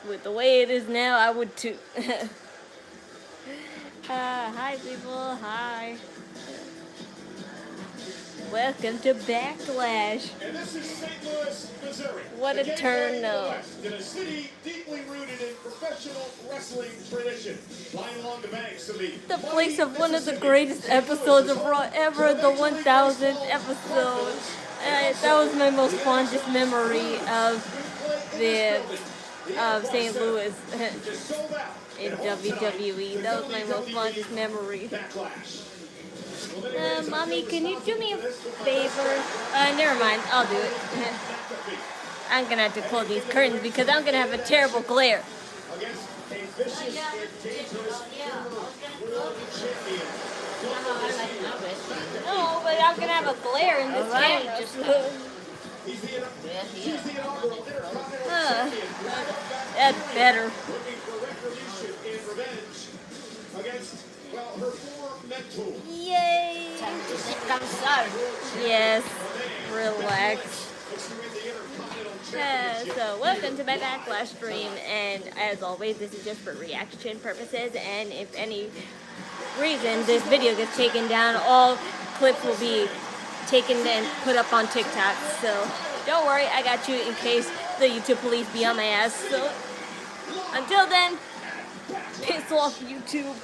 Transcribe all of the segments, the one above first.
With the way it is now, I would too. Hi people, hi. Welcome to Backlash. And this is St. Louis, Missouri. What a turn, though. In a city deeply rooted in professional wrestling tradition. Lying along the banks of the place of one of the greatest episodes of Raw ever, the 1000th episode. That was my most fondest memory of St. Louis in WWE. That was my most fondest memory. Mommy, can you do me a favor? Never mind, I'll do it. I'm gonna have to close these curtains because I'm gonna have a terrible glare. No, but I'm gonna have a glare in this camera. That's better. Yay! Yes, relax. So welcome to my Backlash stream, and as always, this is just for reaction purposes, and if any reason this video gets taken down, all clips will be taken and put up on TikTok, so don't worry, I got you in case the YouTube police be on my ass. So until then, piss off, YouTube.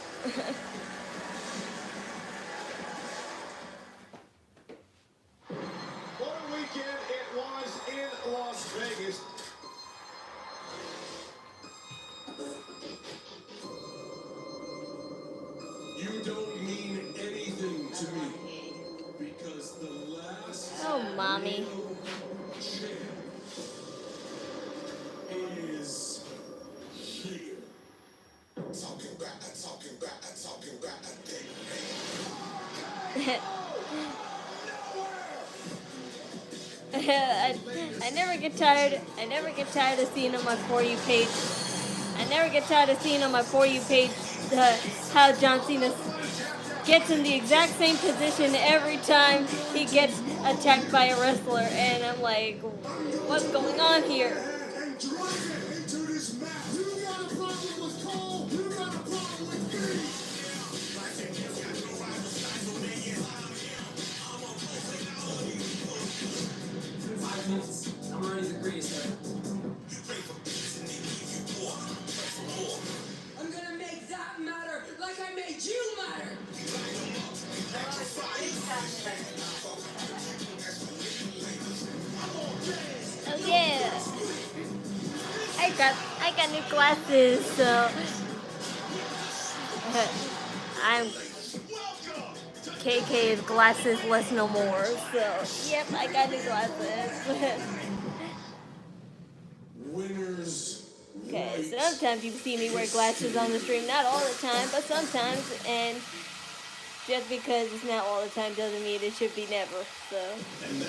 What a weekend it was in Las Vegas. You don't mean anything to me because the last mommy is here. Talking back. I never get tired of seeing on my For You page. I never get tired of seeing on my For You page how John Cena gets in the exact same position every time he gets attacked by a wrestler, and I'm like, what's going on here? I'm already the greatest ever. I'm gonna make that matter like I made you matter. Oh yeah, I got new glasses, so I'm KK is glasses less no more. So yep, I got new glasses. Winners. Okay, sometimes you see me wear glasses on the stream, not all the time, but sometimes, and just because it's not all the time doesn't mean it should be never, so. And now,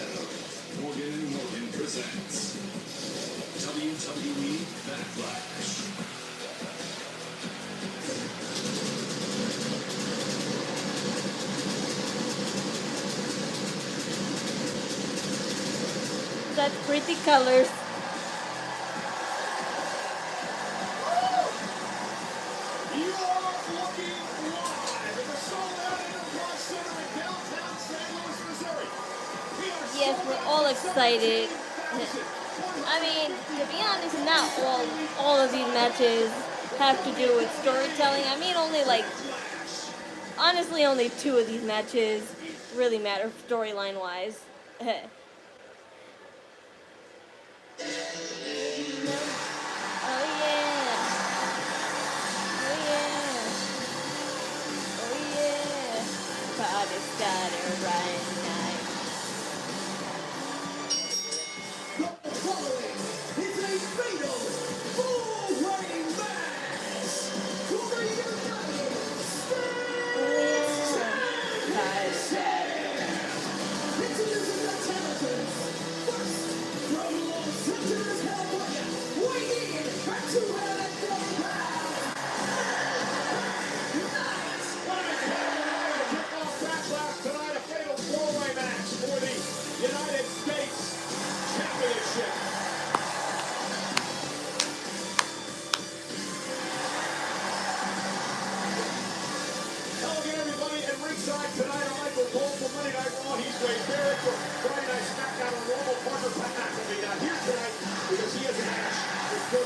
Morgan presents WWE Backlash. Such pretty colors. Yes, we're all excited. I mean, to be honest, not all of these matches have to do with storytelling. I mean, honestly, only 2 of these matches really matter storyline wise. Oh yeah. Party's started right now.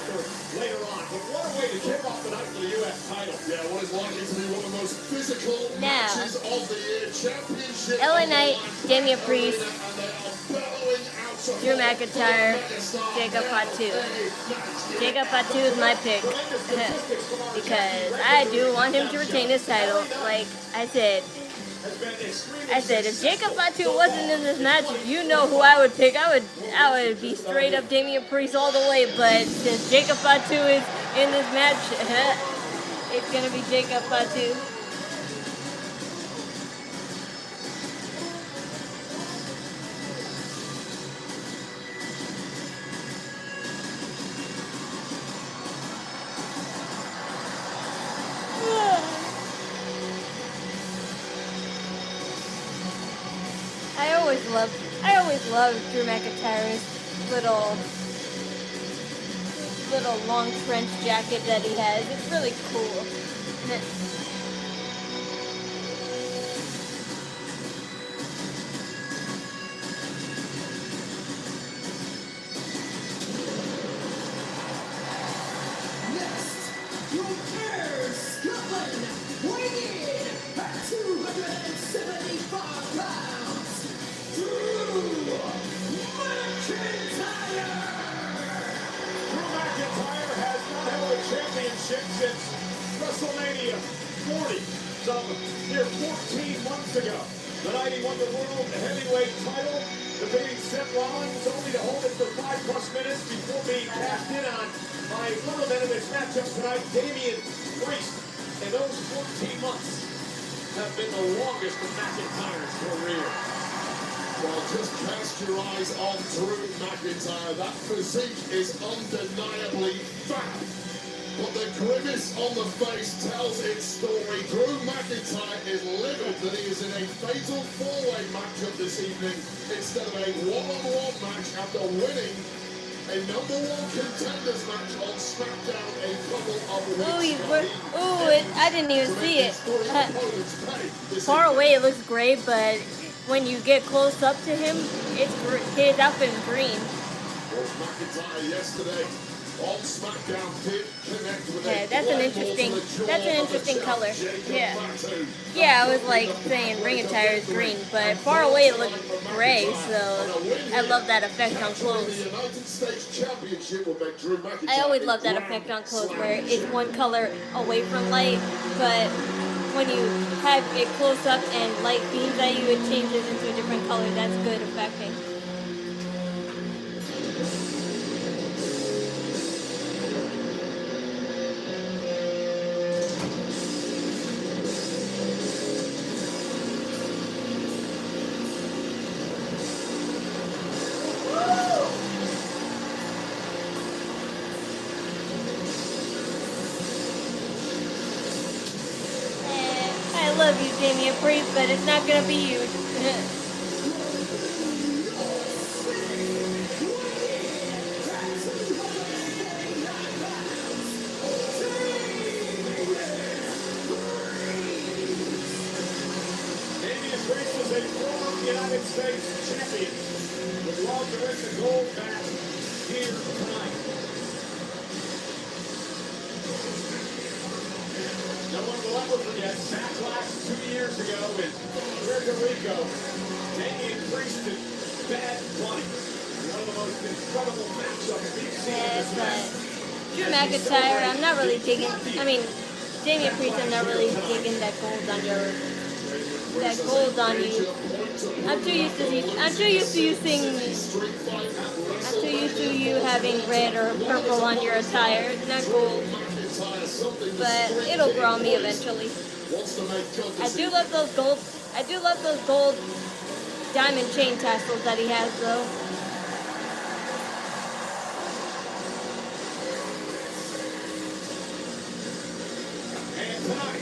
for later on. But what a way to kick off the night for the U.S. title. Yeah, what is likely to be one of the most physical Now, matches of the year. Championship. LA Knight, Damian Priest, And they are bellowing out to Drew all McIntyre, for the megastar. Jacob Fatu. Match. Jacob Fatu is my pick because I do want him to retain his title. Like I said, if Jacob Fatu wasn't in this match, you know who I would pick. I would be straight up Damian Priest all the way. But since Jacob Fatu is in this match, it's gonna be Jacob Fatu. I always loved Drew McIntyre's little long trench jacket that he has. It's really cool. Next, from Ayr, Scotland, weighing in at 275 pounds, Drew McIntyre. Drew McIntyre has not held a championship since WrestleMania 40, so near 14 months ago. The night he won the World Heavyweight title, defeating Seth Rollins, only to hold it for 5+ minutes before being cashed in on by one of the men in this matchup tonight, Damian Priest. And those 14 months have been the longest of McIntyre's career. Well, just cast your eyes on Drew McIntyre. That physique is undeniably fat. But the grimace on the face tells its story. Drew McIntyre is livid that he is in a fatal four-way matchup this evening instead of a one-on-one match after winning a #1 contenders match on SmackDown a couple of weeks ago. I didn't even see it. Far away it looks great, but when you get close up to him, his outfit is green. McIntyre yesterday on SmackDown did connect with That's an interesting color. Yeah, I was like saying ring attire is green, but far away it looked gray, so I love that effect on clothes. I always love that effect on clothes where it's one color away from light, but when you have it close up and light beams at you, it changes into a different color. That's good effecting. I love you, Damian Priest, but it's not gonna be you. Damian Priest is a former United States champion. Would love to win the gold back here tonight. No one will ever forget Backlash 2 years ago in Puerto Rico. Damian Priest and Bad Bunny. One of the most incredible matchups we've seen in this match. Drew McIntyre, I'm not really digging. I mean, Damian Priest, I'm not really digging that gold on you. I'm too used to you having red or purple on your attire, not gold. But it'll grow on me eventually. I do love those gold diamond chain tassels that he has, though.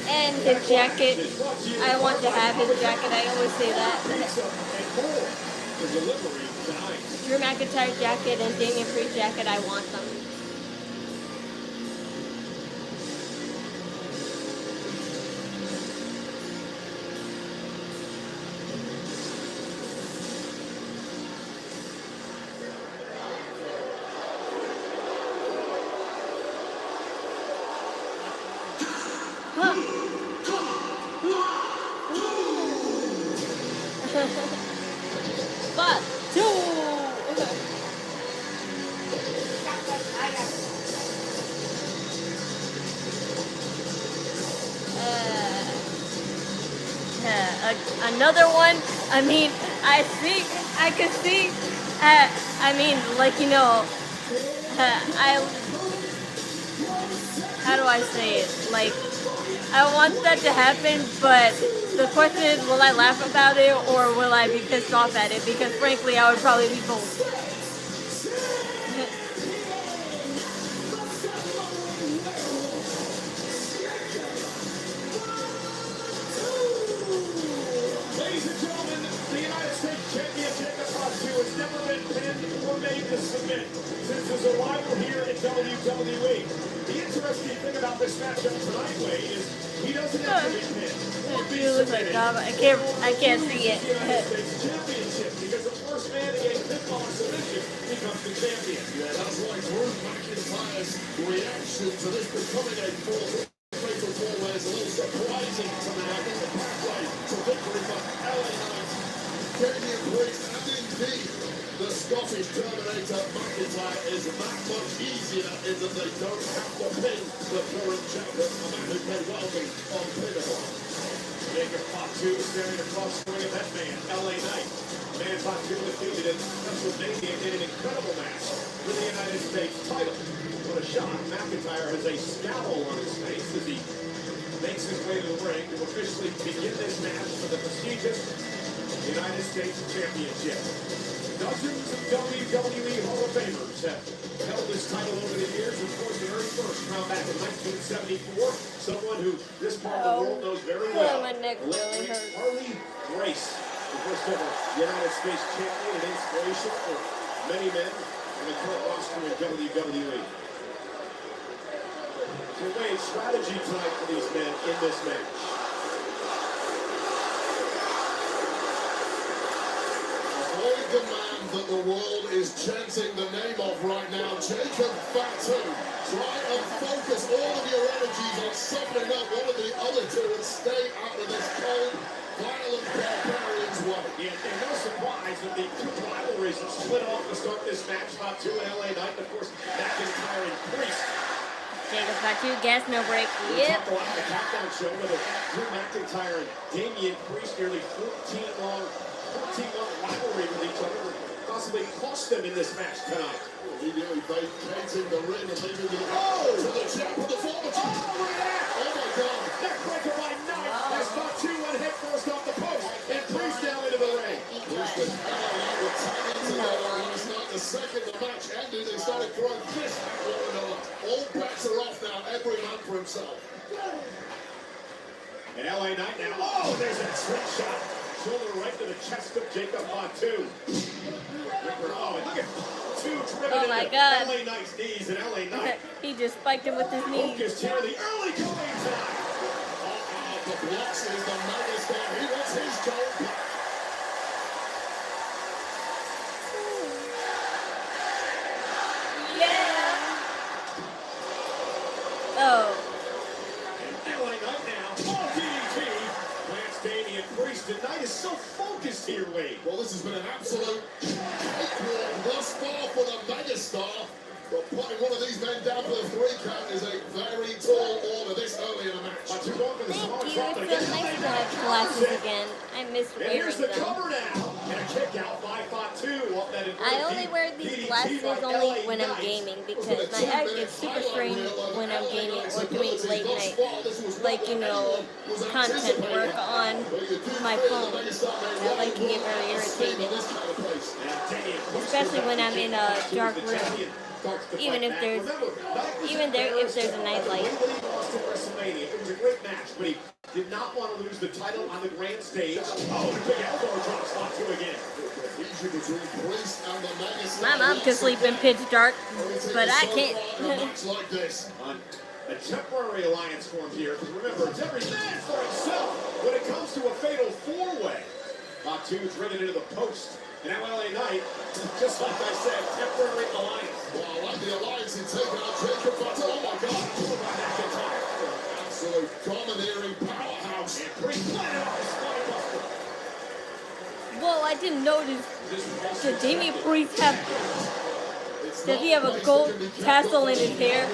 And his jacket. I want to have his jacket. I always say that. Drew McIntyre jacket and Damian Priest jacket, I want them. another one. I mean, I could see, I mean, like, you know, how do I say it? Like, I want that to happen, but the question is, will I laugh about it or will I be pissed off at it? Because frankly, I would probably be both. Ladies and gentlemen, the United States champion Jacob Fatu has never been pinned or made to submit since his arrival here in WWE. The interesting thing about this matchup tonight, Wade, is he doesn't have to be pinned or be submitted. I can't see it. The United States Championship, because the first man to get pinfall or submission becomes the champion. Yeah, that's right. Drew McIntyre's reaction to this becoming a fourth fatal four-way is a little surprising to me. I think the pathway to victory for LA Knight, Damian Priest, and indeed the Scottish Terminator McIntyre is that much easier in that they don't have to pin the current champion, a man who may well be on pinnacle. Jacob Fatu staring across the ring at that man, LA Knight. Man Fatu defeated in WrestleMania in an incredible match for the United States title. What a shock. McIntyre has a scowl on his face as he makes his way to the ring to officially begin this match for the prestigious United States Championship. Dozens of WWE Hall of Famers have held this title over the years. Of course, the very first crowned back in 1974. Someone who this part of the world knows very well. My neck really hurts. Harley Race, the first ever United States champion and inspiration for many men in the current roster in WWE. So Wade, strategy tonight for these men in this match. Avoid the man that the world is chanting the name of right now, Jacob Fatu. Try and focus all of your energies on softening up one of the other two and stay out of this cold, violent barbarian's way. Yeah, and no surprise that the two rivalries that split off to start this match, Fatu and LA Knight, and of course, McIntyre and Priest. Jacob Fatu, gas, no break. We Yep. talked a lot on the Countdown show with Drew McIntyre and Damian Priest, nearly 14-month rivalry with each other, possibly cost them in this match tonight. Immediately vacating the ring and leaving the Oh! to the champ of the former champ. Oh, look at that! Oh my God! Neckbreaker by Knight as Fatu went head first off the post and Priest down into the ring. Priest and LA were tagging together and it's not the second the match ended. They started throwing fists at one another. All bets are off now. Every man for himself. And LA Knight now. Oh, there's a trick shot. Shoulder right to the chest of Jacob Fatu. Oh, and look at Fatu driven my into God. LA Knight's knees, and LA Knight He just spiked him with his knee. focused here in the early going time. The blocks is the megastar. He wants his gold back. Oh. And LA Knight now. Oh, DDT. Lance Damian Priest. And Knight is so focused here, Wade. Well, this has been an absolute cakewalk thus far for the megastar. But putting one of these men down for the 3 count is a very tall order this early in the match. Fatu going for the Thank small you. drop, but It's again, so nice to LA have Knight glasses counters it. again. I miss And wearing here's the them. cover now. And a kick out by Fatu off that I only wear these glasses only when I'm gaming because my eyes get super strained when I'm gaming or doing late night, like, you know, content work on my phone. I like to get very irritated, especially when I'm in a dark room. Even if there's a nightlight. It was a great match, but he did not want to lose the title on the grand stage. Oh, the big elbow drops Fatu again. My mom could sleep in pitch dark, but I can't. Like this. A temporary alliance formed here. Remember, it's every man for himself when it comes to a fatal 4-way. Fatu driven into the post. And now LA Knight, just like I said, temporary alliance. Well, I like the alliance in taking out Jacob Fatu. Oh my God. Absolute domineering powerhouse. And Priest planted on his spine buster. Whoa, I didn't notice. Did Damian Priest have? Does he have a gold tassel in his hair,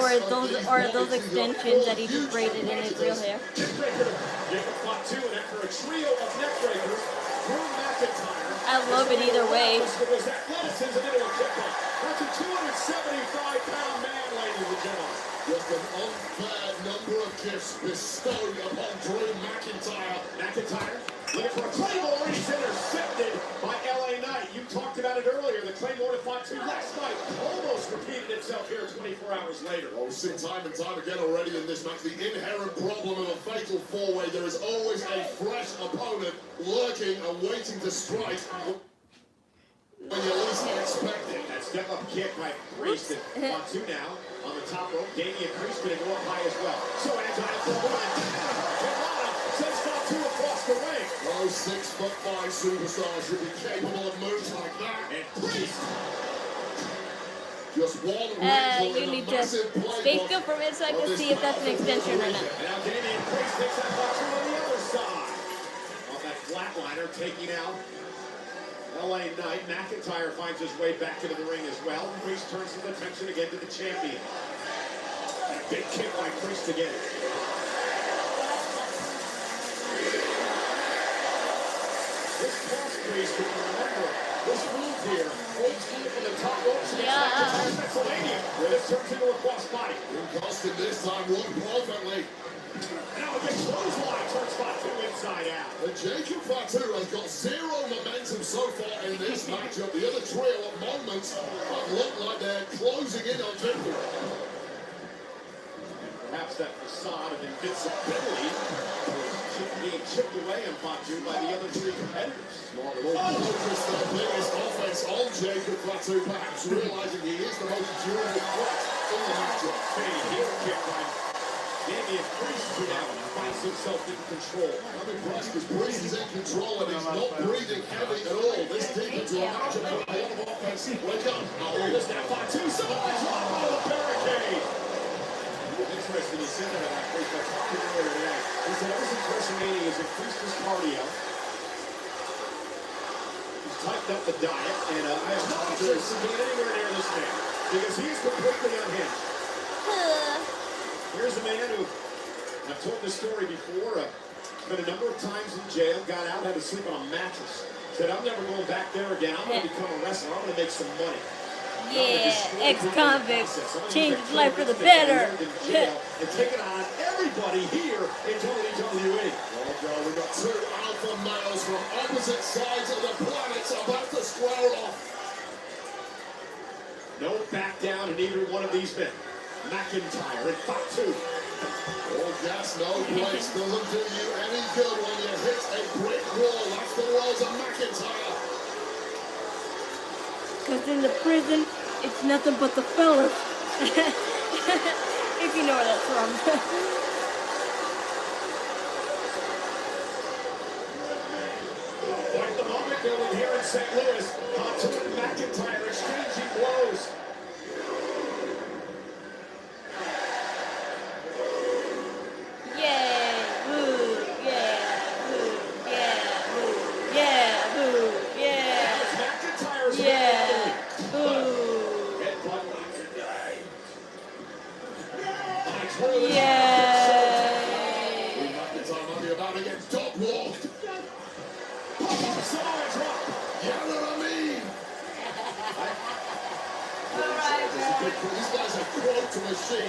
or those extensions that he just braided in his real hair. Jacob fought two and after a trio of neck breakers, Drew McIntyre. I love it either way. Was athleticism into a kickback. That's a 275-pound man, ladies and gentlemen. Just an unfair number of gifts bestowed upon Drew McIntyre. McIntyre looking for a Claymore. He's intercepted by LA Knight. You talked about it earlier. The Claymore that fought two last night almost repeated itself here 24 hours later. Well, we've seen time and time again already in this match the inherent problem of a fatal four-way. There is always a fresh opponent lurking and waiting to strike when you least expect it. That step-up kick by Priest and on two now on the top rope. Damian Priest going to go up high as well. So agile for one. Carolina sends Fatu across the ring. No 6'5" superstar should be capable of moves like that. And Priest. Just one wrinkle You in need a to massive stay playbook still for a minute so I of can this see if that's an powerful extension or not. formation. And now Damian Priest takes that Fatu on the other side. On that flatliner, taking out LA Knight. McIntyre finds his way back into the ring as well. Priest turns his attention again to the champion. And a big kick by Priest again. This past Priest, if you remember, this move here, old school from the top rope, McIntyre, Pennsylvania, where this turns into a cross body. Austin this time won perfectly. Now a big clothesline turns Fatu inside out. And Jacob Fatu has got zero momentum so far in this matchup. The other trio at moments have looked like they're closing in on victory. Perhaps that facade of invincibility was being chipped away on Fatu by the other three competitors. Smart little focus their biggest offense on Jacob Fatu, perhaps realizing he is the most durable threat in the matchup. Big heel kick by Damian Priest, who now finds himself in control. I'm impressed because Priest is in control and he's not breathing heavy at all. This deep into a matchup with a lot of offense. Wake up. Oh, here's now Fatu. Somebody drop on the barricade. Interesting, he said that about Priest. I talked to him earlier today. He said ever since WrestleMania, he's increased his cardio. He's tightened up the diet, and I have no interest in being anywhere near this man because he is completely unhinged. Here's a man who, I've told this story before, spent a number of times in jail, got out, had to sleep on a mattress. Said, I'm never going back there again. I'm going to become a wrestler. I'm going to make some money. Yeah, ex-convict changed his life for the better. And taking on everybody here in WWE. Well, we've got two alpha males from opposite sides of the planet about to square off. No back down in either one of these men. McIntyre and Fatu. All gas, no brakes doesn't do you any good when you hit a brick wall. That's the words of McIntyre. Because in the prison, it's nothing but the fellas. If you know where that's from. Quite the moment going here in St. Louis. Fatu and McIntyre exchanging blows.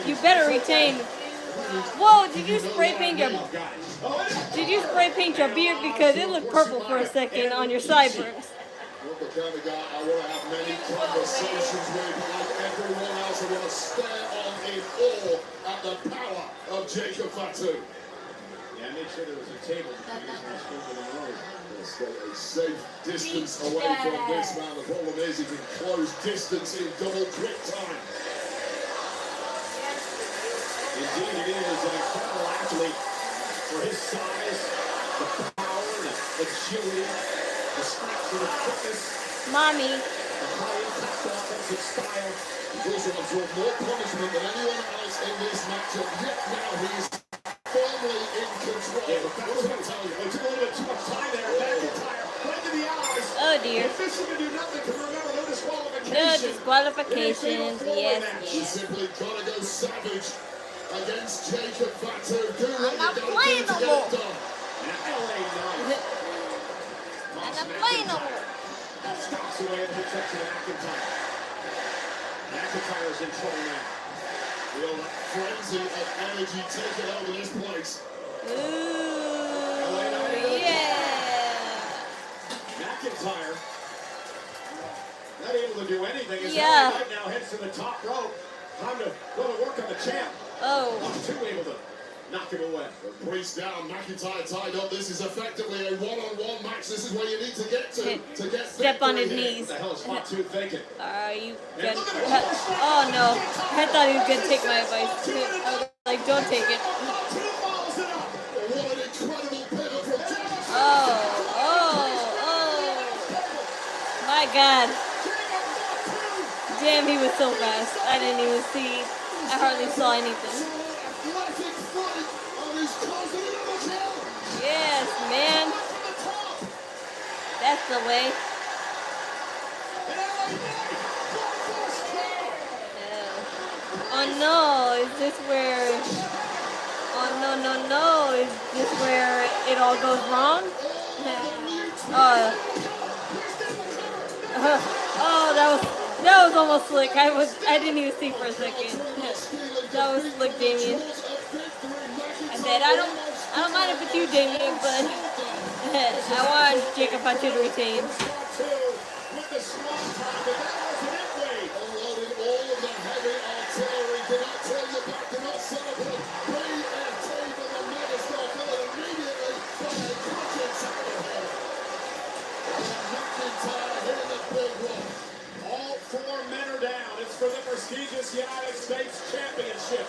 You better retain. Whoa, did you spray paint your beard because it looked purple for a second on your sideburns? Not the kind of guy I want to have many conversations with, but like everyone else, I want to stare on in awe at the power of Jacob Fatu. Yeah, make sure there was a table between us and the road. Stay a safe distance away from this man. The problem is he can close distance in double quick time. Indeed, it is an incredible athlete for his size, the power, the agility, the strength, and the quickness. Mommy. The high-impact offensive style. He's also absorbed more punishment than anyone else in this matchup. Yet now he's firmly in control. Yeah, but that's what I'm telling you. It took a little bit too much time there. McIntyre right to the eyes. Oh dear. Official to do nothing to remember no disqualification. No disqualification. disqualifications. Yes, You yes. simply gotta go savage against Jacob Fatu. Do what I'm not you gotta playing do to no get more. it done. I'm not playing no more. Stops away at the protection of McIntyre. McIntyre's in trouble now. Feel that frenzy of energy taking over this place. Ooh, yeah. McIntyre not able to do anything. As Yeah. LA Knight now heads to the top rope. Time to go to work on the champ. Oh. Too able to knock him away. Priest down, McIntyre tied up. This is effectively a one-on-one match. This is where you need to get to get Step on his victory here. knees. What the hell is Fatu thinking? Are you gonna... Oh no. I thought he was gonna take my advice. I was like, don't take it. Fatu follows it up. What an incredible pivot from Jacob. My God. Damn, he was so fast. I didn't even see. I hardly saw anything. Athletic flight on his continental kill. Yes, man. That's the way. Oh no, is this where... Oh no, is this where it all goes wrong? Oh, that was almost slick. I didn't even see for a second. That was slick, Damien. I said I don't mind if it's you, Damien, but I want Jacob Fatu to retain. With the strong time, but that wasn't it, Wade. Unloading all of the heavy artillery. Did not turn your back, did not celebrate. BFT for the megastar, followed immediately by a cracking tackle here. McIntyre hitting the big one. All four men are down. It's for the prestigious United States Championship.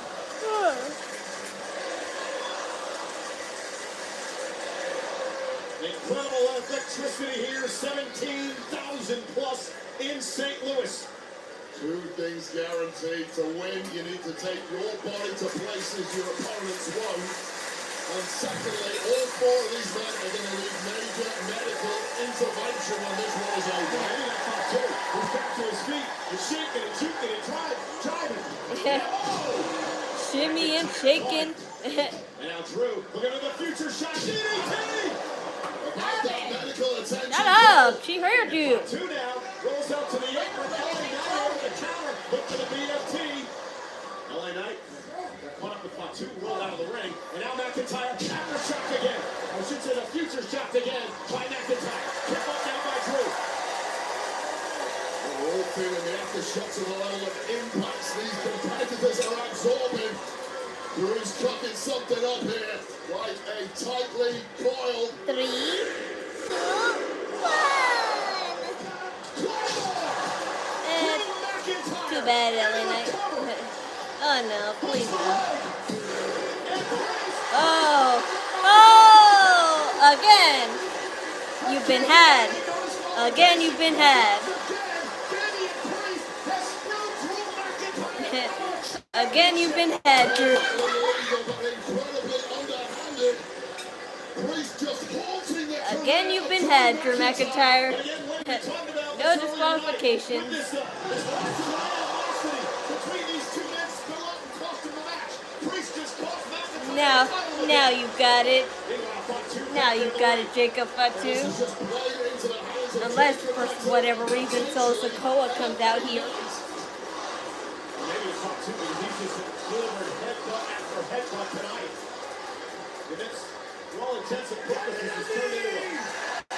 Incredible electricity here, 17,000 plus in St. Louis. Two things guaranteed. To win, you need to take your body to places your opponents won't. And secondly, all four of these men are going to need major medical intervention when this one is over. He's back to his feet. He's shaking and juking and driving. Shimmy and shaking. And now Drew, looking at the future shot. DDT! About that medical attention. Shut up! She heard you. Two now, rolls out to the apron. LA Knight over the counter. Look for the BFT. LA Knight got caught up with Fatu, rolled out of the ring. And now McIntyre, after shocked again. I should say the future shocked again by McIntyre. Kick up now by Drew. We're all feeling the aftershocks of the level of impacts these competitors are absorbing. Drew's cooking something up here like a tightly coiled 3, 2, 1. Too bad, LA Knight. Oh no, please no. Oh, again. You've been had. Again, you've been had. Again, you've been had, Drew. Again, you've been had, Drew McIntyre. No disqualifications. Now you got it. Now you got it, Jacob Fatu. Unless for whatever reason Solo Sikoa comes out here. Maybe Fatu, he's just delivered headbutt after headbutt tonight. And it's, for all intents and purposes, it's turned into a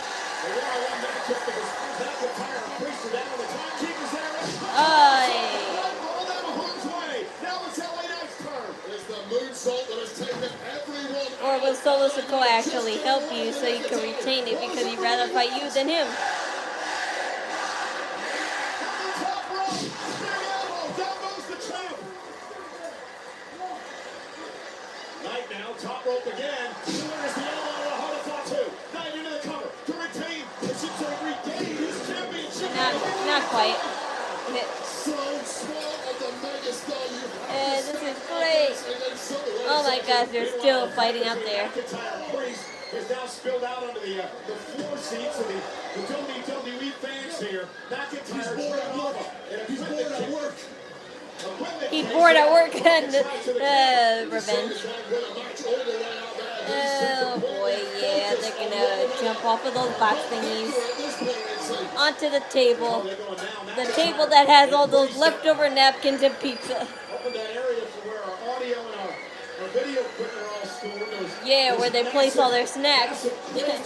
one-on-one matchup that was McIntyre and Priest are down on the timekeepers there. All down the harm's way. Now it's LA Knight's turn. It's the moonsault that has taken everyone. Or will Solo Sikoa actually help you so you can retain it because he'd rather fight you than him? Top rope again. There's the elbow to the heart of Fatu. Knight into the cover to retain. It should say regain his championship. Not quite. So small of the megastar you This is great. Oh my gosh, they're still fighting out there. McIntyre, Priest, is now spilled out onto the floor seats of the WWE fans here. McIntyre's bored at work. He's bored at work. He's bored at work and revenge. Oh boy, yeah, they're gonna jump off of those box thingies onto the table. The table that has all those leftover napkins and pizza. Open that area for where our audio and our video equipment are all stored. Yeah, where they place all their snacks. Nothing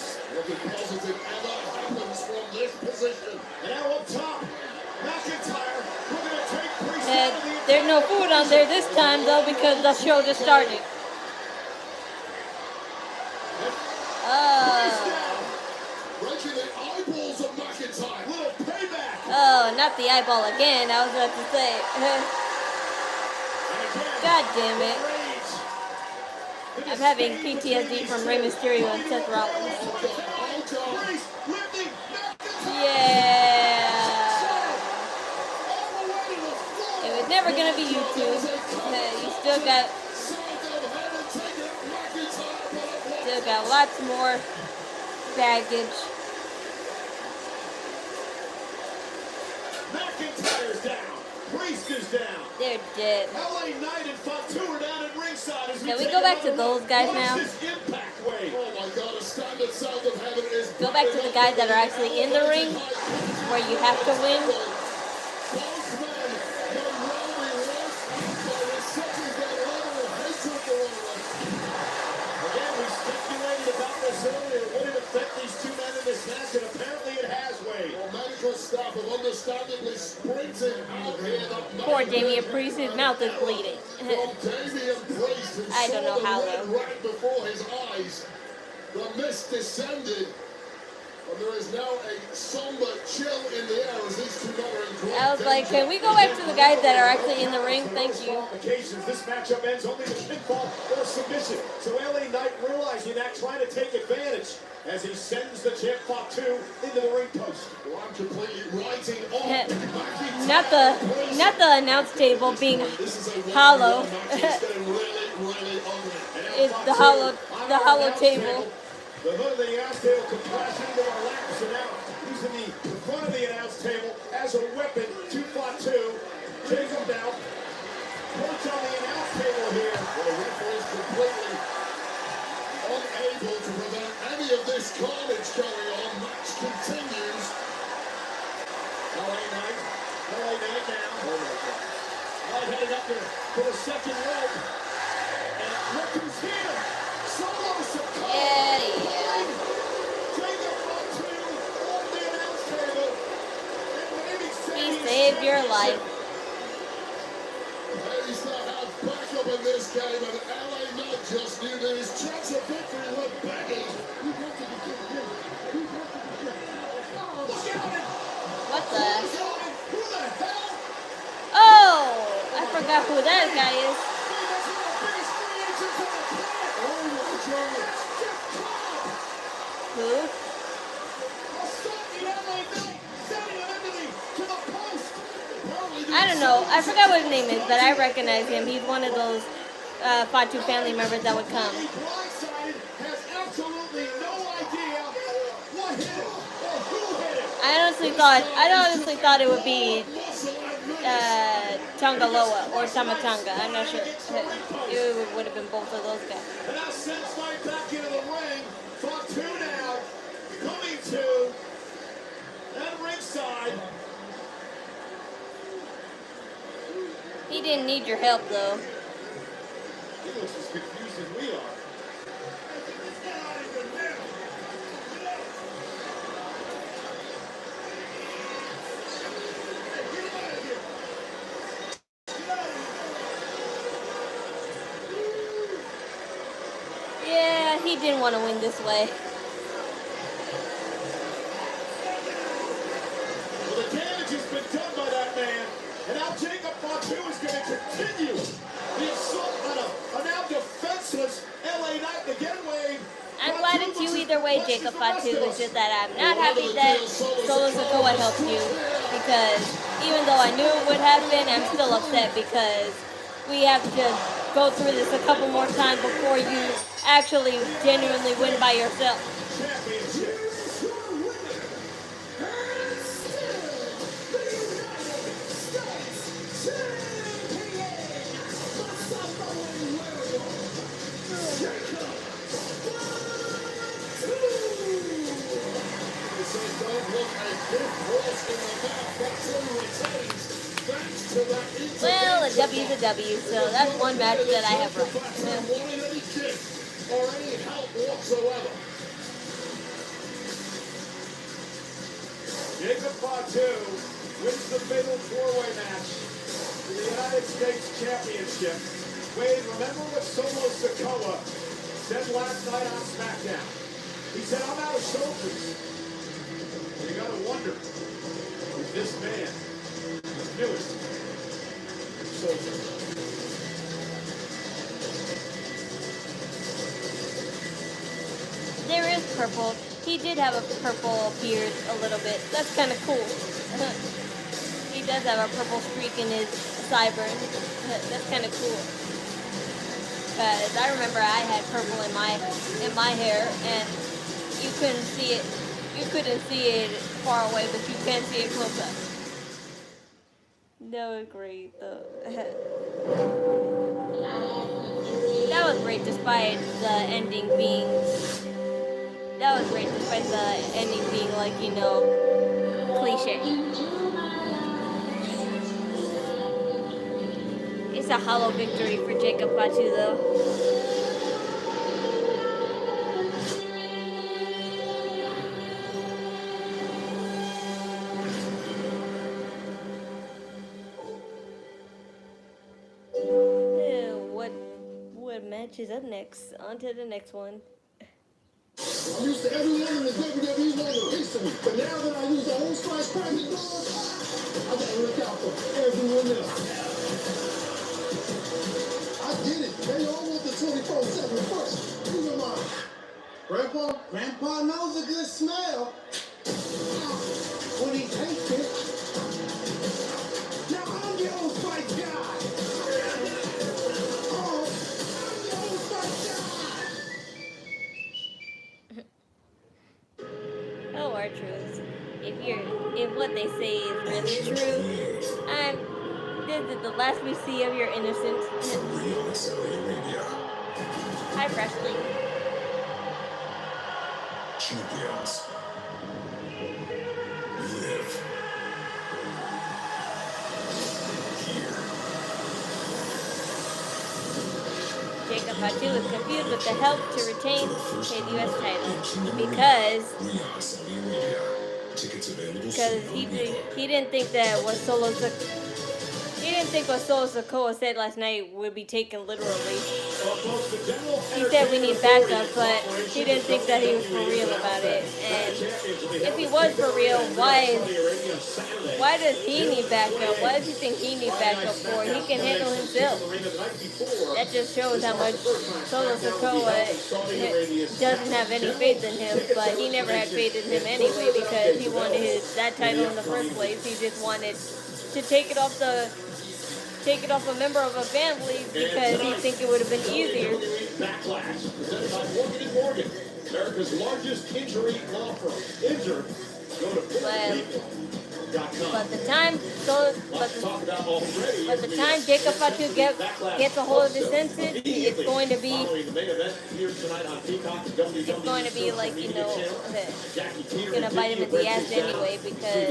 positive ever happens from this position. And now up top, McIntyre, we're going to take Priest out of the There's no food on there this time though because the show just started. Breaking the eyeballs of McIntyre. little payback. Oh, not the eyeball again. I was about to say. God damn it. I'm having PTSD from Rey Mysterio and Seth Rollins. Priest lifting McIntyre. Yeah. It was never gonna be YouTube. You still got lots more baggage. McIntyre's down. Priest is down. They're dead. LA Knight and Fatu are down at ringside. As Can we go back to those guys now? Impact wave. Oh my God, a standard sound of heaven is Go back to the guys that are actually in the ring, where you have to win. both men, the rowdy was there is such as their level of hatred for one another. Again, we speculated about this earlier. Would it affect these two men in this match? And apparently it has, Wade. Well, medical staff have understandably sprinted out here. Poor Damian Priest, his mouth is bleeding. From Damian Priest, who I don't know saw how, the red though. rag before his eyes. The mist descended, and there is now a somber chill in the air as these two men are in great I was like, danger. can we go back to the guys that are actually in the ring? Thank you. Occasions, this matchup ends only with pinfall or submission. So LA Knight realizing that, trying to take advantage as he sends the champ Fatu into the ring post. Well, I'm completely writing off. Not the announce table being This is a hollow. match. It's getting really ugly. It's the hollow table. The hood of the announce table can crash into our laps, and now using the front of the announce table as a weapon to Fatu. Jacob now perch on the announce table here. Well, the referee is completely unable to prevent any of this carnage going on. Match continues. LA Knight now. Knight headed up to the second rope. And look who's here. Solo Sikoa. Yeah. Jacob Fatu on the announce table. And maybe He saved your life. Ladies that have backup in this game, and LA Knight just knew that his chance of victory were begging. What the? Who the hell? Oh, I forgot who that guy is. That's one of the biggest free agents on the planet. Oh my God. Jeff Cobb. Who? Assaulting LA Knight. Sending him to the post. I don't know. I forgot what his name is, but I recognize him. He's one of those Fatu family members that would come. He blindsided, has absolutely no idea what hit him or who hit him. I honestly thought it would be Tongaloa or Tamatanga. I'm not sure. It would have been both of those guys. And now sends Knight back into the ring. Fatu now coming to that ringside. He didn't need your help though. He looks as confused as we are. Yeah, he didn't want to win this way. Well, the damage has been done by that man. And now Jacob Fatu is going to continue the assault on a now defenseless LA Knight. Again, Wade. I'm glad it's you either way, Jacob Fatu. It's just that I'm not happy that Solo Sikoa helped you, because even though I knew it would happen, I'm still upset because we have to go through this a couple more times before you actually genuinely win by yourself. Championship. Well, a W's a W, so that's one match that I have right. Or any help whatsoever. Jacob Fatu wins the fatal four-way match for the United States Championship. Wade, remember what Solo Sikoa said last night on SmackDown? He said, I'm out of shoulders. And you gotta wonder, is this man the newest soldier? There is purple. He did have a purple beard a little bit. That's kind of cool. He does have a purple streak in his sideburn. That's kind of cool. Cause I remember I had purple in my hair, and you couldn't see it. You couldn't see it far away, but you can see it close up. That was great, though. That was great, despite the ending being. That was great, despite the ending being like, you know, cliche. It's a hollow victory for Jacob Fatu, though. What match is up next? On to the next one. I'm used to everyone in the WWE wanting a piece of me, but now that I use the whole slice private doors, I gotta look out for everyone else. I get it. They all want the 24/7 first. Who am I? Grandpa knows a good smell when he tastes it. Now I'm the old fight guy. Oh, I'm the old fight guy. Oh, our truths. If what they say is really true, this is the last we see of your innocence. Hi, Freshly. Champions live here. Jacob Fatu is confused with the help to retain his U.S. title because he didn't think that what Solo Sikoa said last night would be taken literally. He said we need backup, but he didn't think that he was for real about it. And if he was for real, why does he need backup? Why does he think he needs backup for? He can handle himself. That just shows how much Solo Sikoa doesn't have any faith in him, but he never had faith in him anyway because he wanted that title in the first place. He just wanted to take it off a member of a family because he think it would have been easier. Backlash, presented by Morgan & Morgan, America's largest injury law firm. Injured, go to But the time Jacob Fatu gets a hold of his senses, it's going to be like, you know, it's going to bite him in the ass anyway because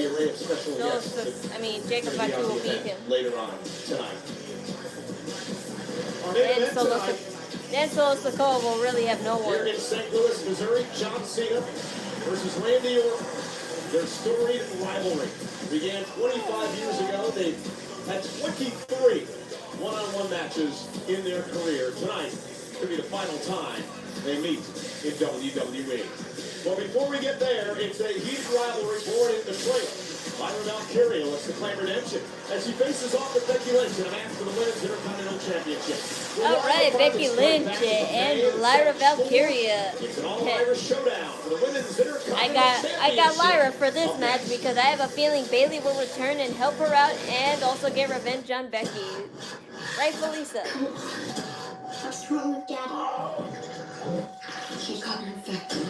Jacob Fatu will beat him. Later on tonight. Then Solo Sikoa will really have no one. Here in St. Louis, Missouri, John Cena versus Randy Orton. Their storied rivalry began 25 years ago. They've had 23 one-on-one matches in their career. Tonight could be the final time they meet in WWE. Well, before we get there, it's a heated rivalry born in Detroit. Lyra Valkyria lets the claim redemption as she faces off with Becky Lynch in a match for the Women's Intercontinental Championship. All right, Becky Lynch and Lyra Valkyria. It's an all-Irish showdown for the Women's Intercontinental I got Lyra for this match because I have a feeling Bayley will return and help her out and also get revenge on Becky. Rightfully so. What's wrong with Daddy? He got infected.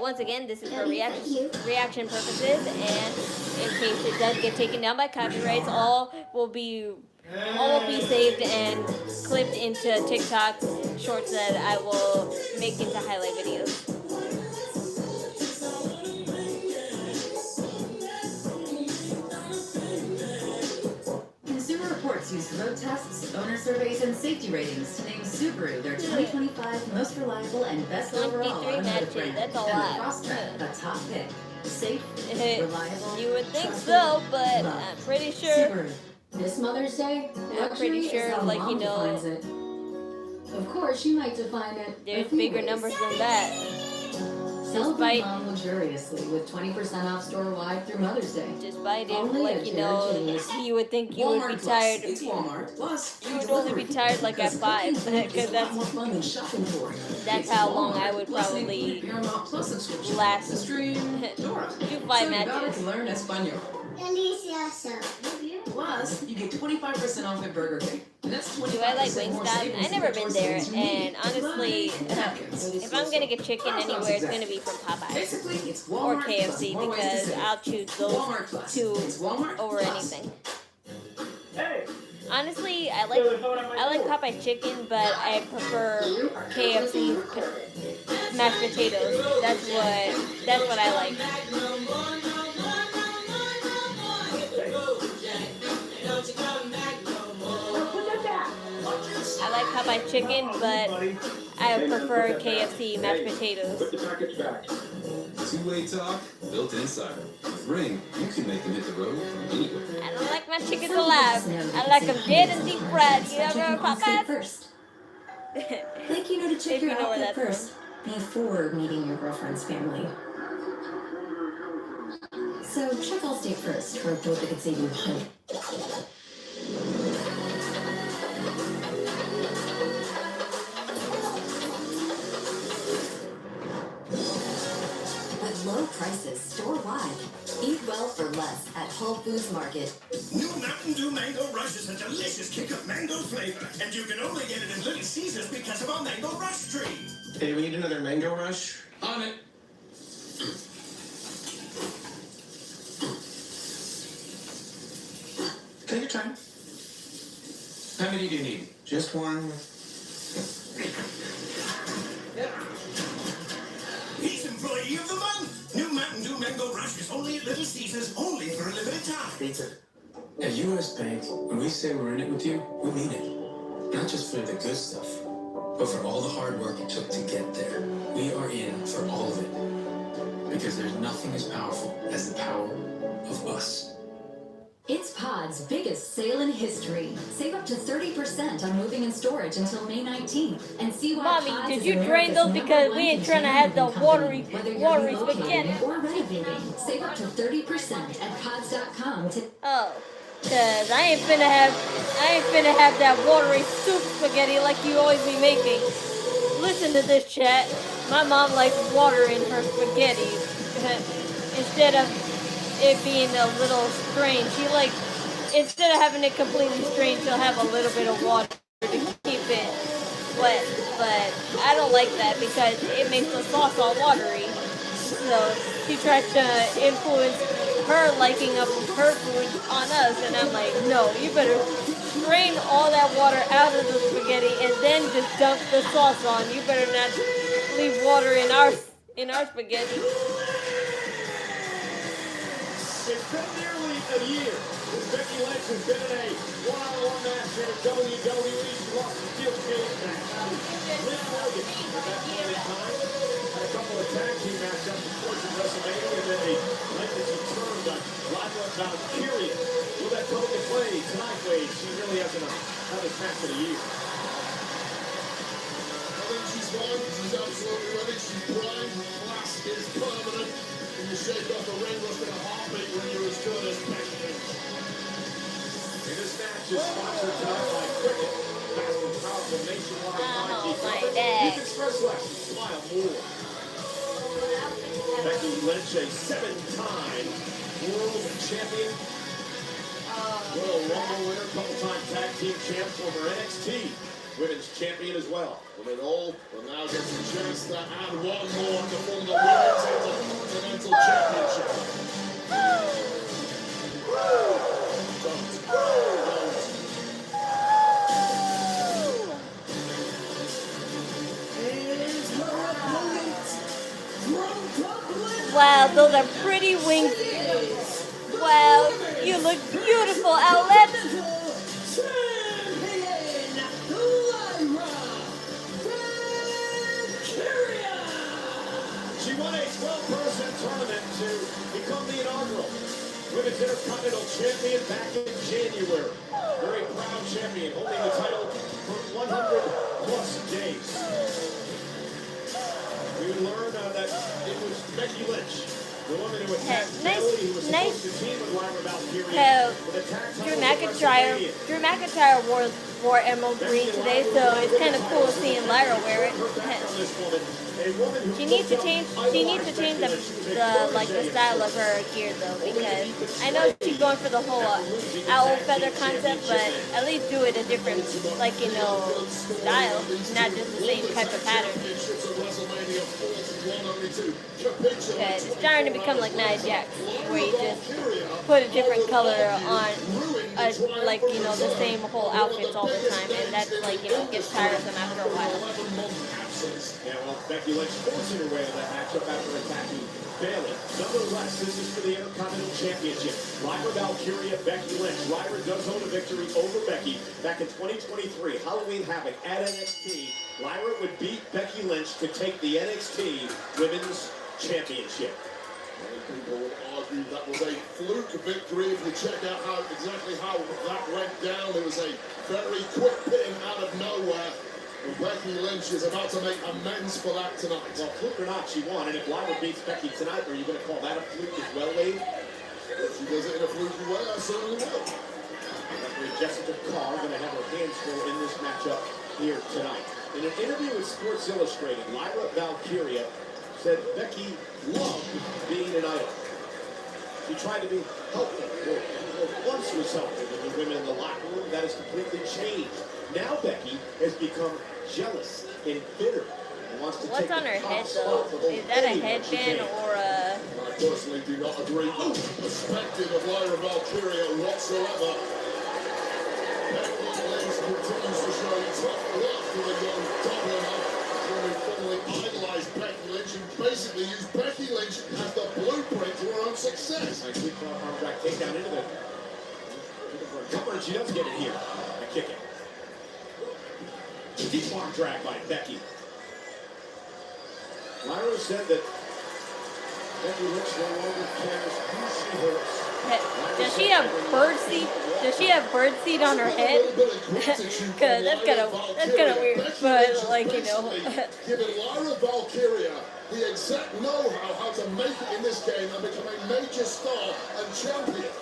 Once again, this is for reaction purposes, and in case it does get taken down by copyrights, all will be saved and clipped into TikTok shorts that I will make into highlight videos. Consumer Reports used road tests, owner surveys, and safety ratings to name Subaru their 2025 most reliable and best overall 23 automotive matches, brand. that's a And lot. the Crosstrek, a top pick. Safe, reliable, You would think trusted, so, but loved. I'm pretty sure. Subaru. This Mother's Day, I'm pretty sure, like, you know, defines it. Of course, you might define it. there's a few bigger ways. numbers than that. Celebrate Despite- mom luxuriously with 20% off store-wide through Mother's Day. Despite it, Only like, at you know, Jared Genius. you would think you would be Walmart Plus. tired. It's Walmart Plus. You would only be tired like at 5, because more fun than shopping for. that's how long I would probably Paramount Plus subscription. last. To stream Dora. Do 5 so you gotta matches. learn Espanol. Delicioso. Plus, you get 25% off at Burger King. And that's 25% Do I like more Wingstop? savings I've never than been your there, choices you need. and honestly, if I'm gonna get chicken anywhere, it's gonna be from Popeyes Basically, it's or Walmart KFC, Plus. More ways to because save. I'll choose Walmart those Plus. two It's Walmart over Plus. anything. Hey, Honestly, I like Popeye chicken, but I prefer KFC mashed potatoes. That's what I like. I like Popeye chicken, but I prefer KFC mashed potatoes. put the package back. Two-way talk, built inside. With Ring, you can make them hit the road from anywhere. I don't like my chickens alive. I like them dead and deep fried. You ever heard of Popeyes? First. Think you know to check If you your know where outfit that's first before meeting your girlfriend's family. So check Allstate first for a quote that could save you money. With low prices store-wide, eat well for less at Whole Foods Market. New Mountain Dew Mango Rush is a delicious kick of mango flavor, and you can only get it in Little Caesars because of our Mango Rush tree. Hey, we need another mango rush. On it. Take your time. How many do you need? Just one. He's Employee of the Month. New Mountain Dew Mango Rush is only at Little Caesars, only for a limited time. Pizza. At U.S. Bank, when we say we're in it with you, we mean it. Not just for the good stuff, but for all the hard work it took to get there. We are in for all of it. Because there's nothing as powerful as the power of us. It's Pod's biggest sale in history. Save up to 30% on moving and storage until May 19th. And see why Mommy, Pods did is you drain America's those? number Because one we ain't trying to container have the moving company. watery Whether you're watery relocating spaghetti. or renovating, save up to 30% at pods.com to Oh, cause I ain't finna have that watery soup spaghetti like you always be making. Listen to this, chat. My mom likes water in her spaghetti instead of it being a little strained. She like, instead of having it completely strained, she'll have a little bit of water to keep it wet. But I don't like that because it makes the sauce all watery. So she tries to influence her liking of her food on us, and I'm like, no, you better strain all that water out of the spaghetti and then just dump the sauce on. You better not leave water in our spaghetti. It's been nearly a year since Becky Lynch has been in a one-on-one match here at WWE. She lost the steel cage match to Liv Morgan at that point in time. Had a couple of tag team matchups, of course, at WrestleMania, and then a night that she turned on Lila Valkyria. Will that come into play tonight, Wade? She really hasn't had this match in a year. I think she's fine. She's absolutely ready. She's primed. Class is permanent. And you shake off the ring rust in a heartbeat when you're as good as Becky Lynch. And this match is sponsored tonight by Cricket. Fast and powerful nationwide 5G my coverage. dad. Use Express Less. Smile more. Becky Lynch, a 7-time world champion. Royal Rumble winner, couple-time tag team champ, former NXT women's champion as well. Well, it all will now get a chance to add one more to form the women's Intercontinental Championship. Wow, those are pretty wings. Wow, you look beautiful, Owlette. She won a 12-person tournament to become the inaugural Women's Intercontinental Champion back in January. Very proud champion, holding the title for 100+ days. We learned that it was Becky Lynch, the woman who attacked Bayley, who was supposed to team with Lyra Valkyria. Drew McIntyre wore emerald green today, so it's kind of cool seeing Lyra wear it. She needs to change the style of her gear though, because I know she's going for the whole owl feather concept, but at least do it a different, style, not just the same type of pattern. Because it's starting to become like Nia Jax, where you just put a different color on, the same whole outfits all the time, and that's gets tiresome after a while. Yeah, well, Becky Lynch forcing her way to that matchup after attacking Bayley. Nonetheless, this is for the Intercontinental Championship. Lyra Valkyria, Becky Lynch. Lyra does own a victory over Becky back in 2023. Halloween Havoc at NXT. Lyra would beat Becky Lynch to take the NXT Women's Championship. Many people would argue that was a fluke victory. If you check out exactly how that went down, it was a very quick pin out of nowhere. And Becky Lynch is about to make amends for that tonight. Well, fluke or not, she won. And if Lyra beats Becky tonight, are you going to call that a fluke as well, Wade? If she does it in a fluky way, I certainly will. Referee Jessica Carr going to have her hands full in this matchup here tonight. In an interview with Sports Illustrated, Lyra Valkyria said Becky loved being an idol. She tried to be helpful, or once was helpful with the women in the locker room. That has completely changed. Now Becky has become jealous and bitter and wants to What's take on her the head top though? spot for Is that a headband or a... I personally do not agree with the perspective of Lyra Valkyria whatsoever. Becky Lynch continues to show tough love for the young Dubliner, who formerly idolized Becky Lynch and basically used Becky Lynch as the blueprint to her own success. Nice quick arm drag takedown into the cover, and she does get it here. A kick it. Deep arm drag by Becky. Lyra said that Becky Lynch no longer cares who she hurts. Does she have bird seed? Does she have bird seed on her head? Cause that's kind of weird. But giving Lyra Valkyria the exact know-how how to make it in this game and become a major star and champion.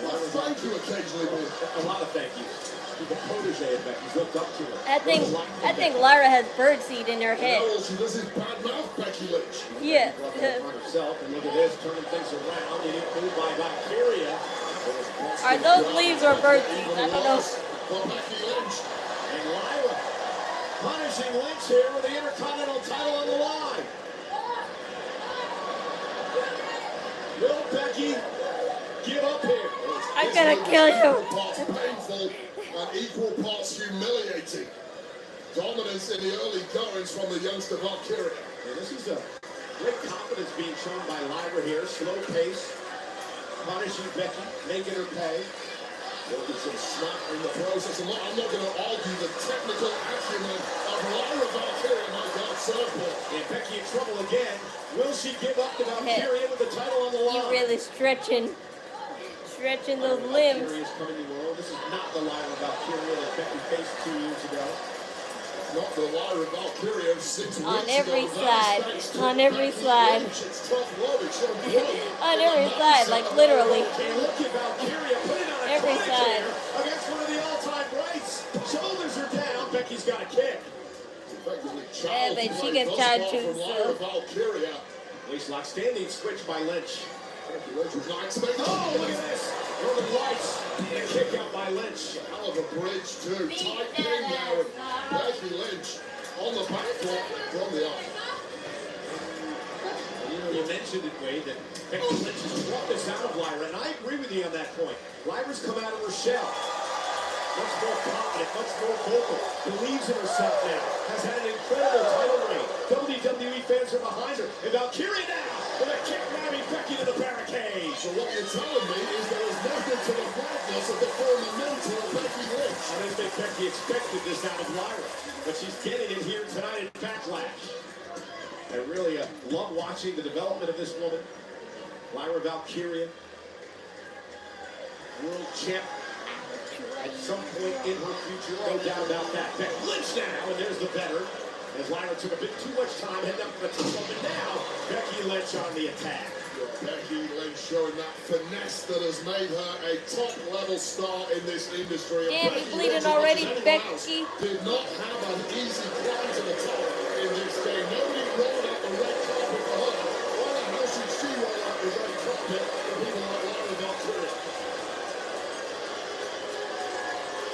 Well, thank you occasionally, Bill. A lot of thank yous. The protege of Becky's looked up to her. I think Lyra has bird seed in her head. All she does is badmouth Becky Lynch. Yeah. On herself, and look at this, turning things around. It included by Valkyria. Are those leaves or bird seeds? I don't know. For Becky Lynch. And Lyra punishing Lynch here with the Intercontinental title on the line. Will Becky give up here? I'm gonna kill you. Parts painful and equal parts humiliating. Dominance in the early goings from the youngster Valkyria. Yeah, this is a great confidence being shown by Lyra here. Slow pace, punishing Becky, making her pay. Working some snap in the process. I'm not going to argue the technical acumen of Lyra Valkyria, my God, Southpaw. And Becky in trouble again. Will she give up to Valkyria with the title on the line? You really stretching those limbs. Valkyria's coming to the world. This is not the Lyra Valkyria that Becky faced 2 years ago. Not the Lyra Valkyria of 6 weeks On every ago. side. On every side. It's tough love. It's so good. On every side, like literally. And look at Valkyria putting on a Every side. against one of the all-time greats. Shoulders are down. Becky's got a kick. Yeah, but she gets tired too, so. Waist lock standing switch by Lynch. Lynch was not expecting. Oh, look at this. Northern Lights. And a kick out by Lynch. Hell of a bridge too. Tight pin now. Becky Lynch on the back block from the arm. You mentioned it, Wade, that Becky Lynch has brought this out of Lyra, and I agree with you on that point. Lyra's come out of her shell. Much more confident, much more vocal, believes in herself now, has had an incredible title reign. WWE fans are behind her, and Valkyria now with a kick grabbing Becky to the barricade. So what you're telling me is there is nothing to the brightness of the former mentor Becky Lynch. I didn't think Becky expected this out of Lyra, but she's getting it here tonight at Backlash. I really love watching the development of this woman, Lyra Valkyria, world champ. At some point in her future, no doubt about that. Becky Lynch now, and there's the better. As Lyra took a bit too much time heading up to the top, and now Becky Lynch on the attack. Becky Lynch showing that finesse that has made her a top-level star in this industry. Damn, you're bleeding already, Becky. Did not have an easy climb to the top in this game. Nobody rolled out the red carpet for her. Why the hell should she roll out the red carpet for people like Lyra Valkyria?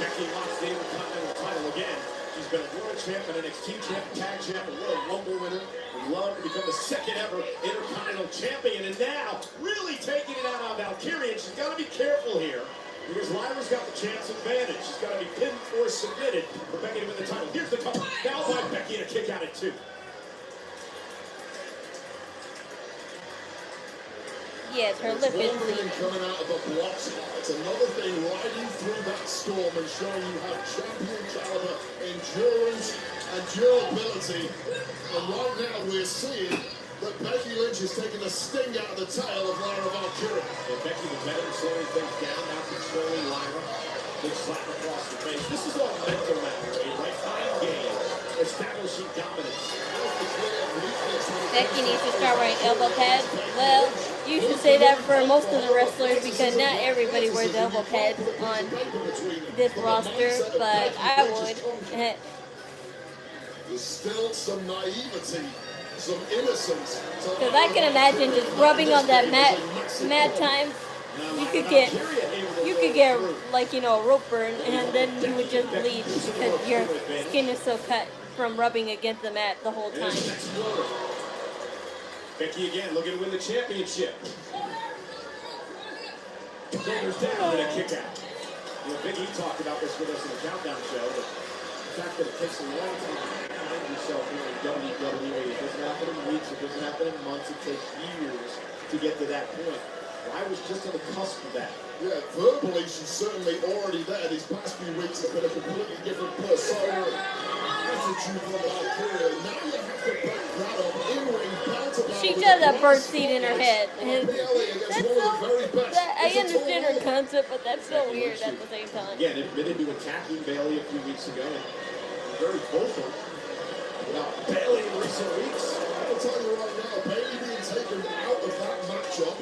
Becky wants the Intercontinental title again. She's been a world champ, an NXT champ, tag champ, a Royal Rumble winner. Would love to become the second ever Intercontinental champion, and now really taking it out on Valkyria. And she's got to be careful here because Lyra's got the chance advantage. She's got to be pinned or submitted for Becky to win the title. Here's the cover. Now by Becky and a kick out at 2. Yes, her lip is One bleeding. thing coming out of a block spot. It's another thing riding through that storm and showing you have champion caliber endurance and durability. And right now we're seeing that Becky Lynch is taking the sting out of the tail of Lyra Valkyria. Yeah, Becky the better, slowing things down, now controlling Lyra. Big slap across the face. This is all mental matter, a right mind game, establishing dominance. Becky needs to start wearing elbow pads. Well, you should say that for most of the wrestlers because not everybody wears elbow pads on this roster, but I would. There's still some naivety, some innocence. Because I can imagine just rubbing on that mat time. You could get like, you know, a rope burn, and then you would just bleed because your skin is so cut from rubbing against the mat the whole time. Becky again looking to win the championship. Shoulders down and a kick out. You know, Big E talked about this with us in the Countdown show, but the fact that it takes a long time to find yourself here in WWE. It doesn't happen in weeks, it doesn't happen in months, it takes years to get to that point. I was just on the cusp of that. Yeah, verbally she's certainly already there. These past few weeks has been a completely different persona. Attitude from Valkyria. Now you have to break that up. In-ring counterbalance. She does have bird seed in her head. That's so, I understand her concept, but that's so weird at the same time. Again, admitted to attacking Bayley a few weeks ago, and very vocal about Bayley in recent weeks. I'll tell you right now, Bayley being taken out of that matchup.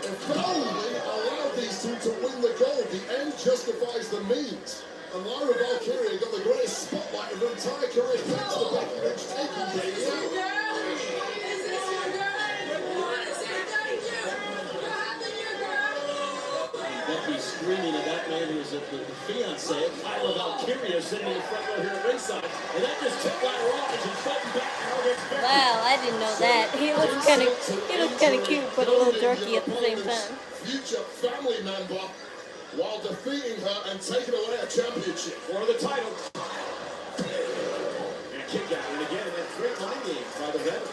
If only allowed these two to win the gold, the end justifies the means. And Lyra Valkyria got the greatest spotlight of her entire career thanks to Becky Lynch taking Bayley out. Becky screaming at that man who's the fiancé, Lyra Valkyria, sitting in the front row here at ringside. And that just took Lyra off and she's fighting back now against Becky. Wow, I didn't know that. He looks kind of cute, but a little jerky at the same time. Future family member while defeating her and taking away a championship. For the title. And a kick out. And again, that great mind game by the veteran.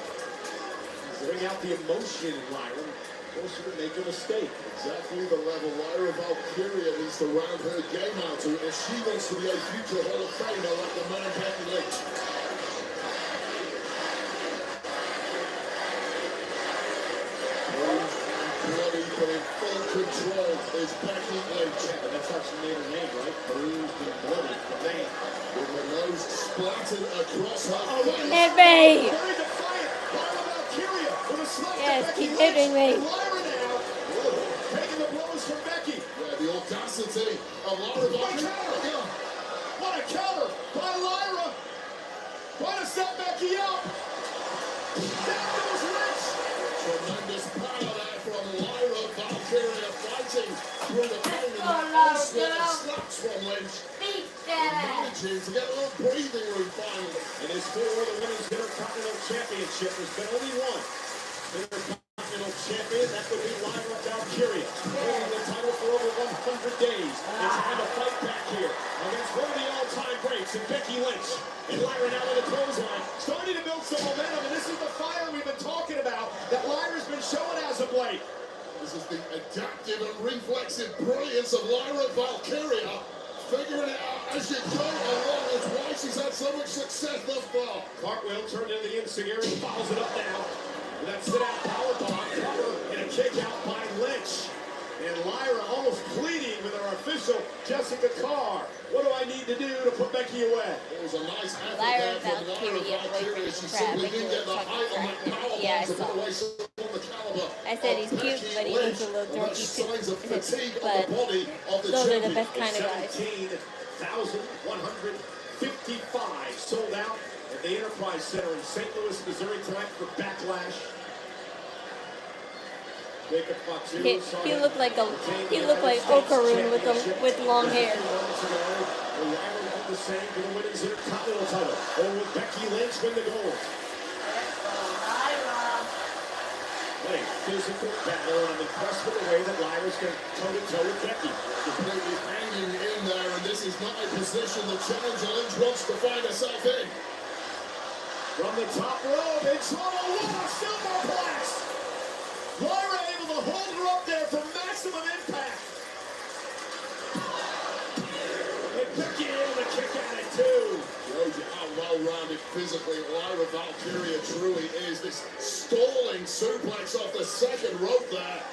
Bring out the emotion in Lyra. Force her to make a mistake. Exactly the level Lyra Valkyria needs to round her game out to if she wants to be a future Hall of Famer like the man Becky Lynch. Bloody, but in full control is Becky Lynch. And that's how she made her name, right? Bruised and bloody. Man. With her nose splattered across her face. Hit me! Very defiant. Lyra Valkyria with a slap to Yes, Becky keep Lynch. hitting me. And Lyra now taking the blows from Becky. Yeah, the audacity of Lyra Valkyria. What a counter by Lyra. Trying to set Becky up. Down goes Lynch. Tremendous power there from Lyra Valkyria. Fights fighting through the pain and that onslaught of slaps from Lynch. Managing to get a little breathing room finally. In his tour, the Women's Intercontinental Championship, there's been only one Intercontinental Champion. That would be Lyra Valkyria, holding the title for over 100 days. And trying to fight back here against one of the all-time greats in Becky Lynch. And Lyra now in the clothesline, starting to build some momentum. And this is the fire we've been talking about that Lyra's been showing as of late. This is the adaptive and reflexive brilliance of Lyra Valkyria. Figuring it out as you go along. It's why she's had so much success thus far. Cartwheel turned into the Insecurity, follows it up now. And that sit-out powerbomb, cover, and a kick out by Lynch. And Lyra almost pleading with our official, Jessica Carr. What do I need to do to put Becky away? It was a nice effort Lyra there from Valkyria, Lyra Valkyria. She crap, simply Becky didn't get the Lynch height on that powerbomb yeah, I to put saw. away someone the caliber. I said he's of cute, Becky but he Lynch. looks a little And that's dorky too. signs of fatigue on But the body of the those are the champion. best kind of guys. 17,155 sold out at the Enterprise Center in St. Louis, Missouri tonight for Backlash. Jacob Fox He looked like Okaroon with long hair. The same for the Women's Intercontinental title. Or will Becky Lynch win the gold? What a physical battle, and I'm impressed with the way that Lyra's going toe-to-toe with Becky. Completely hanging in there, and this is not a position the challenger Lynch wants to find herself in. From the top rope, it's a superplex. Lyra able to hold her up there for maximum impact. And Becky able to kick at it too. Shows you how well-rounded physically Lyra Valkyria truly is. This stalling suplex off the second rope there,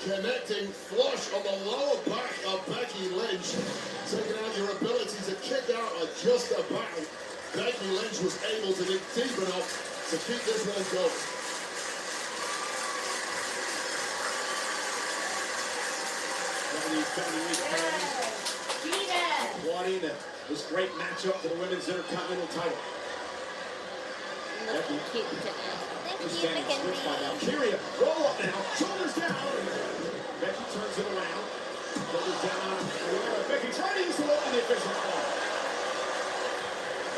connecting flush on the lower back of Becky Lynch, taking out your ability to kick out at just about. Becky Lynch was able to dig deep enough to keep this one going. Wanting this great matchup for the Women's Intercontinental title. Looking cute today. This standing switch by Valkyria. Roll up now. Shoulders down. Becky turns it around. Shoulders down on Becky trying to use the rope in the official call.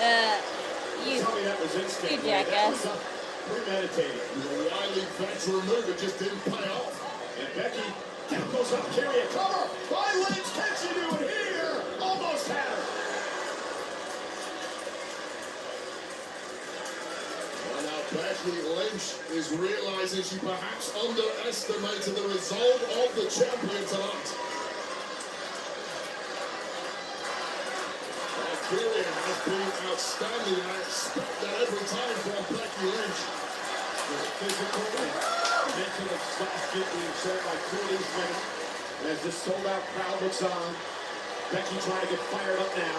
Tell me that was instinct. You jackass. That was premeditated. The wily veteran move, it just didn't pay off. And Becky down goes Valkyria. Cover by Lynch. Can she do it here? Almost had her. And now Becky Lynch is realizing she perhaps underestimated the resolve of the champion tonight. Valkyria has been outstanding. I expect that every time from Becky Lynch. Physical mental exhaustion being shown by Cooley's men. And as this sold-out crowd looks on, Becky trying to get fired up now.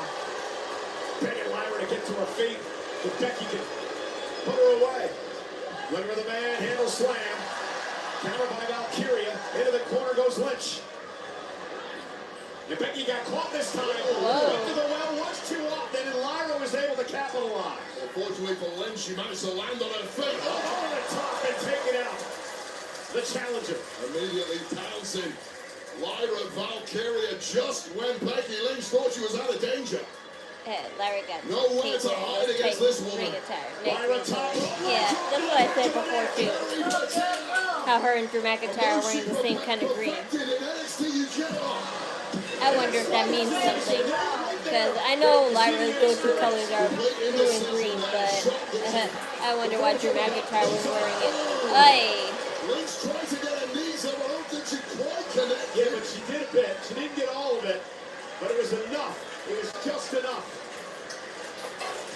Begging Lyra to get to her feet, but Becky can put her away. Look at the man, handle slam. Counter by Valkyria. Into the corner goes Lynch. And Becky got caught this time. Went to the well once too often, and Lyra was able to capitalize. Unfortunately for Lynch, she managed to land on her feet. Over the top and take it out. The challenger. Immediately pouncing. Lyra Valkyria just when Becky Lynch thought she was out of danger. Larry got Nowhere to hide against this woman. Lyra top. Yeah, that's what I said before too. How her and Drew McIntyre are wearing the same kind of green. I wonder if that means something. Because I know Lyra's go-to colors are blue and green, but I wonder why Drew McIntyre was wearing it. Aye. Lynch tried to get her knees up, I don't think she quite connected. Yeah, but she did a bit. She didn't get all of it, but it was enough. It was just enough.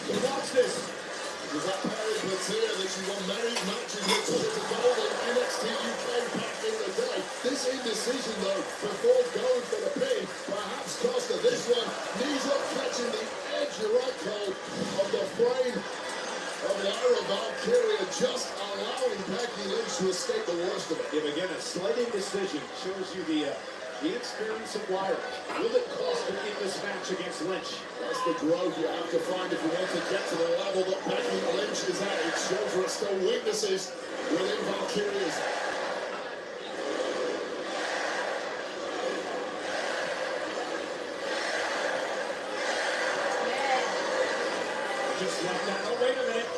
So watch this. It was that Perry Platia that she won many matches with took it to gold in NXT UK back in the day. This indecision though, before going for the pin, perhaps cost her this one. Knees up, catching the edge, you're right, Cole, of the frame of Lyra Valkyria, just allowing Becky Lynch to escape the worst of it. Yeah, again, a slight indecision shows you the experience of Lyra. Will it cost her in this match against Lynch? That's the growth you have to find if you want to get to the level that Becky Lynch is at. It shows there are still weaknesses within Valkyria's. just left out. Oh, wait a minute.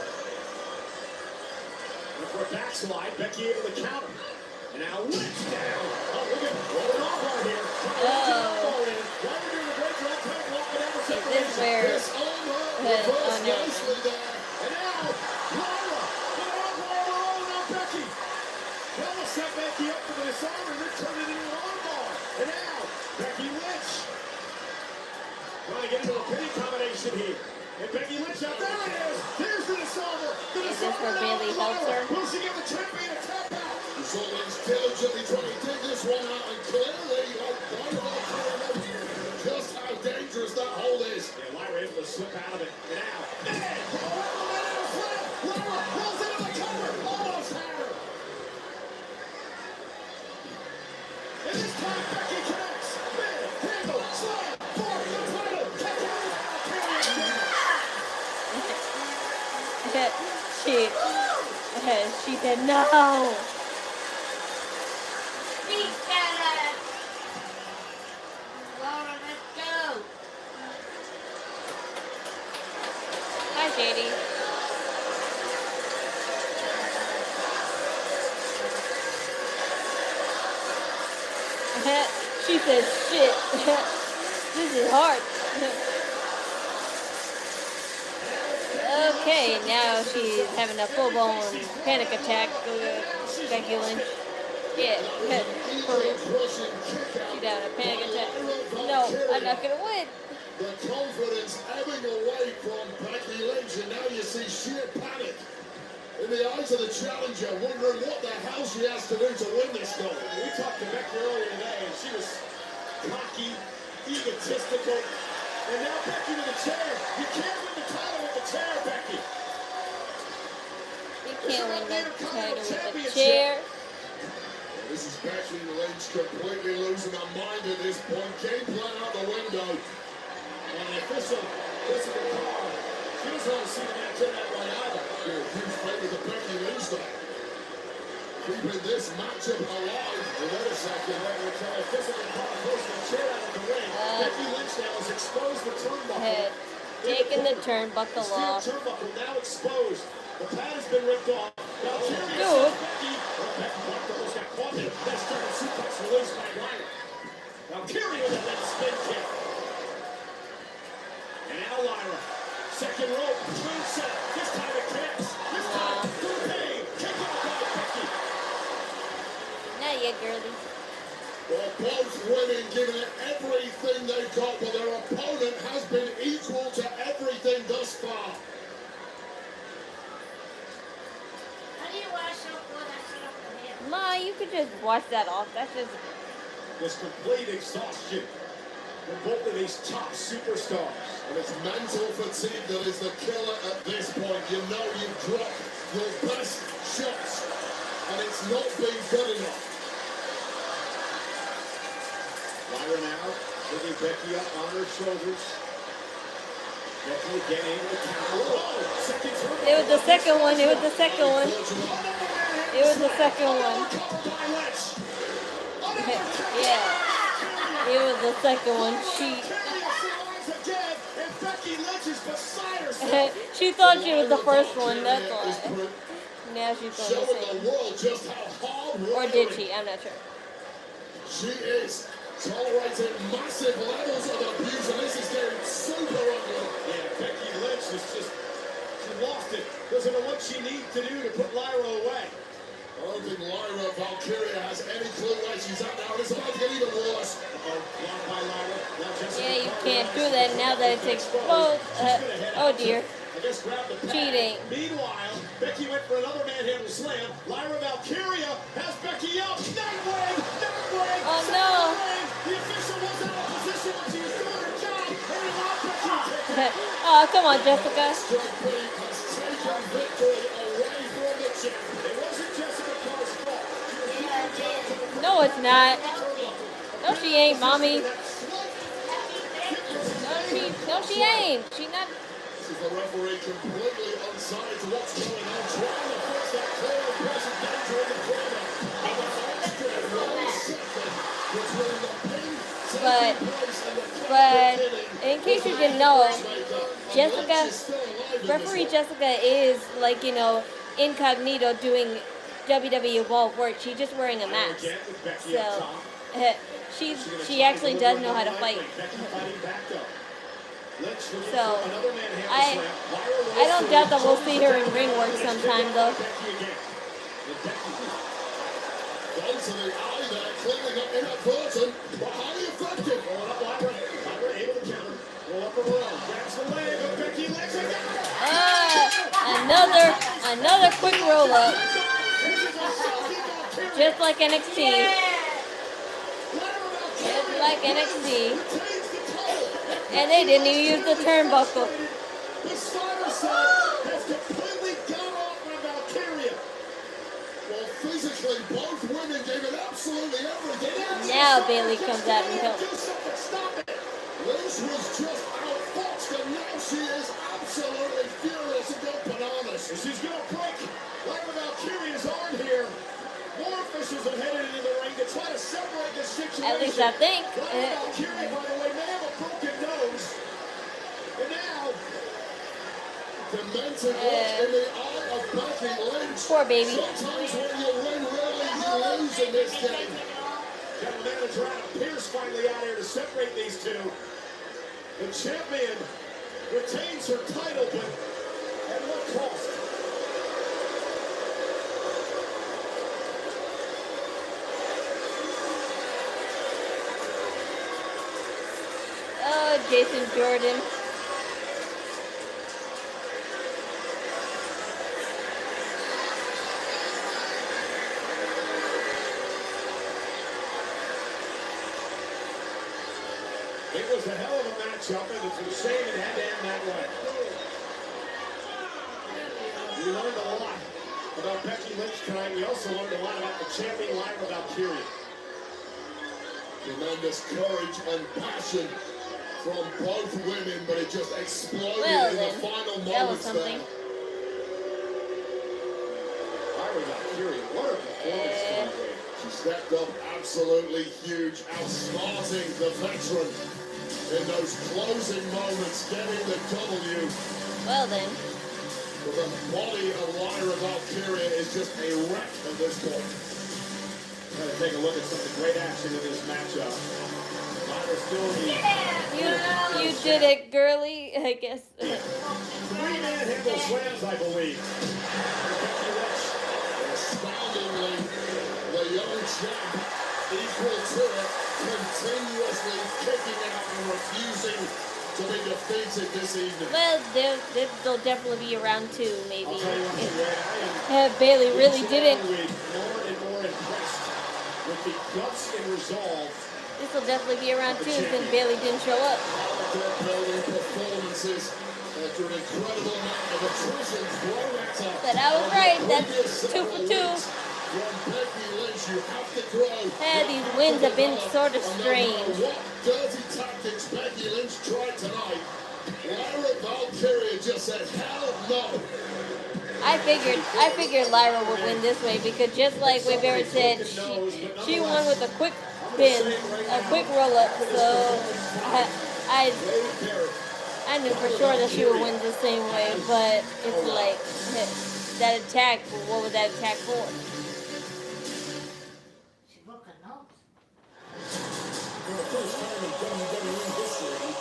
Look for a backslide. Becky able to counter. And now Lynch down. Oh, look at rolling off right here. Oh. Ryder doing a great job trying to block it out for Is this where? And now Lyra. Look at Lyra rolling on Becky. Bella set Becky up for the disarm and then turned it into an armbar. And now Becky Lynch. Trying to get into a pinning combination here. And Becky Lynch out. There it is. Here's the disarmer. Is this where Bailey helps her? Will she give the champion a tap out? So Lynch diligently trying to dig this one out, and clearly, just how dangerous that hold is. Yeah, Lyra able to slip out of it. And now, Lyra rolls into the cover. Almost had her. And this time, Becky connects. Man, handle, slam, for the title. Catch out. She said no. Hi, JD. She said, shit. This is hard. Okay, now she's having a full-blown panic attack. Becky Lynch. Yeah, for real. She's having a panic attack. No, I'm not gonna win. The confidence ebbing away from Becky Lynch, and now you see sheer panic in the eyes of the challenger, wondering what the hell she has to do to win this goal. We talked to Becky earlier today, and she was cocky, egotistical, and now Becky with the chair. You can't win the title with the chair, Becky. You can't win the title with the chair. This is Becky Lynch completely losing her mind at this point. Game plan out the window. And the official, Jessica Carr, she doesn't want to see the match in that way either. You're a huge favor to Becky Lynch there. Keeping this matchup alive. Well, wait a second. We're telling Jessica Carr pushing the chair out of the ring. Becky Lynch now has exposed the turnbuckle. Taking the turnbuckle off. The turnbuckle now exposed. The pad has been ripped off. Now Becky. Becky almost got caught there. That's turning suplex released by Ryder. Now Kyrie with that spin kick. And now Lyra. Second rope. Twin set. This time it connects. This time through pain. Kick out by Becky. Now you girlie. Well, both women giving it everything they've got, but their opponent has been equal to everything thus far. Ma, you could just wash that off. That's just... This complete exhaustion for both of these top superstars. And it's mental fatigue that is the killer at this point. You know you've dropped your best shots, and it's not been good enough. Lyra now picking Becky up on her shoulders. Becky again able to counter. Oh, second turn. It was the second one. It was the second one. It was the second one. Yeah. It was the second one. She thought she was the first one. That's why. Now she's going to Showing the world just how hard. Or did she? I'm not sure. She is tolerating massive levels of abuse, and this is getting super ugly. Yeah, Becky Lynch is just, she lost it. Doesn't know what she needs to do to put Lyra away. I don't think Lyra Valkyria has any clue where she's at now. It's about to get even worse. Blocked by Lyra. Yeah, you can't do that now that it's exposed. Oh dear. I guess grab the pad. Cheating. Meanwhile, Becky went for another manhandle slam. Lyra Valkyria has Becky up. Nightwing! Oh no. The official was out of position when she was doing her job. And he allowed Becky to take Oh, come on, Jessica. Strike Beat has taken victory away from the champ. It wasn't Jessica Carr's fault. She was doing her job to the No, it's not. No, she ain't, mommy. No, she ain't. She not. This is the referee completely unsigned to what's going on, trying to fix that clear and present danger in the corner. And the fight's getting 1 second between the pin taking place and the But in case you didn't know, Jessica Referee Jessica is like, you know, incognito doing WWE Evolve work. She's just wearing a mask. So she actually does know how to fight. So I don't doubt that we'll see her in ring work sometime though. Onto the eye there, cleaning up inadvertent, but highly effective. Lyra able to counter. Roll up and roll. Grabs the leg of Becky Lynch. Another quick roll up. Just like NXT. Just like NXT. And they didn't even use the turnbuckle. The Spider Side has completely gone off on Valkyria. Well, physically, both women gave it absolutely everything. Now Bayley comes out and helps. Liz was just outfoxed, and now she is absolutely furious and go bananas. She's going to break Lyra Valkyria's arm here. More officials have headed into the ring to try to separate this situation. At least I think. Lyra Valkyria, by the way, may have a broken nose. And now, demented look in the eye of Becky Lynch. Poor baby. Sometimes when you win, really, you lose in this game. got a manager out. Pierce finally out here to separate these two. The champion retains her title, but at what cost? Oh, Jason Jordan. It was a hell of a matchup, and it's a shame it had to end that way. We learned a lot about Becky Lynch tonight. We also learned a lot about the champion Lyra Valkyria. Tremendous courage and passion from both women, but it just exploded Well, in the then, final that was moments something. there. Lyra Valkyria, what a performance tonight. She stepped up absolutely huge, outsmarting the veteran in those closing moments, getting the W. Well then. But the body of Lyra Valkyria is just a wreck at this point. Gotta take a look at some of the great action in this matchup. Lyra still the You did it, girly, I guess. three-man handle slams, I believe. Becky Lynch. Astoundingly, the young champ, equal to it, continuously kicking out and refusing to be defeated this evening. Well, they'll definitely be around two, maybe. I'll tell you one thing, Ray, I am Bailey really each and didn't. every week more and more impressed with the guts and resolve. This will definitely be around two since Bailey didn't show up. Building performances after an incredible amount of attrition thrown at her. But I was right. That's 2 for 2. From Becky Lynch, you have to grow. Yeah, these wins have been sort of No matter strange. what dirty tactics Becky Lynch tried tonight, Lyra Valkyria just said, hell no. I figured Lyra would win this way because just like Wade Barrett said, she won with a quick spin, a quick roll up. So I knew for sure that she would win the same way, but it's like that attack. What was that attack for? For the first time in WWE history,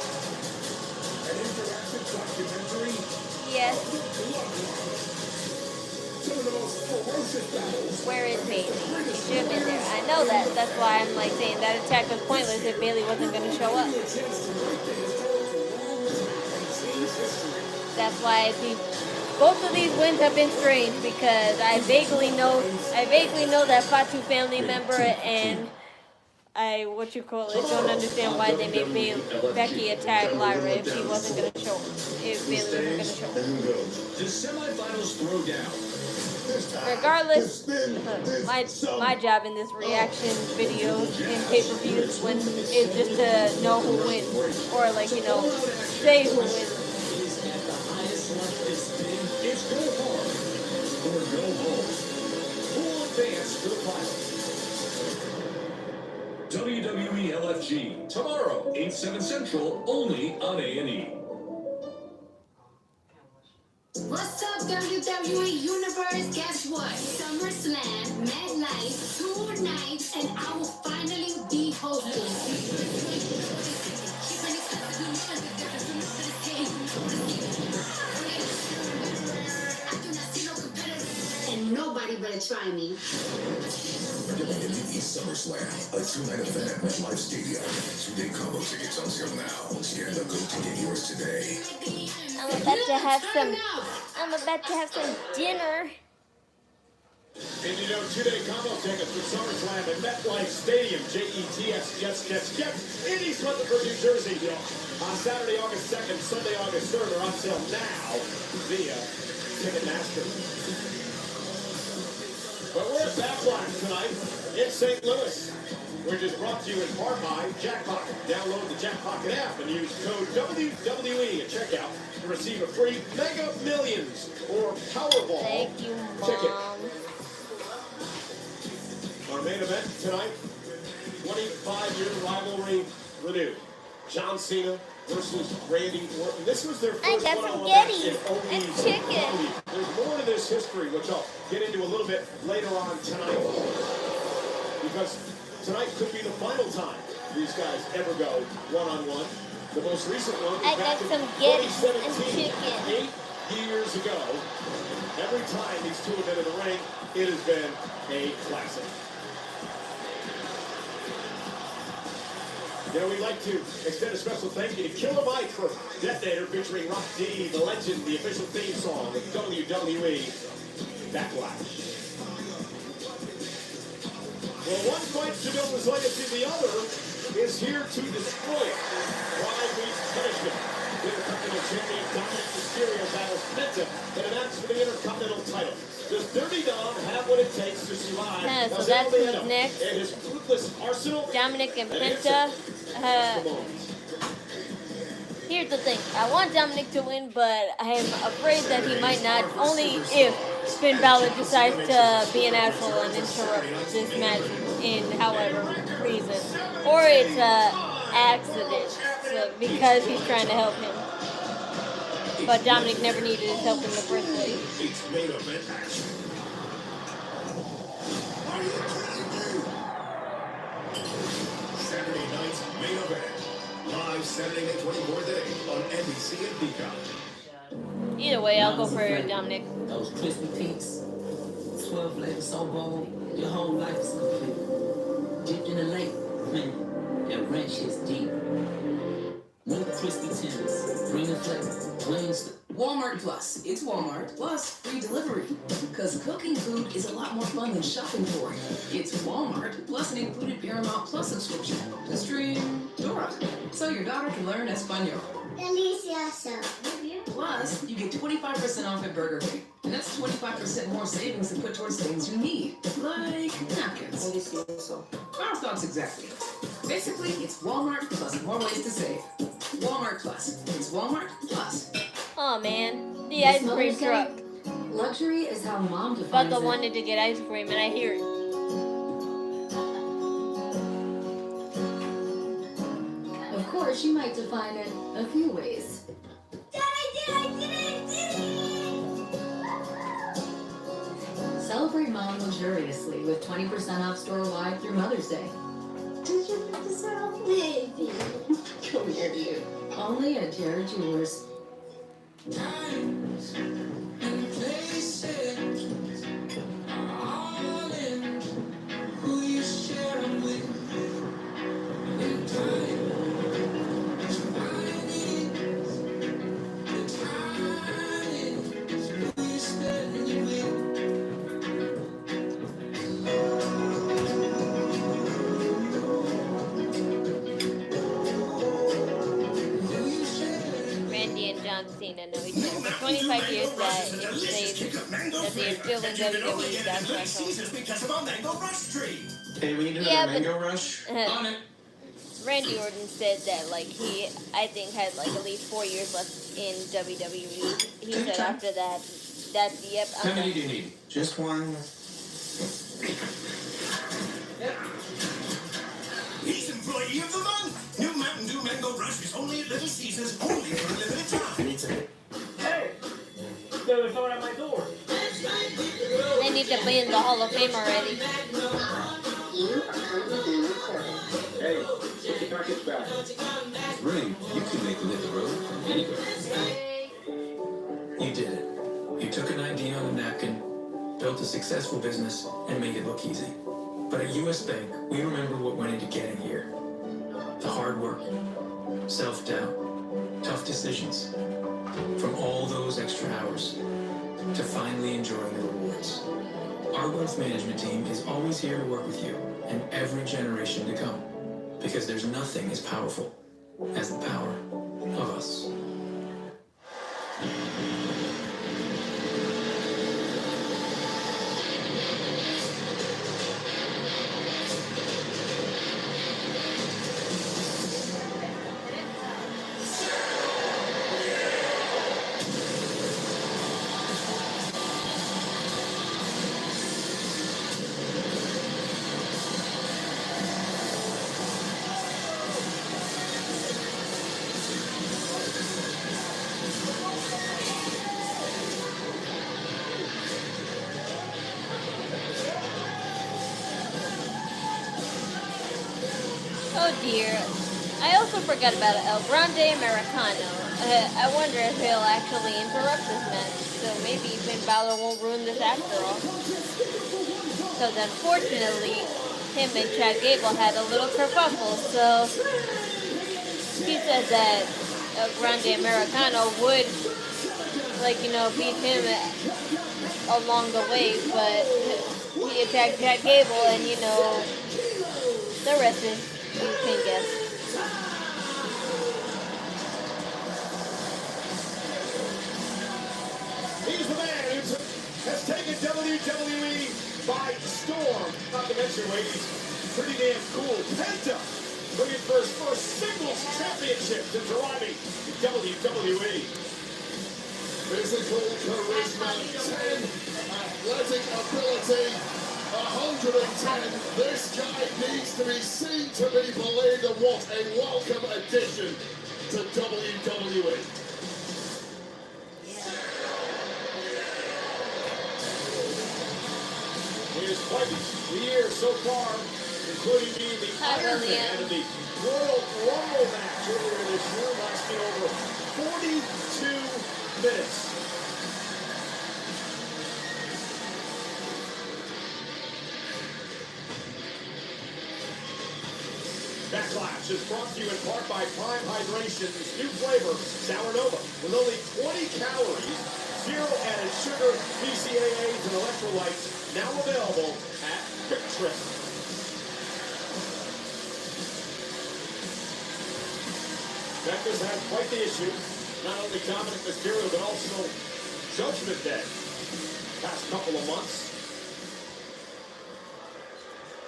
an interactive documentary. Yes. Some of the most ferocious battles. Where is Bailey? She should have been there. I know that. That's why I'm like saying that attack was pointless if Bailey wasn't going to show up. That's why both of these wins have been strange because I vaguely know that Fatu family member and I don't understand why they made Becky attack Lyra if she wasn't going to show up. If Bailey wasn't going to show up. The semifinals throwdown. Regardless, my job in this reaction video in pay-per-views is just to know who wins or say who wins. It's go hard or go home. Who will advance to the finals? WWE LFG tomorrow, 8/7 Central, only on A&E. What's up, WWE Universe? Guess what? SummerSlam, MetLife, 2 nights, and I will finally be hosting. And nobody better try me. WWE SummerSlam, a 2-night event at MetLife Stadium. 2-day combo tickets on sale now. Scan the code to get yours today. I'm about to have some dinner. And you know, 2-day combo tickets for SummerSlam at MetLife Stadium, Jets. Indies Rutherford, New Jersey, on Saturday, August 2nd, Sunday, August 3rd, are on sale now via Ticketmaster. But we're at Backlash tonight in St. Louis, which is brought to you in part by Jackpocket. Download the Jackpocket app and use code WWE at checkout to receive a free Mega Millions or Powerball Thank you, ticket. Mom. Our main event tonight, 25-year rivalry renewed. John Cena versus Randy Orton. This was their I first got one-on-one spaghetti match in and OV's chicken. movie. There's more to this history, which I'll get into a little bit later on tonight. Because tonight could be the final time these guys ever go one-on-one. The most recent one was I back got in some spaghetti and 2017, chicken. 8 years ago. Every time these two have been in the ring, it has been a classic. You know, we'd like to extend a special thank you to Killer Mike for Detonator featuring Rock D, the legend, the official theme song of WWE Backlash. Well, one fights to build his legacy, the other is here to destroy it. Pride meets punishment. Intercontinental champion Dominic Mysterio battles Penta in a match for the Intercontinental title. Does Dirty Dom have what it takes to survive? Yeah, so that's who's next. And his ruthless arsenal? Dominic and Penta. Here's the thing. I want Dominic to win, but I'm afraid that he might not. Only if Finn Balor decides to be an asshole and interrupt this match in however reason. Or it's an accident, so, because he's trying to help him. But Dominic never needed his help in the first place. It's main event action. Are you kidding me? Saturday night's main event. Live Saturday May 24th at 8 on NBC and Peacock. Either way, I'll go for Dominic. Those crispy peaks, 12 flavors so bold, your whole life is complete. Dipped in the lake, man, that ranch is deep. New crispy tenders, bring the flavor, wings. Walmart Plus. It's Walmart Plus free delivery. Because cooking food is a lot more fun than shopping for it. It's Walmart Plus an included Paramount Plus subscription to stream Dora. So your daughter can learn Espanol. Delicioso. Plus, you get 25% off at Burger King. And that's 25% more savings to put towards things you need. Like napkins. Delicioso. Our thoughts exactly. Basically, it's Walmart Plus more ways to save. Walmart Plus. It's Walmart Plus. Oh man, the ice cream truck. Luxury is how mom defines Bubba wanted to get ice cream, and I hear it. Of course, you might define it a few ways. Dad, I did it! Celebrate mom luxuriously with 20% off store-wide through Mother's Day. Did you put this out? Baby. Come here, you. Only at Jared Jewelers. Times and places, all in who you share them with. In time, it's finding the time is who you spend it with. Randy and John Cena know each other for 25 years that they are still in WWE Backlash. Because of our Mango Rush tree. Hey, we need another Yeah, but- mango rush. On it. Randy Orton said that he, I think, had at least 4 years left in WWE. He said after that, yep. How many do you need? Just one. He's Employee of the Month. New Mountain Dew Mango Rush is only at Little Caesars, only for a limited time. Hey, the they're throwing at my door. They need to be in the Hall of Fame already. You are currently being recorded. Hey, get the package back. Ring, you can make them hit the road from anywhere. You did it. You took an idea on a napkin, built a successful business, and made it look easy. But at US Bank, we remember what went into getting here. The hard work, self-doubt, tough decisions. From all those extra hours to finally enjoying the rewards. Our wealth management team is always here to work with you and every generation to come. Because there's nothing as powerful as the power of us. Oh dear. I also forgot about El Grande Americano. I wonder if he'll actually interrupt this match. So maybe Finn Balor won't ruin this after all. Because unfortunately, him and Chad Gable had a little kerfuffle. So he said that El Grande Americano would, beat him along the way. But he attacked Chad Gable and, the rest is, you can guess. He's the man who has taken WWE by storm. Not to mention, ladies, pretty damn cool. Penta looking for his first singles championship since arriving in WWE. Physical charisma, 10 athletic ability, 110. This guy needs to be seen to be believed, and what a welcome addition to WWE. It is quite the year so far, including being the Iron Man in the Royal Rumble match earlier this year, lasting over 42 minutes. Backlash is brought to you in part by Prime Hydration's new flavor, Sour Nova, with only 20 calories, 0 added sugar, BCAAs, and electrolytes, now available at Quick Trip. Becca's had quite the issue. Not only Dominic Mysterio, but also Judgment Day. Past couple of months.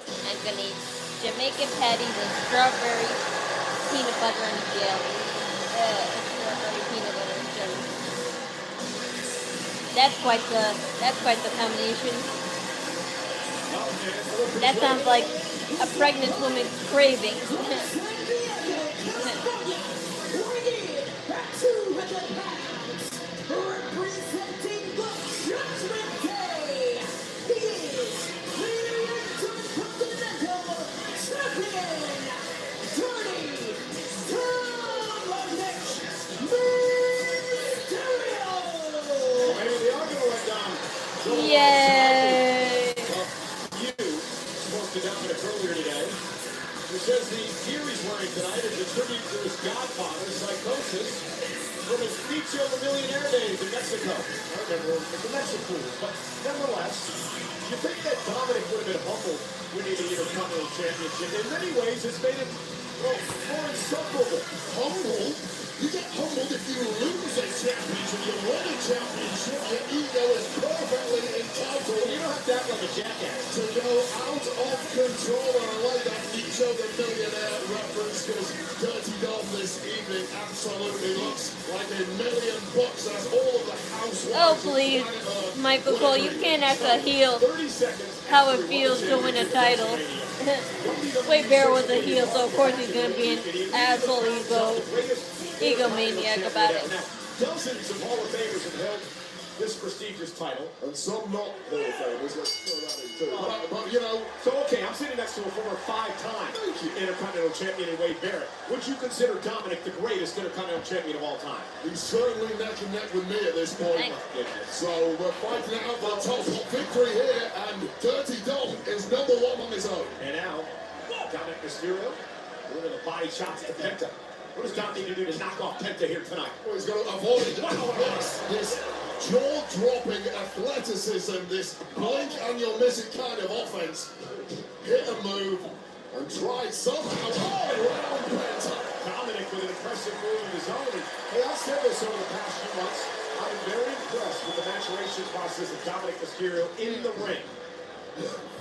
I'm gonna eat Jamaican patties and strawberry peanut butter and jelly. Strawberry peanut butter and jelly. That's quite the combination. That sounds like a pregnant woman's cravings. Representing the Judgment Day, he is the Intercontinental Champion, Tony Mysterio. Maybe the argument went down. Yay! You spoke to Dominic earlier today, who says the gear he's wearing tonight is a tribute to his godfather, Psychosis, from his Bicho the Millionaire days in Mexico. I remember the Mexico, but nevertheless, you think that Dominic would have been humbled winning the Intercontinental Championship? In many ways, it's made him more insufferable. Humble? You get humbled if you lose a championship. You win a championship, your ego is perfectly entitled. You don't have to act like a jackass. To go out of control, and I like that Bicho the Millionaire reference, because Dirty Dom this evening absolutely looks like $1 million. That's all of the housewives. Oh please, Michael Cole, you can't act a heel. 30 seconds. How it feels to win a title. Wade Bear was a heel, so of course he's gonna be an asshole egomaniac about it. Dozens of Hall of Famers have held this prestigious title. And some not Hall of Famers, let's throw that in too. But you know... So, okay, I'm sitting next to a former 5-time Intercontinental Champion in Wade Barrett. Would you consider Dominic the greatest Intercontinental Champion of all time? He's certainly neck and neck with me at this point. So we're fighting it out for the top victory here, and Dirty Dom is #1 on his own. And now, Dominic Mysterio, delivering the body shots to Penta. What does Dom need to do to knock off Penta here tonight? Well, he's got to avoid this jaw-dropping athleticism, this blink and you'll miss it kind of offense. Hit a move and try somehow all around Penta. Dominic with an impressive move of his own. And, hey, I've said this over the past few months. I've been very impressed with the maturation process of Dominic Mysterio in the ring.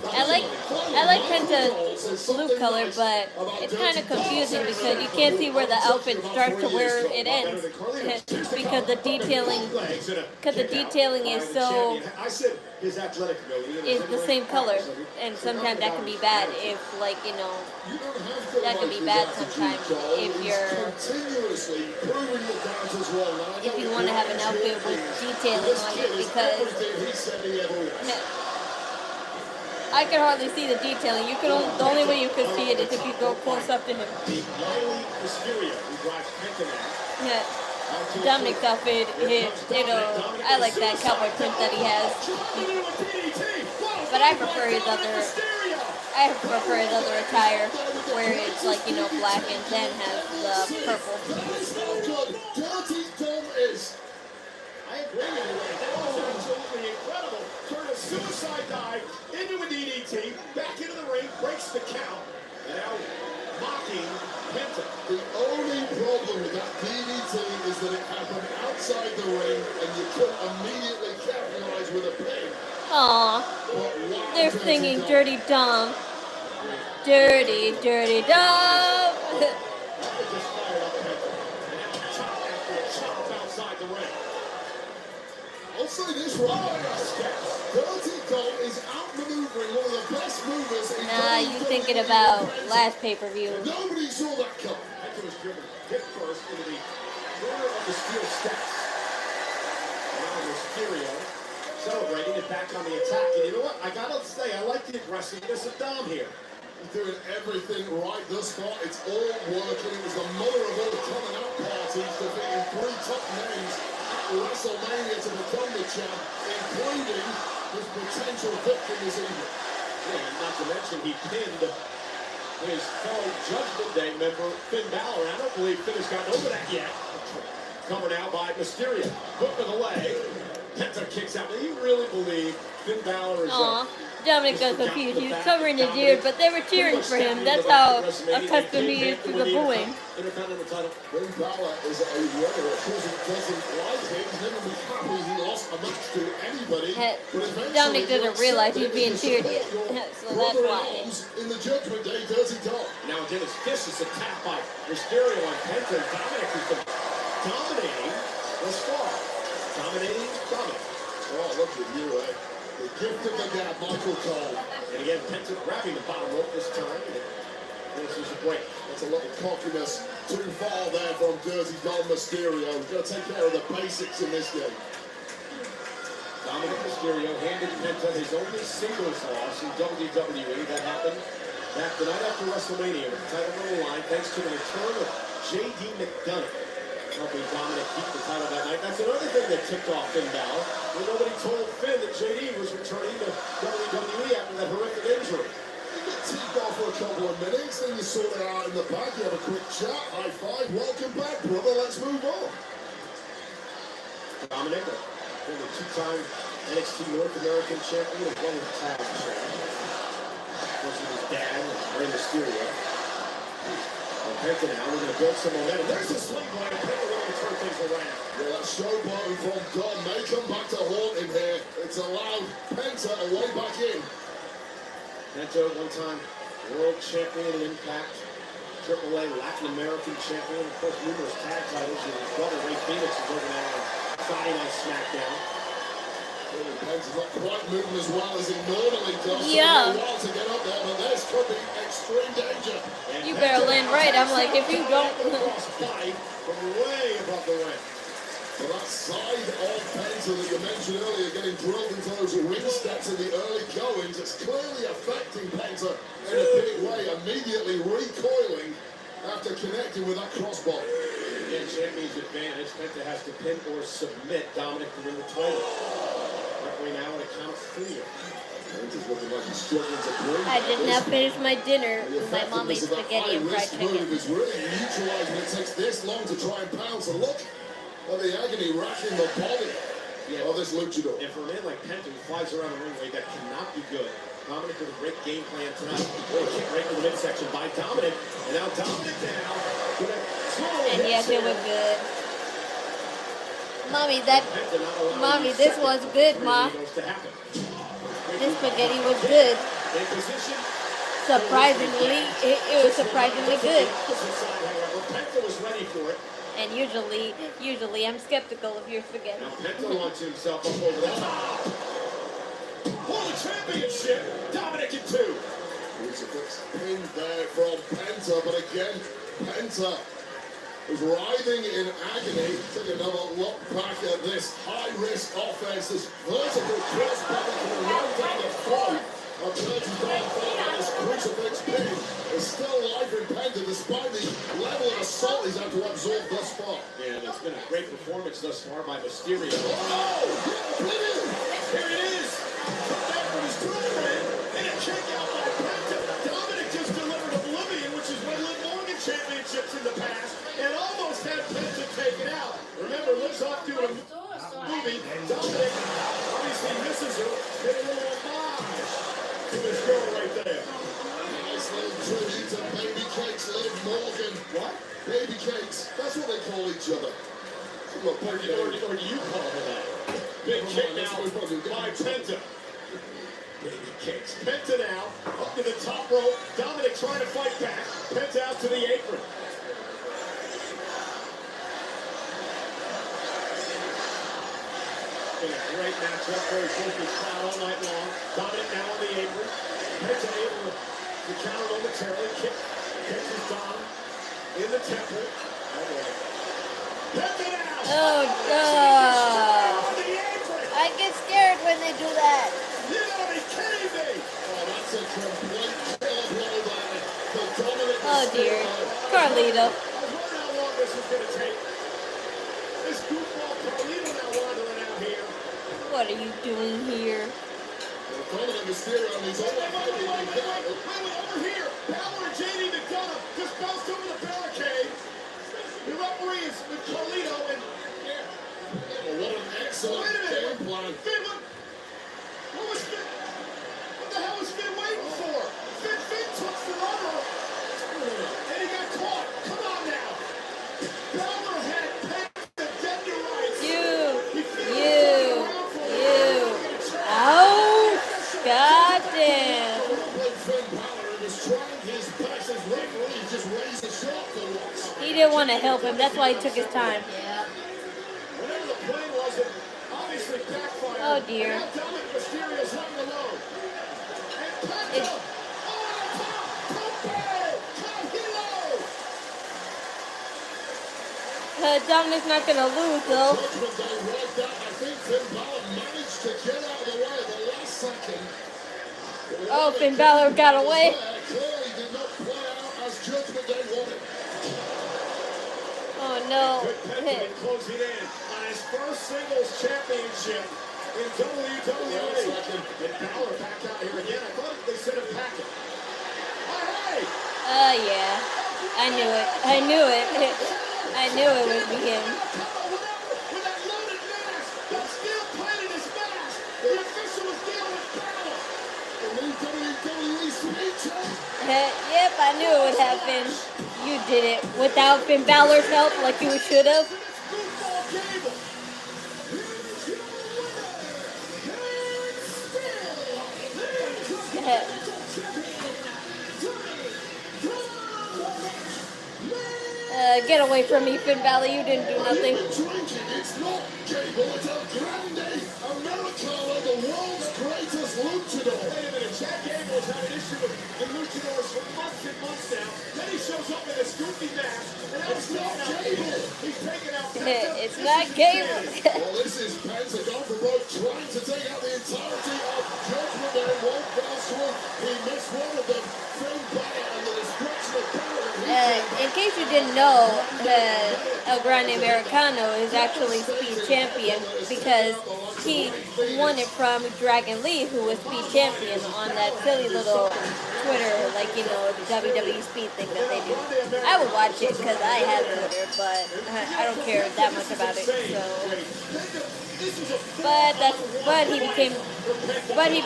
I like Penta's blue color, but it's kind of confusing because you can't see where the outfit starts to where it ends because the detailing is so is the same color, and sometimes that can be bad if that can be bad sometimes if you want to have an outfit with detailing on it because. I can hardly see the detailing. The only way you can see it is if you go close up to him. Yeah. Dominic's outfit, I like that cowboy print that he has. But I prefer his other attire, where it's black and then has the purple. Dirty Dom is. I agree with you. That was absolutely incredible. Turned a suicide dive into a DDT, back into the ring, breaks the count, and now mocking Penta. The only problem with that DDT is that it happened outside the ring, and you couldn't immediately capitalize with a pin. Aww. They're singing Dirty Dom. Dirty, Dirty Dom. I'll say this right. Dirty Dom is outmaneuvering one of the best movers in WWE. You thinking about last pay-per-view. Nobody saw that come. Penta was driven hip first into the corner of the steel steps. Now Mysterio celebrating it back on the attack. And you know what? I gotta say, I like the aggressiveness of Dom here. He's doing everything right thus far. It's all working. It was the mother of all coming out parties, defeating 3 top names WrestleMania to become the champ, including his potential victim this evening. Yeah, and not to mention he pinned his fellow Judgment Day member Finn Balor. I don't believe Finn has gotten over that yet. Covered out by Mysterio. Hook of the leg. Penta kicks out. Do you really believe Finn Balor is Dominic got confused. He was covering his ears, but they were cheering for him. That's how accustomed he is to the booing. Finn Balor is a winner. Of course, he doesn't like him. He's never been happy he lost a match to anybody. Dominic doesn't realize he's being cheered yet, so that's why. In the Judgment Day, Dirty Dom. Now again, his vicious attack by Mysterio on Penta. Dominic has been dominating thus far. Dominating Dominic. Oh, look at you, eh? The gift of the gab, Michael Cole. And again, Penta grabbing the bottom rope this time. This is a break. That's a little cockiness too far there from Dirty Dom Mysterio. He's got to take care of the basics in this game. Dominic Mysterio handed Penta his only singles loss in WWE. That happened back the night after WrestleMania with the title on the line, thanks to the return of J.D. McDonough, helping Dominic keep the title that night. That's another thing that ticked off Finn Balor. When nobody told Finn that J.D. was returning to WWE after that horrific injury. You get teed off for a couple of minutes, then you sort it out in the back, you have a quick chat, high five, welcome back, brother, let's move on. Dominic, the 2-time NXT North American champion, as well as tag champion. Of course, with his dad, Rey Mysterio. And Penta now, we're going to build some momentum. There's a swing by Penta, we're going to turn things around. Yeah, that showboat from Dom may come back to haunt him here. It's allowed Penta a way back in. Penta, one-time world champion in Impact, AAA Latin American champion, of course, numerous tag titles, and his brother Ray Phoenix is over now on Friday Night SmackDown. Penta's not quite moving as well as he normally does. Yeah. So a while to get up there, but this could be extreme danger. And you better land right. I'm like, if you don't. Cross body from way above the ring. Well, that side of Penta that you mentioned earlier, getting drilled into those ring steps in the early goings, it's clearly affecting Penta in a big way, immediately recoiling after connecting with that crossbar. Again, champion's advantage. Penta has to pin or submit Dominic to win the title. Referee now on a count 3. Penta's looking like he's struggling to breathe. I did not finish my dinner. My mom made The effectiveness of that spaghetti and fried high-risk chicken. move is really neutralizing. It takes this long to try and pounce. And look at the agony racking the body of this luchador. And for a man like Penta, who flies around the ring way, that cannot be good. Dominic with a great game plan tonight. Boy, kick right in the midsection by Dominic. And now Dominic down. And yes, it was good. Mommy, this was good, Ma. This spaghetti was good. Surprisingly, it was surprisingly good. Penta was ready for it. And usually I'm skeptical of your spaghetti. Now Penta launches himself up over the top. For the championship, Dominic in 2. Crucifix pin there from Penta, but again, Penta is writhing in agony. Take another look back at this high-risk offense, this vertical crossbody coming right down the throat of Curtis Dark. This crucifix pin is still alive in Penta despite the level of assault he's had to absorb thus far. Yeah, and it's been a great performance thus far by Mysterio. Oh! Here it is! Back from his tournament, and a kick out by Penta. Dominic just delivered Oblivion, which is what Liv Morgan championships in the past, and almost had Penta taken out. Remember, Liv's off to a movie. Dominic obviously misses her. Did a little homage to his girl right there. Nice little tribute to Baby Cakes, Liv Morgan. What? Baby Cakes, that's what they call each other. Or do you call her that? Big kick now by Penta. Baby kicks. Penta now up to the top rope. Dominic trying to fight back. Penta out to the apron. Been a great matchup. Very focused crowd all night long. Dominic now on the apron. Penta able to counter momentarily. Kick. Catches Dom in the temple. Penta now. Oh, On the apron. I get scared when they do that. You gotta be kidding me! Oh, that's a complete kill blow there for Dominic. Oh dear, Carlito. I was wondering how long this was gonna take. This goofball Carlito now wandering out here. What are you doing here? Dominic Mysterio, and he's all about it. Over here! Balor and JD McDonough just bounced over the barricade. The referee is with Carlito and... Well, what an excellent game plan. Finn, what was Finn? What the hell was Finn waiting for? Finn took forever. And he got caught. Come on now. Balor had Penta dead to rights. You. Ouch! Goddamn. Finn Balor was trying his best as referee just raised the shot for once. He didn't want to help him. That's why he took his time. Whatever the play was, it obviously backfired. Oh dear. Now Dominic Mysterio's left alone. And Penta. It's- Dominic's not gonna lose though. Judgment Day right there. I think Finn Balor managed to get out of the way at the last second. Oh, Finn Balor got away. Clearly did not play out as Judgment Day wanted. Oh no. Penta closing in on his first singles championship in WWE. And Balor back out here again. I thought they said a packet. Oh, hey! Yeah. I knew it. I knew it would be him. With that loaded mask, that steel plate in his mask, the official was dealing with Balor. The new WWE Sweet Chat. Yep, I knew it would happen. You did it without Finn Balor's help, like you should have. Get away from me, Finn Balor. You didn't do nothing. It's not cable, it's a grande Americana, the world's greatest luchador. Wait a minute, Jack Gable's had an issue with the luchadors for months and months now. Then he shows up in this goofy mask, and now It's not cable. he's It's not Gable. Well, this is Pentagon for Road trying to take out the entirety of Judgment there in one fell swoop. He missed one of them. Finn Balor and the destruction of power. In case you didn't know, El Grande Americano is actually Speed Champion because he won it from Dragon Lee, who was Speed Champion on that silly little Twitter, like, you know, WWE Speed thing that they do. I would watch it because I have Twitter, but I don't care that much about it. So, but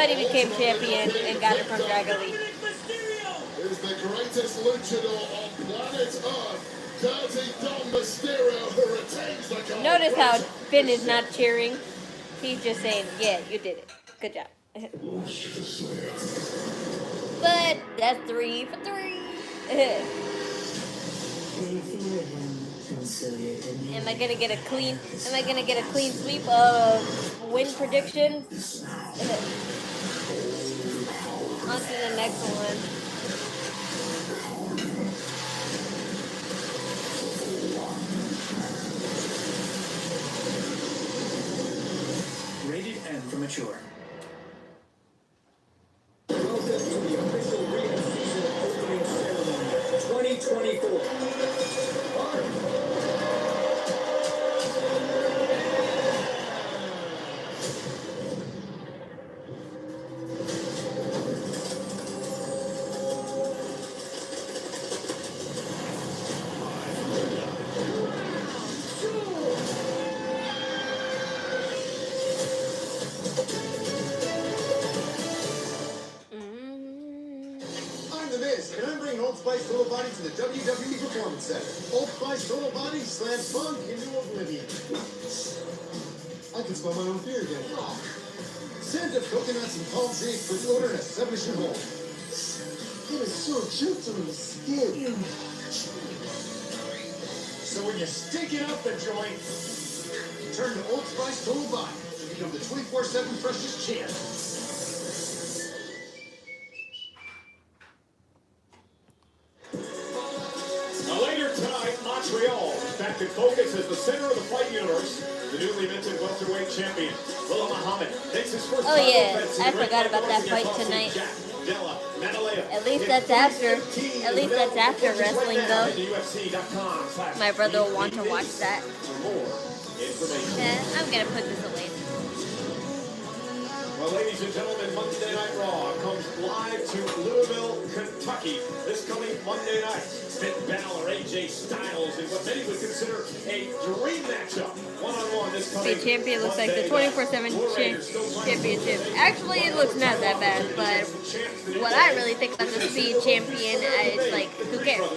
he became champion and got it from Dragon Lee. Is the greatest luchador on planet Earth, Dirty Dom Mysterio, who retains the gold. Notice how Finn is not cheering. He's just saying, yeah, you did it. Good job. But that's 3 for 3. Am I gonna get a clean sweep of win prediction? On to the next one. Rated M for mature. Welcome to the official Rio season opening ceremony 2024. And I'm bringing Old Spice Total Body to the WWE Performance Center. Old Spice Total Body slams funk into oblivion. I can smell my own fear again. Scent of coconuts and palm trees puts odor in a submission hole. It is so gentle in the skin. So when you stink it up the joint, turn to Old Spice Total Body and become the 24/7 freshest champ. Montreal is back in focus as the center of the fight universe. The newly minted welterweight champion, Willow Muhammad, makes his first oh yeah, I forgot about that fight tonight. At least that's after wrestling though. My brother will want to watch that. I'm gonna put this away. Well, ladies and gentlemen, Monday Night Raw comes live to Louisville, Kentucky this coming Monday night. Finn Balor, AJ Styles, in what many would consider a dream matchup. One-on-one this coming The champion looks like the 24/7 championship. Actually, it looks not that bad, but what I really think about the Speed champion is like, who cares?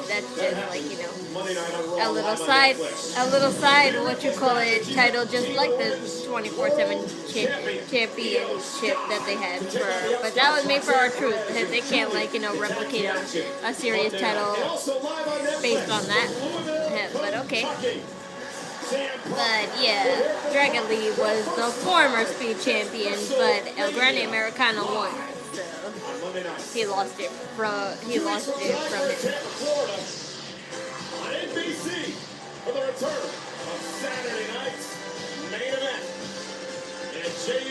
That's just like, you know, a little side, what you call it, title, just like the 24/7 championship that they had for, but that was made for our truth. They can't, like, you know, replicate a serious title based on that. But okay. But yeah, Dragon Lee was the former Speed champion, but El Grande Americano won. So he lost it from him. On NBC for the return of Saturday night's main event.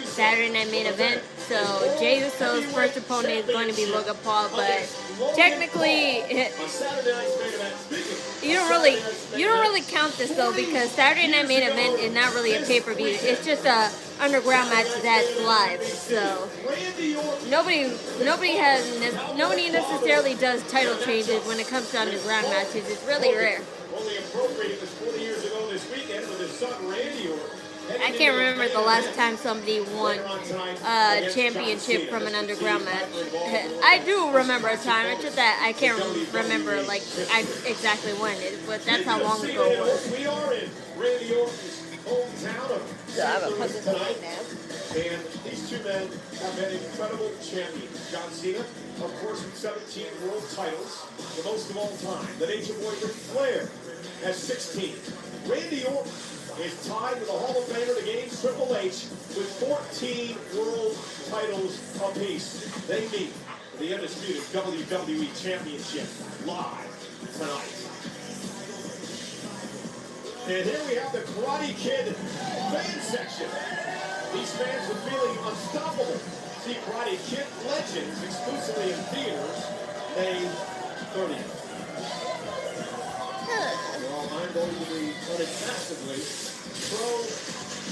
Saturday night main event. So Jey Uso's first opponent is going to be Logan Paul, but technically, you don't really count this though, because Saturday night main event is not really a pay-per-view. It's just a underground match that's live. So nobody necessarily does title changes when it comes to underground matches. It's really rare. Only appropriate it was 40 years ago this weekend with his son Randy Orton. I can't remember the last time somebody won a championship from an underground match. I do remember a time, it's just that I can't remember like exactly when, but that's how long ago it was. We are in Randy Orton's hometown of So I'm going to put this away now. And these two men have been incredible champions. John Cena, of course, with 17 world titles, the most of all time. The Nature Boy Ric Flair has 16. Randy Orton is tied with the Hall of Famer, the game, Triple H, with 14 world titles apiece. They meet for the undisputed WWE Championship live tonight. And here we have the Karate Kid fan section. These fans are feeling unstoppable. See Karate Kid Legends exclusively in theaters May 30th. Well, I'm going to be running massively pro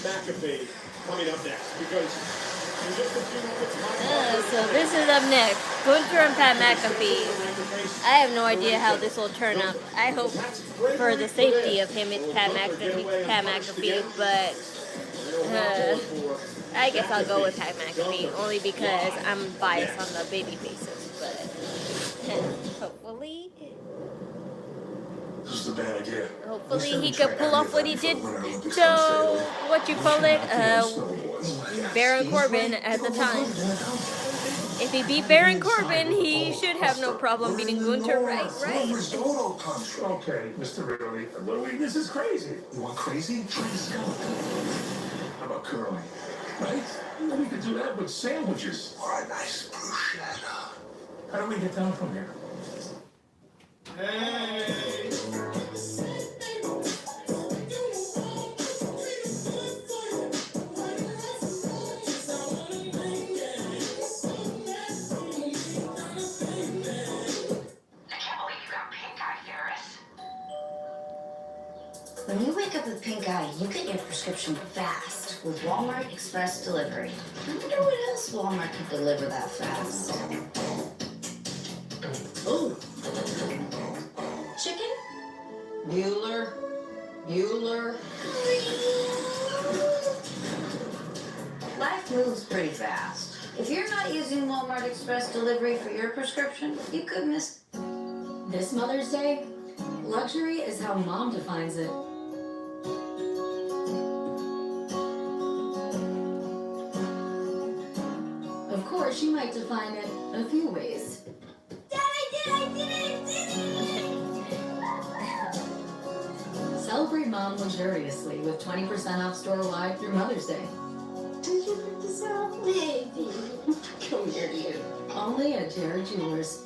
McAfee coming up next because in just a few moments, so this is up next. Gunther and Pat McAfee. I have no idea how this will turn out. I hope for the safety of him it's Pat McAfee, but I guess I'll go with Pat McAfee only because I'm biased on the baby faces, but hopefully. This is a bad idea. Hopefully he could pull off what he did to, what you call it, Baron Corbin at the time. If he beat Baron Corbin, he should have no problem beating Gunther, right? Okay, Mr. Ridley. This is crazy. You want crazy? Try the skeleton. How about curling? Right? We could do that with sandwiches. Or a nice bruschetta. How do we get down from here? Hey! When you wake up with pink eye, you get your prescription fast with Walmart Express Delivery. I wonder what else Walmart could deliver that fast. Ooh. Chicken? Bueller? Life moves pretty fast. If you're not using Walmart Express Delivery for your prescription, you could miss. This Mother's Day, luxury is how Mom defines it. Of course, she might define it a few ways. Dad, I did it! Celebrate Mom luxuriously with 20% off store-wide through Mother's Day. Did you pick this out? Baby. Come here, you. Only at Jared Jewelers.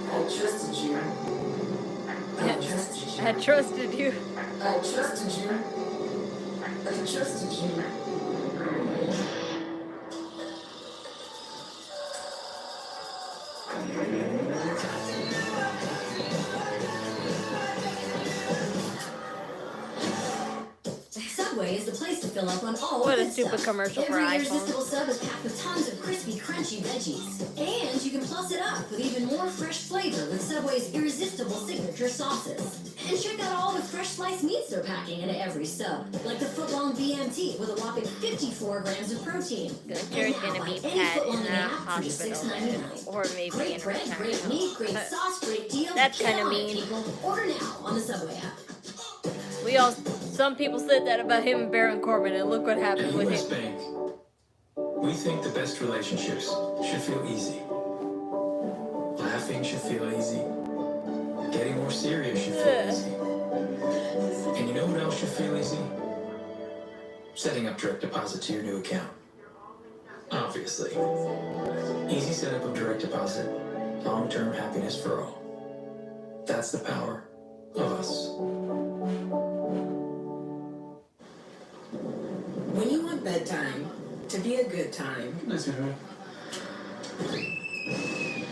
I trusted you. I trusted you. I trusted you. I trusted you. Subway is the place to fill up on all What the a good stupid stuff. commercial for Every iPhone. irresistible sub is packed with tons of crispy, crunchy veggies. And you can plus it up with even more fresh flavor with Subway's irresistible signature sauces. And check out all the fresh sliced meats they're packing into every sub, like the footlong BMT with a whopping 54 grams of protein. Gunther's gonna be Pat in a hospital, or maybe in a Great meat, great retirement. sauce, great deal. That's Get kinda on it, mean. people. Order now on the Subway app. Some people said that about him and Baron Corbin, and look what happened At with US him. Bank, we think the best relationships should feel easy. Laughing should feel easy. Getting more serious should feel easy. And you know what else should feel easy? Setting up direct deposit to your new account. Obviously. Easy setup of direct deposit. Long-term happiness for all. That's the power of us. When you want bedtime to be a good time,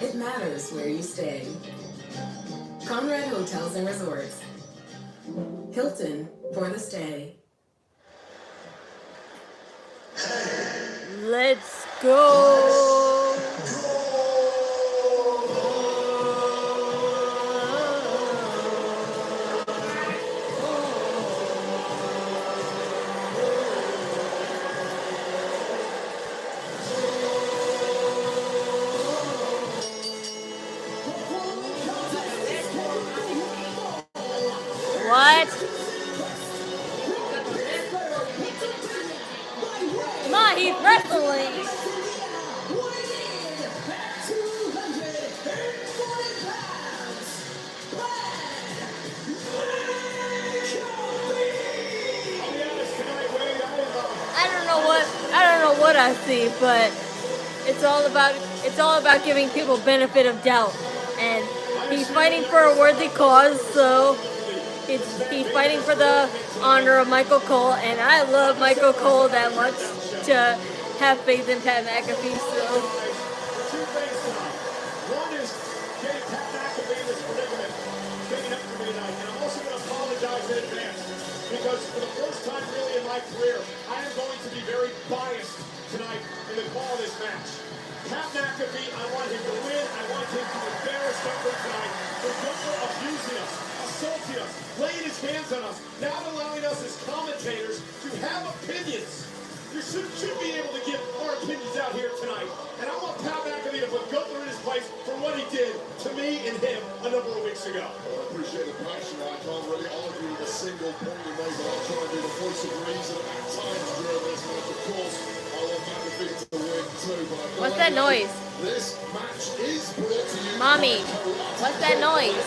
it matters where you stay. Conrad Hotels and Resorts. Hilton for the stay. Let's go. What? Ma, he's wrestling. I don't know what I see, but it's all about giving people benefit of doubt, and he's fighting for a worthy cause. So he's fighting for the honor of Michael Cole, and I love Michael Cole that much to have faith in Pat McAfee. So. One is getting Pat McAfee in this predicament, taking up for me tonight, and I'm also going to apologize in advance because for the first time really in my career, I am going to be very biased tonight in the call of this match. Pat McAfee, I want him to win. I want him to embarrass Gunther tonight for Gunther abusing us, assaulting us, laying his hands on us, not allowing us as commentators to have opinions. You should be able to give our opinions out here tonight. And I want Pat McAfee to put Gunther in his place for what he did to me and him a number of weeks ago. Well, I appreciate the passion. I can't really argue with a single point you made, but I'll try and be the voice of reason at times during this match. Of course, I want McAfee to win too. But What's that noise? This match is brought to you. Mommy, what's that noise?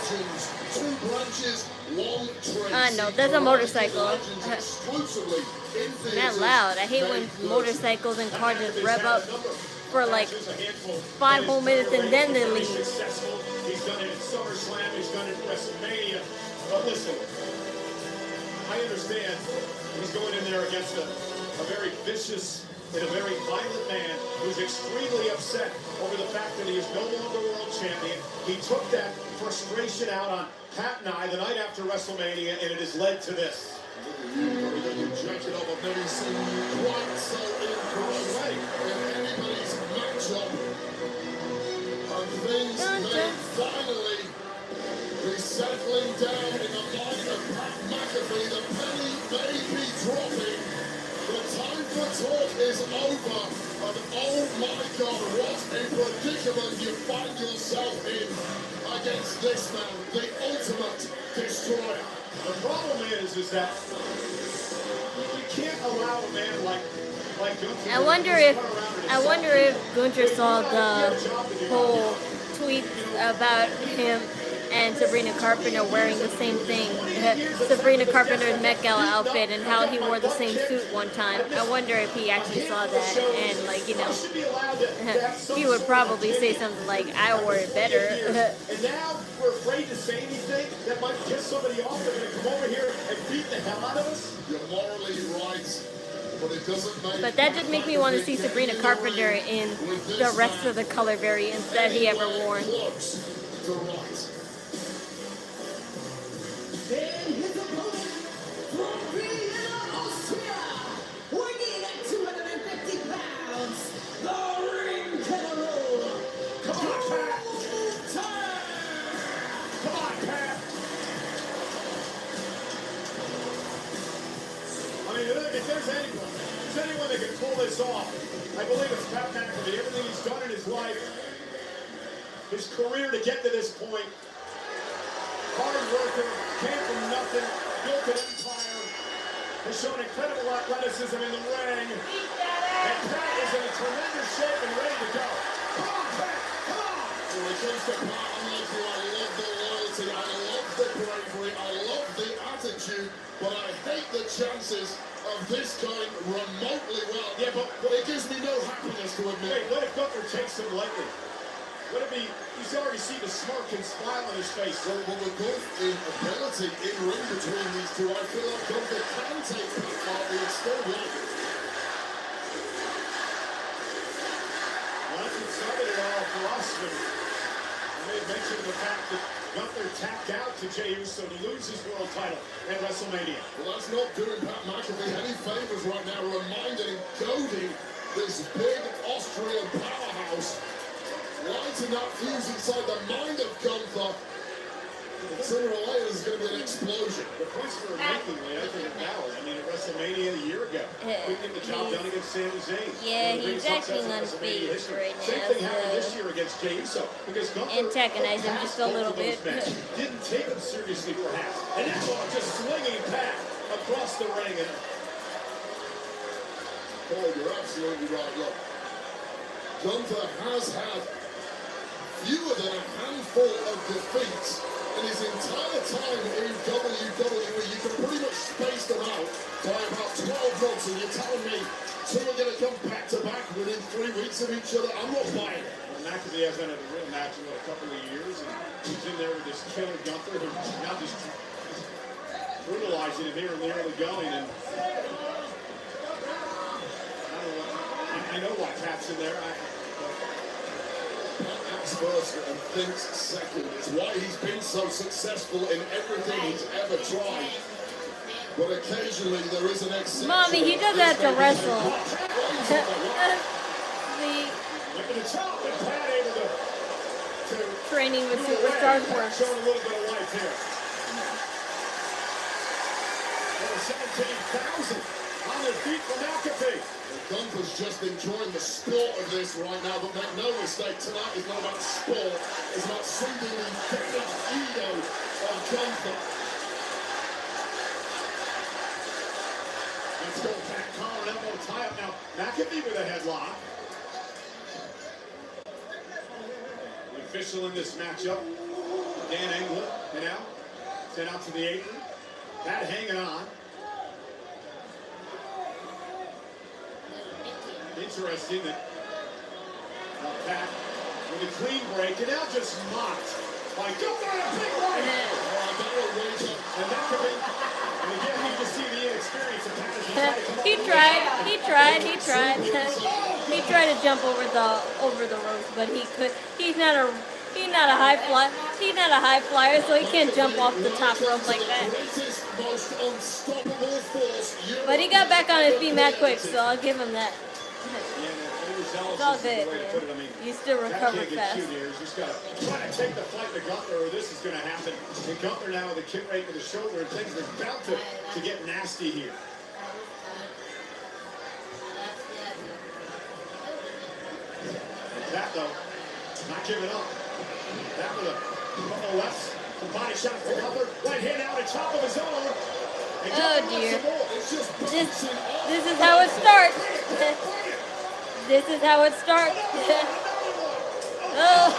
Two branches, one trace. No, that's a motorcycle. Exclusively in Not loud. I hate when motorcycles and cars just rev up for like 5 whole minutes and then they leave. He's done it at SummerSlam. He's done it at WrestleMania. But listen, I understand he's going in there against a very vicious and a very violent man who's extremely upset over the fact that he is no longer world champion. He took that frustration out on Pat and I the night after WrestleMania, and it has led to this. You judge it off. I've never seen you quite so incorrect in anybody's matchup. And things may finally be settling down in the mind of Pat McAfee. The penny may be dropping. The time for talk is over. And oh my God, what a predicament you find yourself in against this man, the ultimate destroyer. The problem is that you can't allow a man like Gunther. I wonder if Gunther saw the whole tweet about him and Sabrina Carpenter wearing the same thing. Sabrina Carpenter's Met Gala outfit and how he wore the same suit one time. I wonder if he actually saw that and, like, you know, he would probably say something like, I wore it better. And now we're afraid to say anything that might piss somebody off. They're going to come over here and beat the hell out of us. You're morally right, but it doesn't make... But that just makes me want to see Sabrina Carpenter in the rest of the color variants that he ever wore. And his opponent from Vienna, Austria, weighing at 250 pounds, the Ring General. Come on, Pat. Come on, Pat. I mean, if there's anyone that can pull this off, I believe it's Pat McAfee. Everything he's done in his life, his career to get to this point. Hard worker, came from nothing, built an empire, has shown incredible athleticism in the ring, and Pat is in a tremendous shape and ready to go. Come on, Pat, come on! When it comes to Pat, I'm like you, I love the loyalty, I love the bravery, I love the attitude, but I hate the chances of this going remotely well. Yeah, but it gives me no happiness to admit. Hey, what if Gunther takes him lightly? What if he's already seen the smirk and smile on his face? Well, we're both in ability in ring between these two. I feel like Gunther can take Pat lightly and still win. Well, that's what started it all for us. I made mention of the fact that Gunther tapped out to Jey Uso to lose his world title at WrestleMania. Well, that's not doing Pat McAfee any favors right now, reminding Cody, this big Austrian powerhouse, lighting that fuse inside the mind of Gunther. Sooner or later, there's going to be an explosion. The points we're making, I think, are valid. I mean, at WrestleMania a year ago, we get the job done against Sami Zayn. Yeah, he's acting unfazed right now. Same thing happened this year against Jey Uso, because Gunther antagonized him just a little bit. Didn't take him seriously, perhaps. And now just swinging back across the ring. And Paul, you're absolutely right. Look, Gunther has had fewer than a handful of defeats in his entire time in WWE. You can pretty much space them out by about 12 months, and you're telling me two are going to come back to back within 3 weeks of each other. I'm not buying it. McAfee hasn't had a real match in a couple of years, and he's in there with this killer Gunther who's now just brutalizing him here in the early going. And I know why Pat's in there. Pat acts first and thinks second. It's why he's been so successful in everything he's ever tried. But occasionally there is an exception. Mommy, he doesn't have to wrestle. Training with superstars works. Showing a little bit of life here. Over 17,000 on their feet for McAfee. Gunther's just enjoying the sport of this right now, but make no mistake, tonight is not about sport. It's about soothing the infected ego of Gunther. Let's go back, collar, elbow, tie up now. McAfee with a headlock. The official in this matchup, Dan England, sent out to the apron. Pat hanging on. Interesting that Pat with a clean break and now just mocked by Gunther and a big right hand. And McAfee, and again you can see the inexperience of Pat as He tried to jump over the ropes, but he could. He's not a high flyer. He's not a high flyer, so he can't jump off the top rope like that. But he got back on his feet mad quick, so I'll give him that. It's all good, man. You still recover fast. He's just got to try to take the fight to Gunther, or this is going to happen. And Gunther now with a kick right to the shoulder, and things are about to get nasty here. That though, not giving up. That with a couple lefts, some body shots to Gunther. Right hand out, a chop of his own. Oh dear. This is how it starts. This is how it starts. Oh.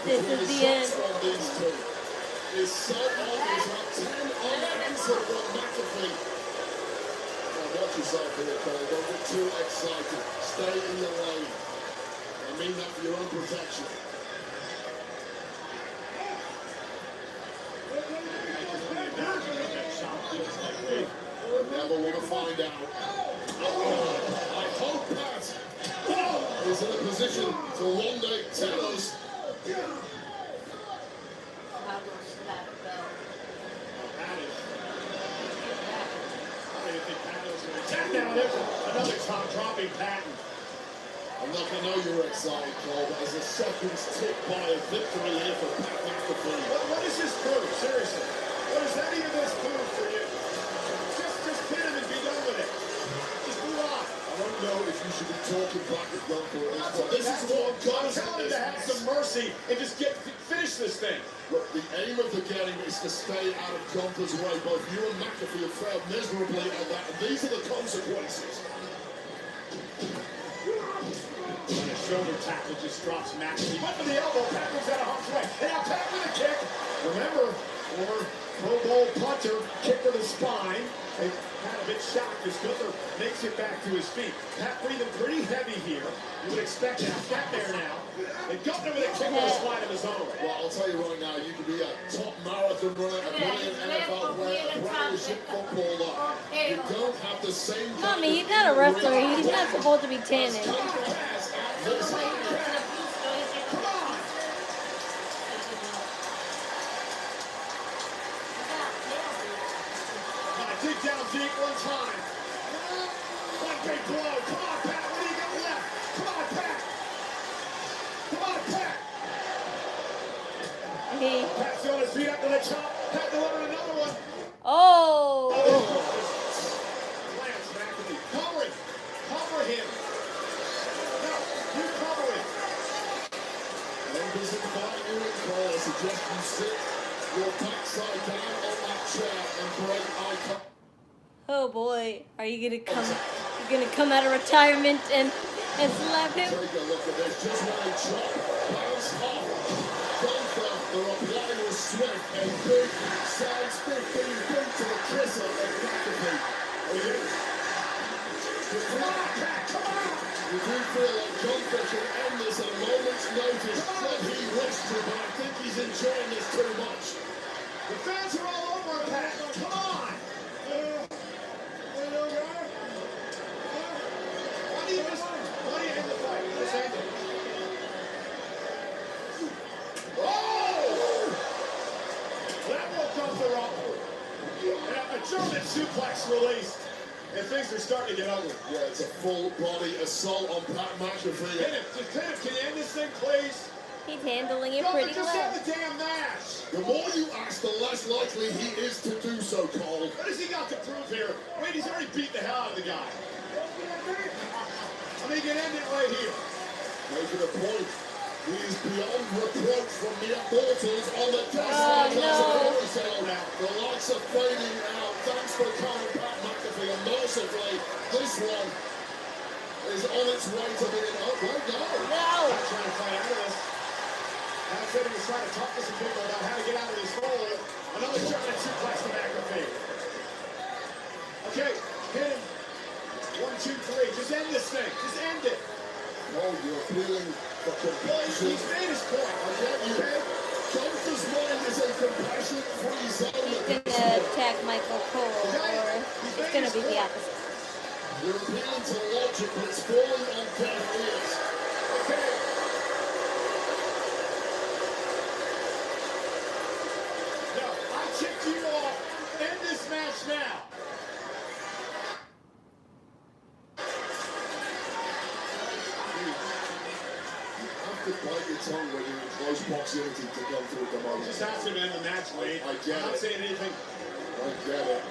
This is the end. Is so obvious, like 10 unanswered from McAfee. Watch yourself here, Cole. Don't get too excited. Stay in the lane. I mean that for your own protection. Never want to find out. I hope Pat is in a position to one day tell us. Another top dropping patent. I'm not going to know you're excited, Cole, but as the seconds tick by, a victory here for Pat McAfee. What is this proof? Seriously. What is that even this proof for you? Just pin him and be done with it. Just move on. I don't know if you should be talking back at Gunther at this point. This is what Gunther tell him to have some mercy and just finish this thing. Look, the aim of the game is to stay out of Gunther's way. Both you and McAfee have failed miserably at that, and these are the consequences. And a shoulder tackle just drops McAfee. Went for the elbow. Pat moves out of harm's way. Now Pat with a kick. Remember, former Pro Bowl punter, kick to the spine. They had a bit shocked as Gunther makes it back to his feet. Pat breathing pretty heavy here. You would expect to have that there now. And Gunther with a kick to the spine of his own. Well, I'll tell you right now, you could be a top marathon runner, a brilliant NFL player, a premiership footballer. You don't have the same... Mommy, he's not a wrestler. He's not supposed to be tanning. Dig down deep one time. One big blow. Come on, Pat. What do you got left? Come on, Pat. Come on, Pat. Pat's on his feet up to the top. Pat delivered another one. Oh. Lance McAfee. Cover him. Cover him. No, you cover him. Members inviting you in, Cole. I suggest you sit your backside down on that chair and break eye contact. Oh boy, are you gonna come? You're gonna come out of retirement and slap him? Take a look at this. Just when they chop, bounce off. Gunther The reply was swift, a big size 15 feet to the kisser of McAfee. Come on, Pat, come on! You do feel like Gunther can end this at a moment's notice should he wish to, but I think he's enjoying this too much. The fans are all over him, Pat. Come on! Why do you end the fight? Just end it. Oh! That woke Gunther up. And a German suplex released. And things are starting to get ugly. Yeah, it's a full body assault on Pat McAfee. Hit him. Just hit him. Can you end this thing, please? He's handling it Gunther, pretty just well. end the damn match. The more you ask, the less likely he is to do so, Cole. What has he got to prove here? Wait, he's already beat the hell out of the guy. I mean, he can end it right here. Making a point. He is beyond reproach from mere mortals on the death Oh, no. The lights are fading out. Thanks for coming, Pat McAfee. And mercifully, this one is on its way to being up right now. No. I'm trying to fight out of this. Pat said he was trying to talk to some people about how to get out of this hole. Another German suplex to McAfee. Okay, hit him. 1, 2, 3. Just end this thing. Just end it. Oh, you're appealing for compassion. He's made his point. I get you. Gunther's mind is a compassion-free zone. He's gonna attack Michael Cole, or it's gonna be the opposite. You're appealing to logic, but it's falling on deaf ears. Okay. No, I kicked you off. End this match now. You have to bite your tongue when you're in close proximity to Gunther at the moment. Just ask him to end the match, Wade. I get I'm not it. saying anything. I get it.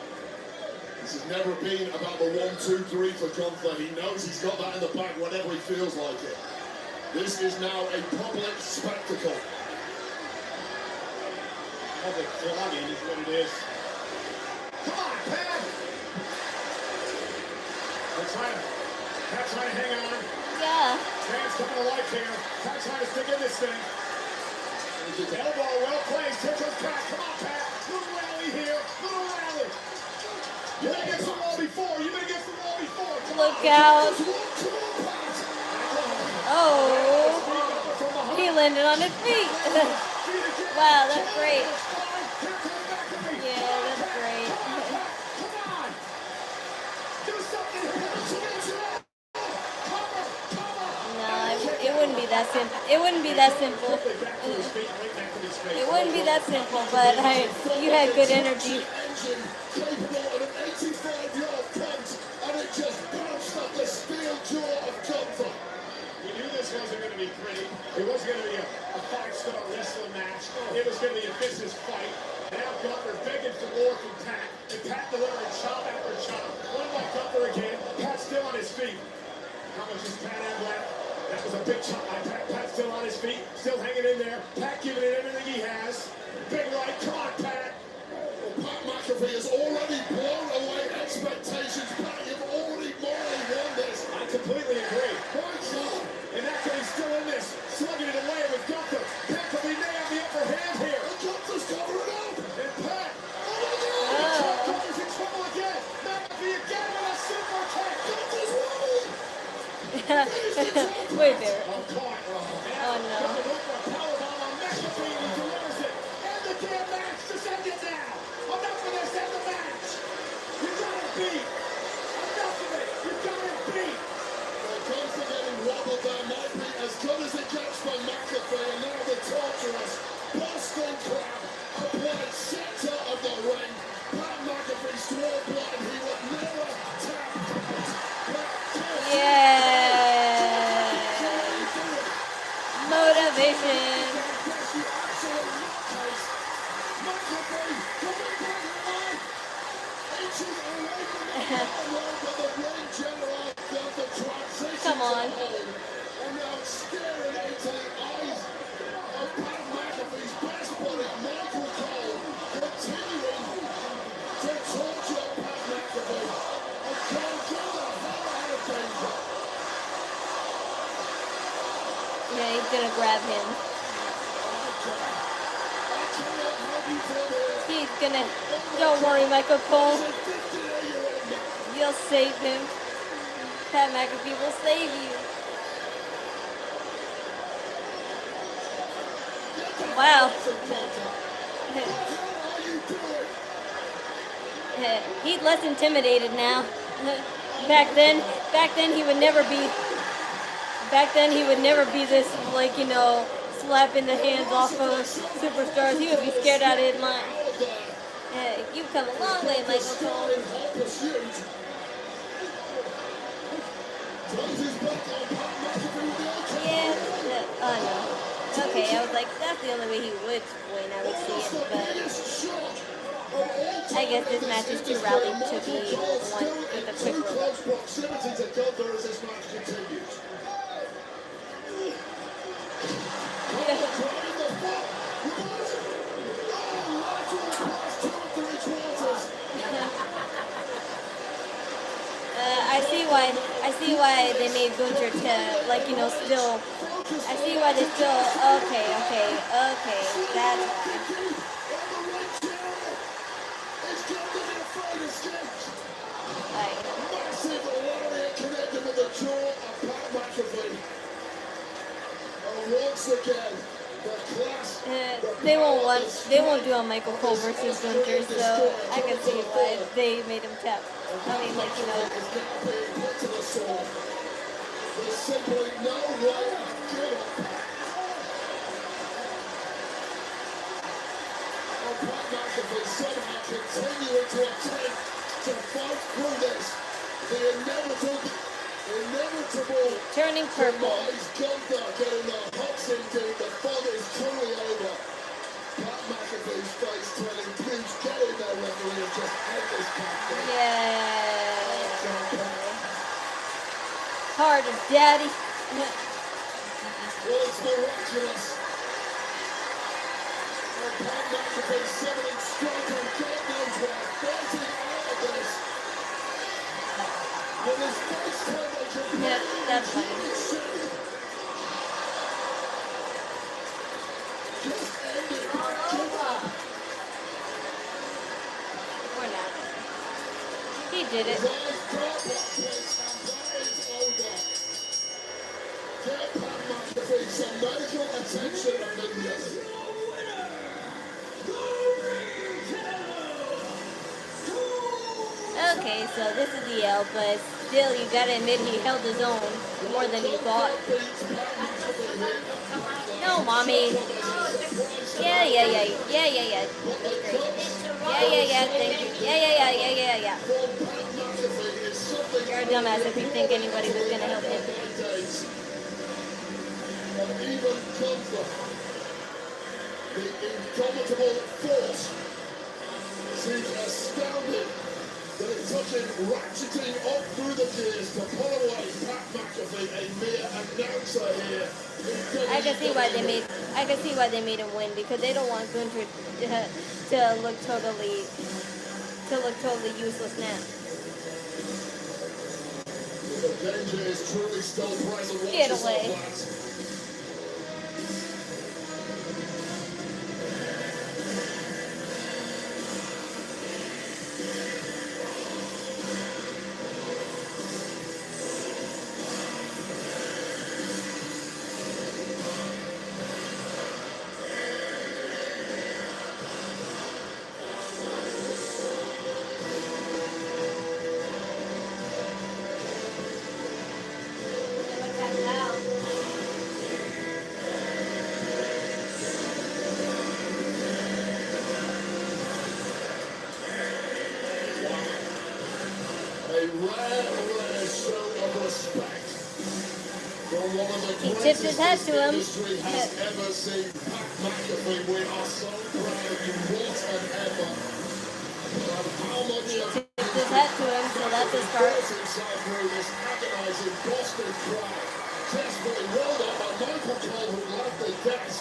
This has never been about the 1, 2, 3 for Gunther. He knows he's got that in the bag whenever he feels like it. This is now a public spectacle. Public flogging is what it is. Come on, Pat! They're trying to hang on. Yeah. Fans coming to life here. Pat trying to stick in this thing. Elbow well placed. Here comes Pat. Come on, Pat. Little rally here. Little rally. You've been against the wall before. You've been against the wall before. Come Look on. out. Come on, Pat. Oh. He landed on his feet. Wow, that's great. Yeah, that's great. Come on. Do something here. No, it wouldn't be that simple. It wouldn't be that simple. It wouldn't be that simple, but you had good energy. Capable of an 85-yard punt, and it just bounced off the steel jaw of Gunther. We knew this wasn't going to be pretty. It was going to be a 5-star wrestling match. It was going to be a business fight. Now Gunther begging for more from Pat, and Pat delivering chop after chop. One by Gunther again. Pat still on his feet. How much is Pat have left? That was a big chop by Pat. Pat still on his feet, still hanging in there. Pat giving it everything he has. Big right. Come on, Pat. Pat McAfee has already blown away expectations. Pat, you've already morally won this. I completely agree. My God. And that's why he's still in this, slugging it away with Gunther. McAfee may have the upper hand here. And Gunther's covering up. And Pat. Oh. Gunther's in trouble again. McAfee again with a super kick. Gunther's running. Wait there. I'm caught. Oh no. Gunther went for a powerbomb on McAfee and he delivers it. End the damn match. Just end it now. Enough of this. End the match. You got it beat. Enough of it. You got it beat. Well, Gunther getting wobbled there might be as good as it gets for McAfee, and now the torturous Boston Crab applied center of the ring. Pat McAfee swore blind he would never tap out. Yeah. Motivation. Come on. And now staring into the eyes of Pat McAfee's best buddy, Michael Cole, continuing to torture Pat McAfee. And Cole get the hell out of danger. Yeah, he's gonna grab him. He's gonna. Don't worry, Michael Cole. You'll save him. Pat McAfee will save you. Wow. He's less intimidated now. Back then he would never be. Back then he would never be this, like, you know, slapping the hands off of superstars. He would be scared out of his mind. You've come a long way, Michael Cole. Yeah. Oh no. Okay, I was like, that's the only way he would win. I would see it, but I guess this match is too rowdy to be won with a quick roll. I see why they made Gunther to, like, you know, still. I see why they still. Okay, that's why. They won't do a Michael Cole versus Gunther, so I can see why they made him tap. I mean, like, you know. There's simply no way to give up. Well, Pat McAfee somehow continuing to attempt to fight through this. The inevitable Turning purple. He's Gunther getting the hot seat. The fun is truly over. Pat McAfee's face turning pinch, getting there, referee, and just end this captain. Yeah. Hard as daddy. Well, it's miraculous. Well, Pat McAfee summoning strength and God knows why. 30 out of this. When his face turned, they can that's funny. just end it. Or not. He did it. Some medical attention on the Okay, so this is the L, but still, you gotta admit he held his own more than you thought. No, mommy. Yeah. Thank you. Yeah. You're a dumbass if you think anybody was gonna help him. Even Gunther, the indomitable force, seems astounded that it took him ratcheting up through the gears to pull away Pat McAfee, a mere announcer here. I can see why they made him win, because they don't want Gunther to look totally useless now. The danger is truly still present. Get away. He tipped his hat to him. Tipped his hat to him, so that's a start. Desperately rolled up by Michael Cole, who left the gas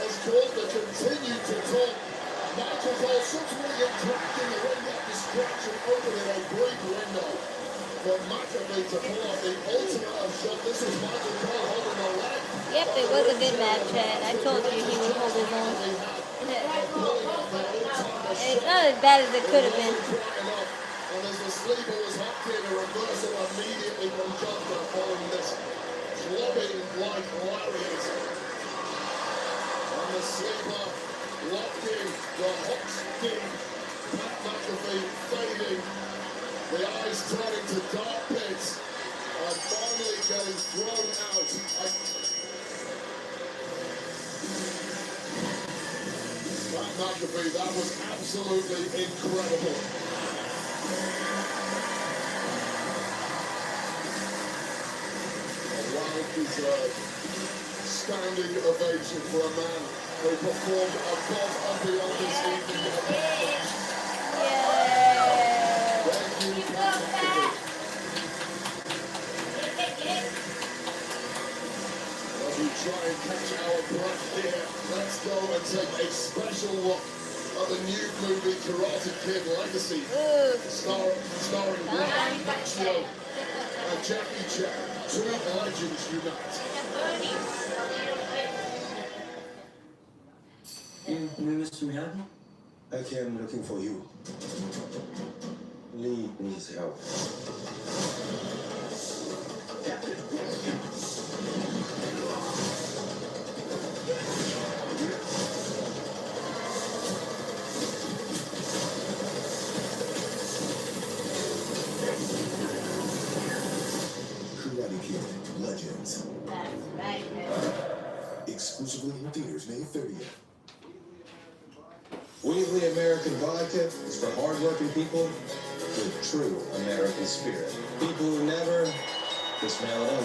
as Coulter continued to talk. Michael Cole subsequently interacting the ring that distraction opening a brief window for McAfee to pull off the ultimate shot. This was Michael Cole holding the leg. Yep, it was a good match, and I told you he would hold his own. It's not as bad as it could have been. And as the sleeper was hooked in, a reversal immediately from Jumper following this clubbing like lariat. And the sleeper locked in, the hooks deep. Pat McAfee fading, the eyes turning to dark pits, and finally getting thrown out. Pat McAfee, that was absolutely incredible. A well-deserved standing ovation for a man who performed above and beyond his evening. Thank you, Pat McAfee. As we try and catch our breath here, let's go and take a special look at the new movie Karate Kid Legacy, starring Ryan Maxwell and Jackie Chan. Two legends unite. You Mr. Miyagi? I came looking for you. Lee needs help. Karate Kid Legends. That's right. Exclusively in theaters May 30th. Weebly American Vodka is for hardworking people with true American spirit. People who never just mail it in.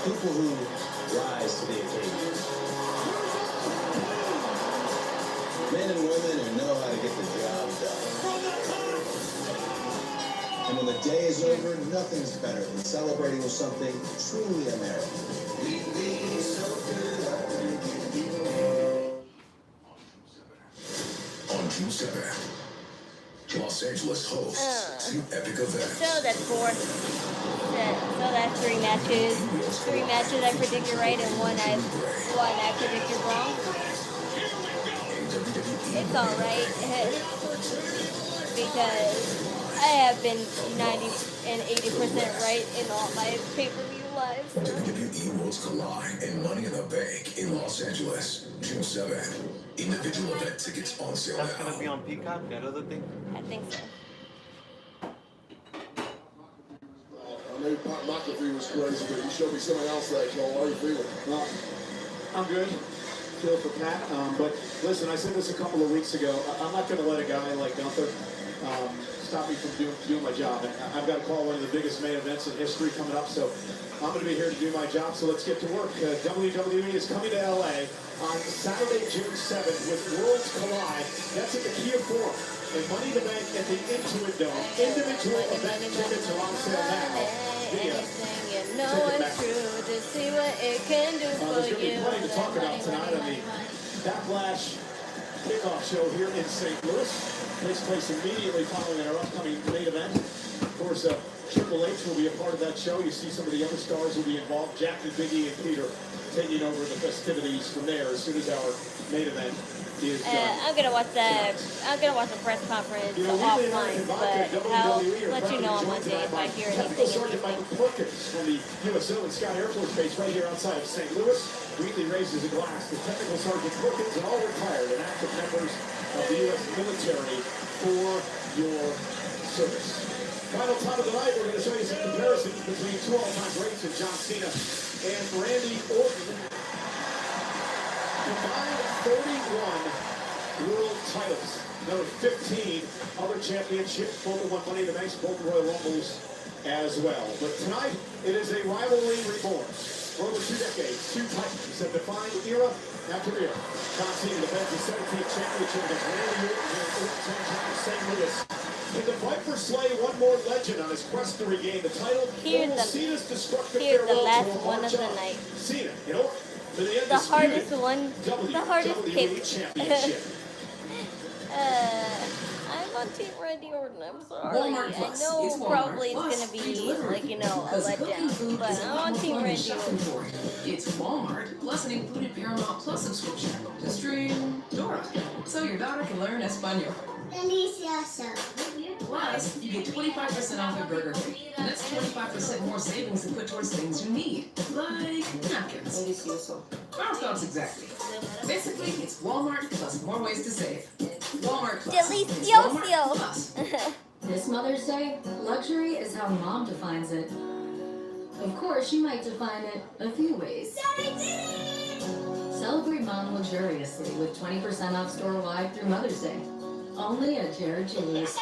People who rise to the occasion. Men and women who know how to get the job done. And when the day is over, nothing's better than celebrating with something truly American. On June 7th, Los Angeles hosts the epic event. So that's four. So that's three matches. Three matches I predicted right and one I predicted wrong. It's alright. Because I have been 90 and 80% right in all my pay-per-view lives. WWE Worlds Collide and Money in the Bank in Los Angeles, June 7th. Individual event tickets on sale That's now. gonna be on Peacock, that other thing? I think so. I knew Pat McAfee was crazy, but he showed me something else there, Joel. How are you feeling? I'm good. Feel for Pat. But listen, I said this a couple of weeks ago. I'm not going to let a guy like Gunther stop me from doing my job. And I've got to call one of the biggest main events in history coming up, so I'm going to be here to do my job. So let's get to work. WWE is coming to LA on Saturday, June 7th with Worlds Collide. That's at the Kia Forum. And Money in the Bank at the Intuit Dome. Individual event tickets are on sale now. Anything you know it's true to see what it can do for There's going to be you. plenty to talk about tonight on the Backlash kickoff show here in St. Louis. Takes place immediately following our upcoming main event. Of course, Triple H will be a part of that show. You see some of the other stars will be involved. Jackie, Biggie, and Peter taking over the festivities from there as soon as our main event is done. I'm gonna watch the press conference offline, but I'll let you know on Monday if I hear anything Sergeant Michael Perkins from the USO and Scott Air Force Base right here outside of St. Louis. Wheatley raises a glass to Technical Sergeant Perkins and all retired and active members of the U.S. military for your service. Final time of the night, we're going to show you some comparisons between two all-time greats of John Cena and Randy Orton. Combined 31 world titles. Another 15 other championships. Both have won Money in the Bank, both Royal Rumbles as well. But tonight, it is a rivalry reborn. For over 2 decades, two titans have defined era after era. John Cena defends his 17th championship against Randy Orton here in Orton's hometown of St. Louis. In the fight for Slay, one more legend on his quest to regain the title. Here's the last one of the night. Cena, you know, the hardest one, the hardest pick. I'm on Team Randy Orton. I'm sorry. Walmart I Plus. know It's Walmart probably it's Plus gonna be free delivery. like, you know, a Because cooking letdown. food But is a I'm lot on more Team fun than Randy shopping Orton. for. It's Walmart plus an included Paramount Plus subscription to stream Dora, so your daughter can learn Espanol. Delicioso. Plus, you get 25% off at Burger King. And that's 25% more savings to put towards things you need, like napkins. Delicioso. Our thoughts exactly. Basically, it's Walmart plus more ways to save. Walmart Plus. It's Walmart Plus. Delicioso. This Mother's Day, luxury is how Mom defines it. Of course, you might define it a few ways. Celebrate Mom luxuriously with 20% off store-wide through Mother's Day. Only at Jared Jewelers.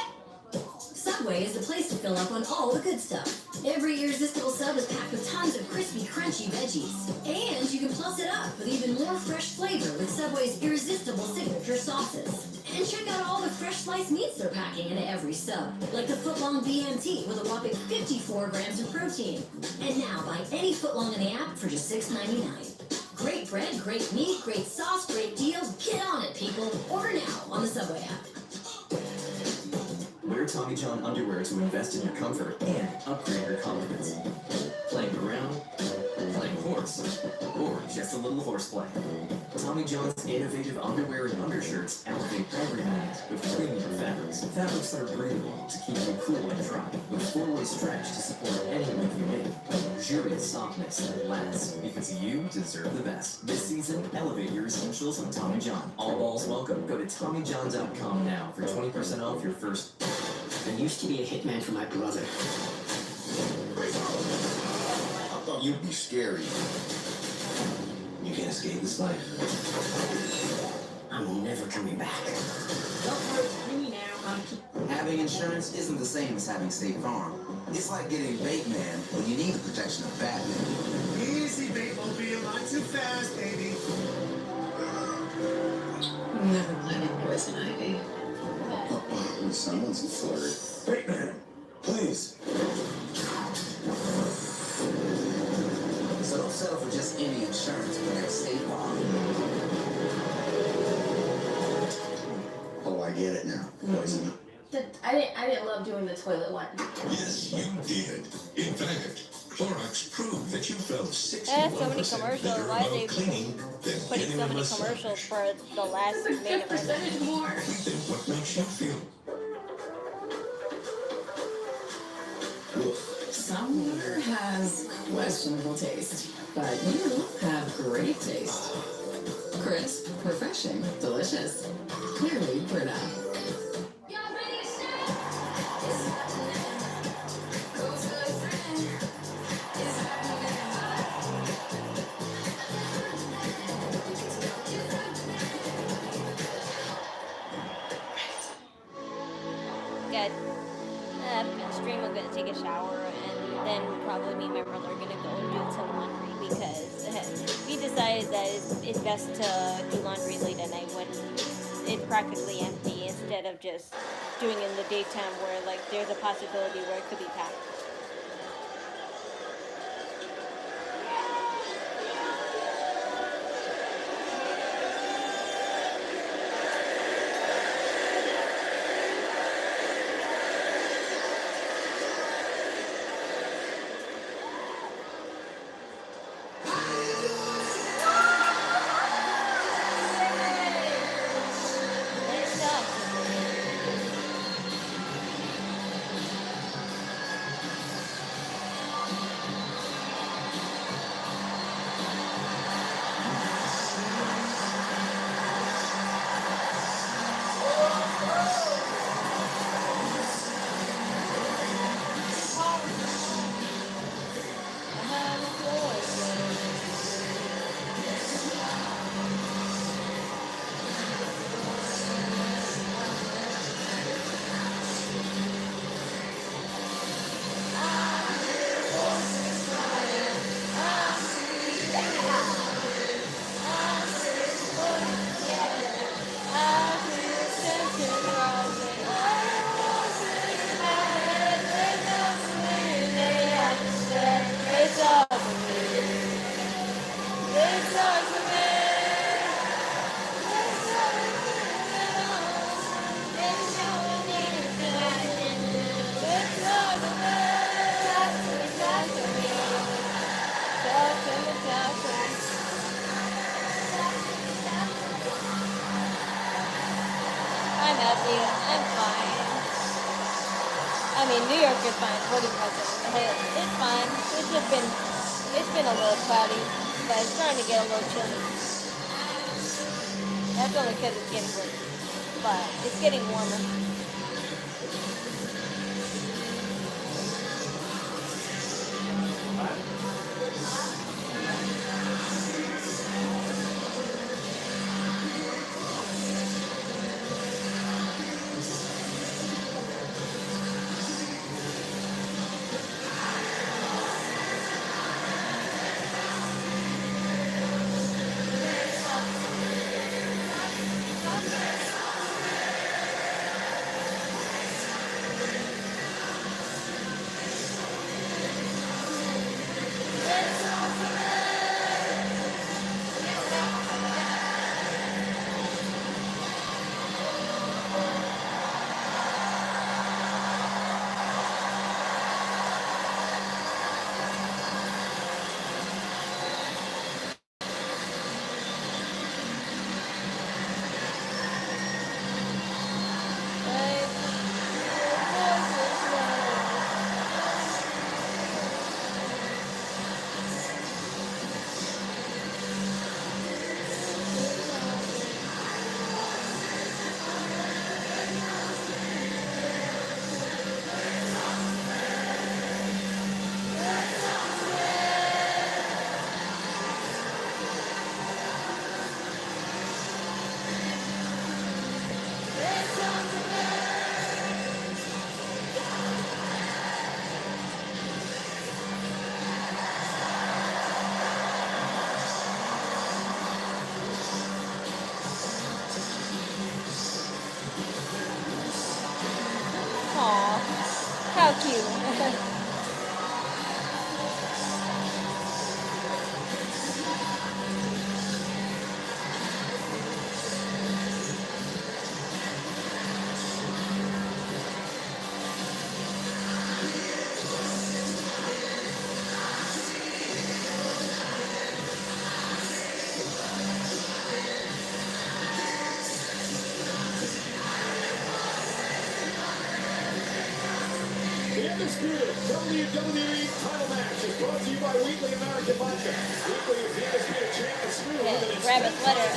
Subway is the place to fill up on all the good stuff. Every irresistible sub is packed with tons of crispy, crunchy veggies. And you can plus it up with even more fresh flavor with Subway's irresistible signature sauces. And check out all the fresh sliced meats they're packing into every sub, like the footlong BMT with a whopping 54 grams of protein. And now buy any footlong in the app for just $6.99. Great bread, great meat, great sauce, great deal. Get on it, people. Order now on the Subway app. Wear Tommy John underwear to invest in your comfort and upgrade your confidence. Playing around, playing horse, or just a little horseplay. Tommy John's innovative underwear and undershirts elevate every moment with premium fabrics. Fabrics that are breathable to keep you cool and dry, with a 4-way stretch to support any move you make. Luxurious softness that lasts because you deserve the best. This season, elevate your essentials on Tommy John. All balls welcome. Go to TommyJohn.com now for 20% off your first. I used to be a hitman for my brother. I thought you'd be scary. You can't escape this life. I'm never coming back. Don't hurt me now. Having insurance isn't the same as having State Farm. It's like getting Bateman when you need the protection of Batman. Easy, Batmobile, not too fast, baby. Never played Poison Ivy. Someone's flirt. Bateman, please. So don't settle for just any insurance when there's State Farm. Oh, I get it now. Poison. I didn't love doing the toilet one. Yes, you did. In fact, Clorox proved that you felt 61% so many commercials. better Why are they about cleaning than putting getting so a many massage. commercials for the last minute? Percentage more. Then what makes you feel? Summer has questionable taste, but you have great taste. Crisp, refreshing, delicious. Clearly, Brita. Good. After the stream, I'm gonna take a shower, and then probably me and my brother are gonna go and do some laundry because we decided that it's best to do laundry late at night when it's practically empty instead of just doing it in the daytime where like there's a possibility where it could be packed. I'm happy. I'm fine. I mean, New York is fine. What do you guys say? It's fine. It's been a little cloudy, but it's starting to get a little chilly. That's only because it's getting late, but it's getting warmer. How cute. The undisputed WWE title match is brought to you by Wheatley American Vodka. Wheatley is the undisputed champ of smooth and Grab a sweater.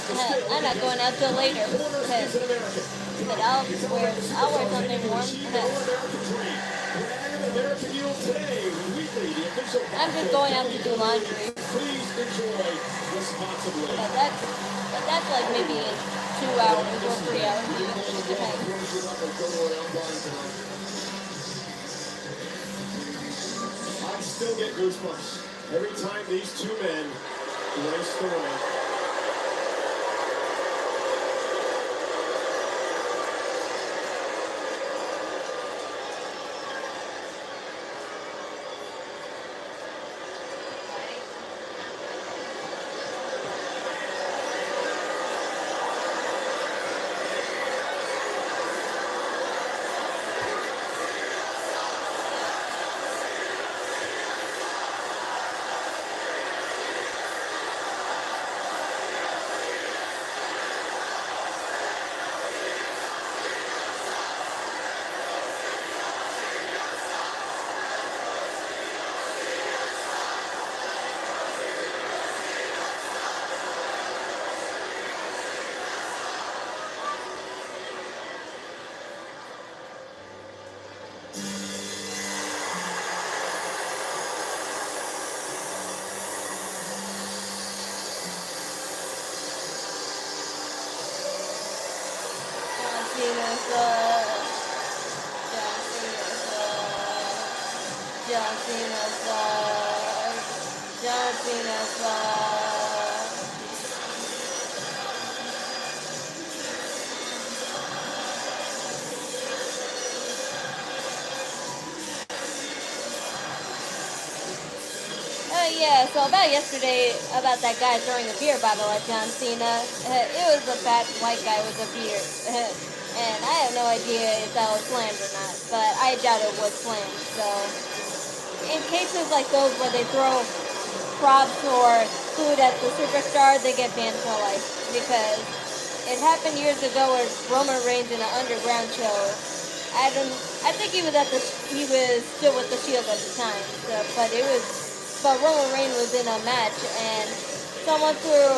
I'm not going out till later. But I'll wear something warm. I'm just going out to do laundry. Please enjoy responsibly. But that's like maybe 2 hours or 3 hours. Depends. I still get goosebumps every time these two men race the ring. Yeah, so about yesterday, about that guy throwing a beer bottle at John Cena, it was a fat white guy with a beard. And I have no idea if that was planned or not, but I doubt it was planned. So, in cases like those where they throw props or food at the Superstar, they get banned for life. Because it happened years ago where Roman Reigns in an underground show. I think he was still with the Shield at the time. So, but Roman Reigns was in a match and someone threw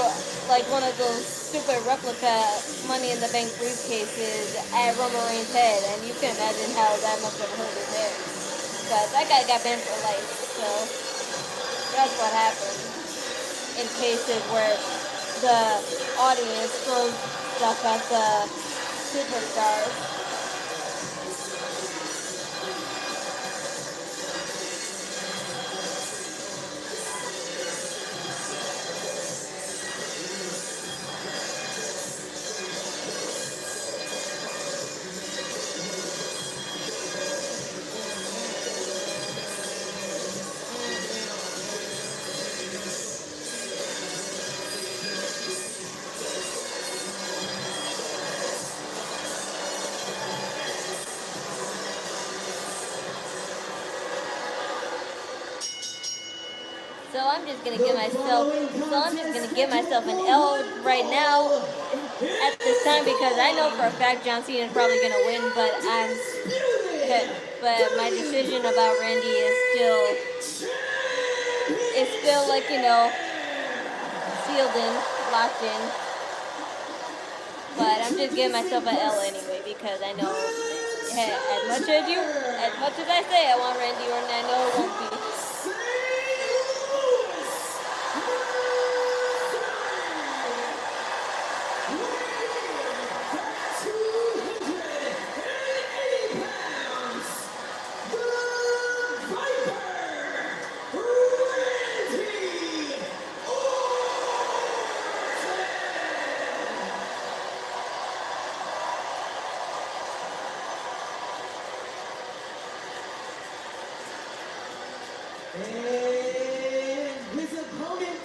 like one of those stupid replica Money in the Bank briefcases at Roman Reigns' head, and you can imagine how that must have hurt his head. But that guy got banned for life, so that's what happened in cases where the audience throws stuff at the superstars. So I'm just gonna give myself an L right now at this time because I know for a fact John Cena is probably gonna win, but my decision about Randy is still like, sealed in, locked in. But I'm just giving myself an L anyway because I know as much as I say I want Randy Orton, I know it won't be. And his opponent is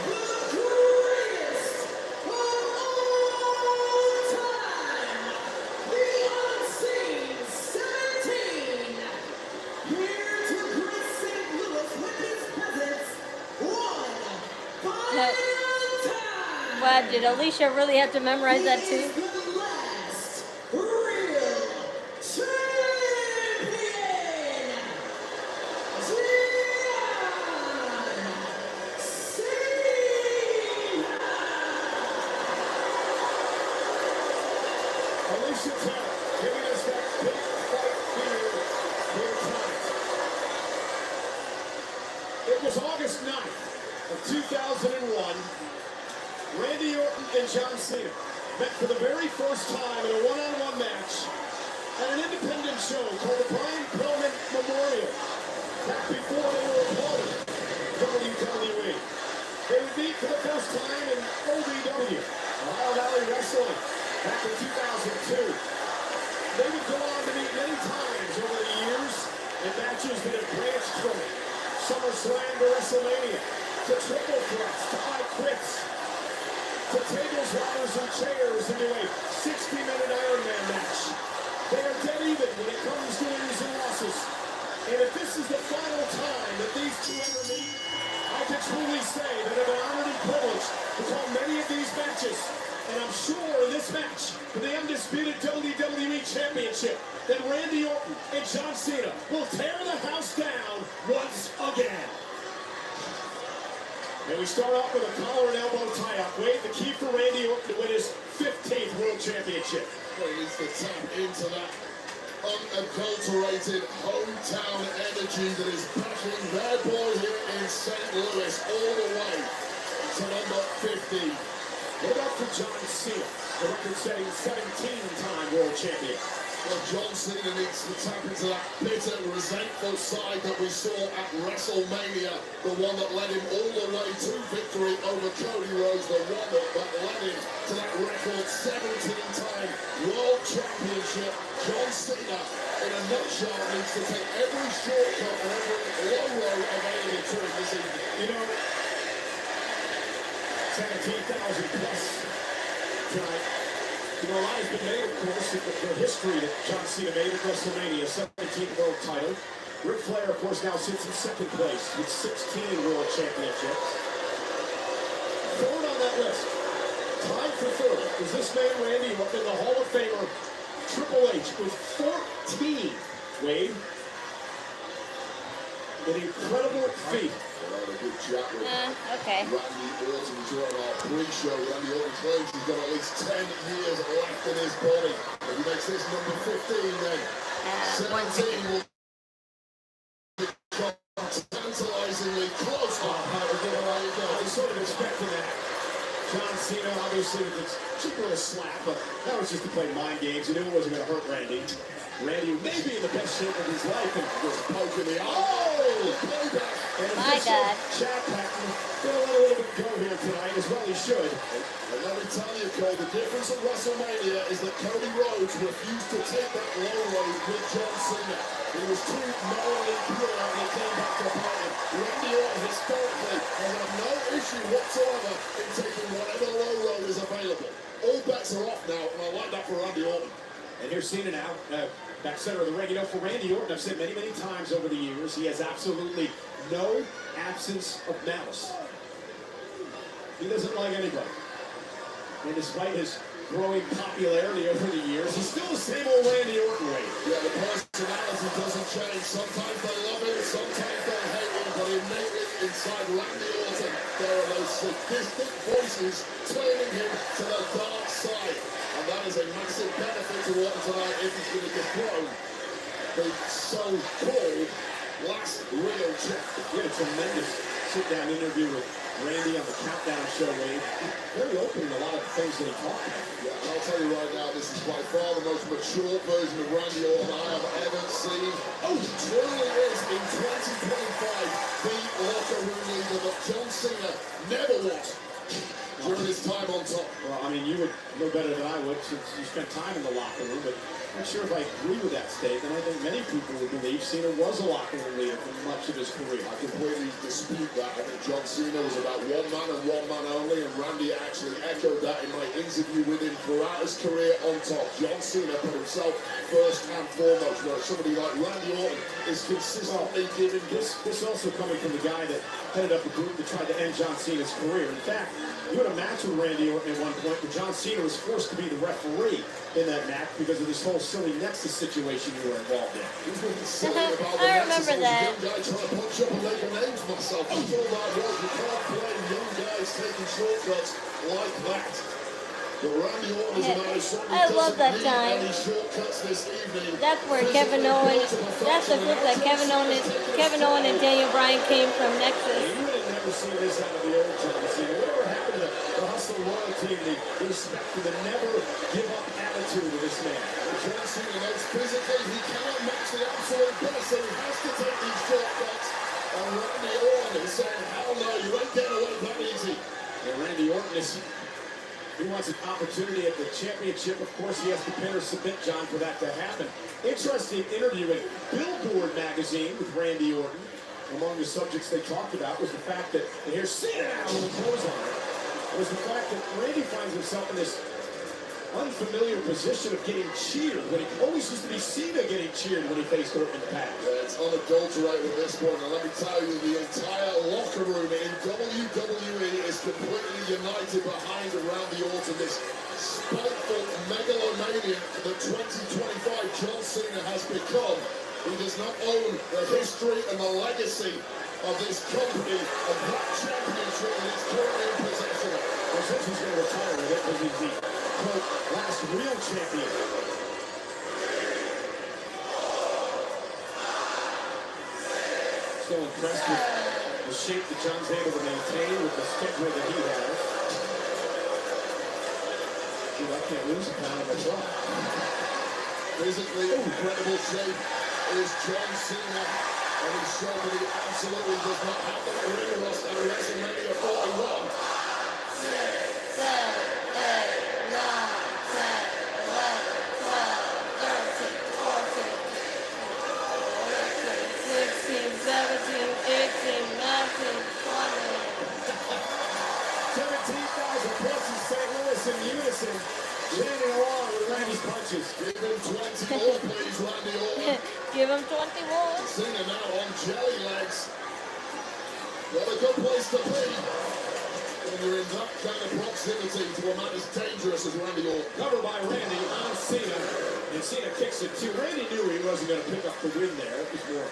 the greatest of all time, the Unseen 17, here to grace St. Louis with his presence one final time. Wow, did Alicia really have to memorize that too? It was August 9th of 2001. Randy Orton and John Cena met for the very first time in a one-on-one match at an independent show called the Brian Pillman Memorial. Back before they were a part of WWE. They would meet for the first time in OVW, Ohio Valley Wrestling, back in 2002. They would go on to meet many times over the years in matches that have branched from SummerSlam to WrestleMania, to triple threats, to I Quits, to tables, ladders, and chairs into a 60-minute Iron Man match. They are dead even when it comes to wins and losses. And if this is the final time that these two ever meet, I can truly say that I've been honored and privileged to call many of these matches. And I'm sure in this match for the undisputed WWE Championship that Randy Orton and John Cena will tear the house down once again. And we start off with a collar and elbow tie-up. Wade, the key for Randy Orton to win his 15th World Championship. Well, he needs to tap into that unadulterated hometown energy that is backing their boy here in St. Louis all the way to number 50. What about for John Cena, the record-setting 17-time world champion? Well, John Cena needs to tap into that bitter, resentful side that we saw at WrestleMania, the one that led him all the way to victory over Cody Rhodes, the one that led him to that record 17-time world championship. John Cena, in a nutshell, needs to take every shortcut and every low road available to him this evening. You know, 17,000 plus tonight. You know, a lot has been made, of course, of the history that John Cena made at WrestleMania, 17th world title. Ric Flair, of course, now sits in second place with 16 World Championships. Third on that list, tied for third, is this man Randy Orton, the Hall of Famer Triple H, with 14. Wade, an incredible feat. Good chat with okay. Randy Orton during our pre-show. Randy Orton claims he's got at least 10 years left in his body. If he makes this number 15, then 17 will become tantalizingly close. I was sort of expecting that. John Cena, obviously, with its cheap little slap, but that was just to play mind games. You knew it wasn't going to hurt Randy. Randy may be in the best shape of his life and was poking the playback. And my God. Chad Patton gonna let a little bit go here tonight, as well he should. And let me tell you, Cole, the difference at WrestleMania is that Cody Rhodes refused to take that low road with John Cena. He was too morally pure and he came back to bite him. Randy Orton historically has had no issue whatsoever in taking whatever low road is available. All bets are off now, and I like that for Randy Orton. And here's Cena now, back center of the ring. You know, for Randy Orton, I've said many, many times over the years, he has absolutely no absence of malice. He doesn't like anybody. And despite his growing popularity over the years, he's still the same old Randy Orton way. Yeah, the personality doesn't change. Sometimes they love him, sometimes they hate him, but innately inside Randy Orton, there are those sadistic voices turning him to the dark side. And that is a massive benefit to Orton tonight if he's going to dethrone the so-called last real champ. He had a tremendous sit-down interview with Randy on the Countdown show, Wade. Very open in a lot of the things that he talked about. Yeah, and I'll tell you right now, this is by far the most mature version of Randy Orton I have ever seen. Oh, he truly is, in 2025, the locker room leader that John Cena never was during his time on top. Well, I mean, you would know better than I would since you spent time in the locker room, but I'm not sure if I agree with that statement. I think many people would believe Cena was a locker room leader for much of his career. I completely dispute that. I think John Cena was about one man and one man only, and Randy actually echoed that in my interview with him throughout his career on top. John Cena put himself first and foremost, whereas somebody like Randy Orton is consistently giving this also coming from the guy that headed up a group that tried to end John Cena's career. In fact, you had a match with Randy Orton at one point, but John Cena was forced to be the referee in that match because of this whole silly Nexus situation you were involved in. I remember that. Young guy trying to punch up and make a name for myself. That's all that was. You can't blame young guys taking shortcuts like that. But Randy Orton is a man who certainly I love that doesn't time. need any shortcuts this evening. That's where Kevin Owens, that's the group that Kevin Owens and Daniel Bryan came from Nexus. You would have never seen this out of the old John Cena. Whatever happened to the hustle loyalty and the respect for the never give up attitude of this man? John Cena knows physically he cannot match the absolute best, so he has to take these shortcuts. And Randy Orton is saying, hell no, you ain't getting away that easy. And Randy Orton he wants an opportunity at the championship. Of course, he has to pin or submit John for that to happen. Interesting interview in Billboard magazine with Randy Orton. Among the subjects they talked about was the fact that, and here's Cena now with the clothes on, was the fact that Randy finds himself in this unfamiliar position of getting cheered when he always used to be Cena getting cheered when he faced Orton in the past. Yeah, it's unadulterated at this point, and let me tell you, the entire locker room in WWE is completely united behind Randy Orton, this spiteful megalomaniac that 2025 John Cena has become. He does not own the history and the legacy of this company, of that championship that he's currently in possession of. Well, since he's going to retire with it, because he's the quote, last real champion. Still impressed with the shape that John's able to maintain with the schedule that he has. Dude, I can't lose a pound if I try. Physically incredible shape is John Cena, and he's shown that he absolutely does not have the ring rust at WrestleMania 41. 6, 7, 8, 9, 10, 11, 17,000 plus in St. Louis in unison, chanting along with Randy his punches. Give him 20 more, please, Randy Orton. Give him 20 more. Cena now on jelly legs. What a good place to be when you're in that kind of proximity to a man as dangerous as Randy Orton. Covered by Randy on Cena. And Cena kicks it too. Randy knew he wasn't going to pick up the win there. It was more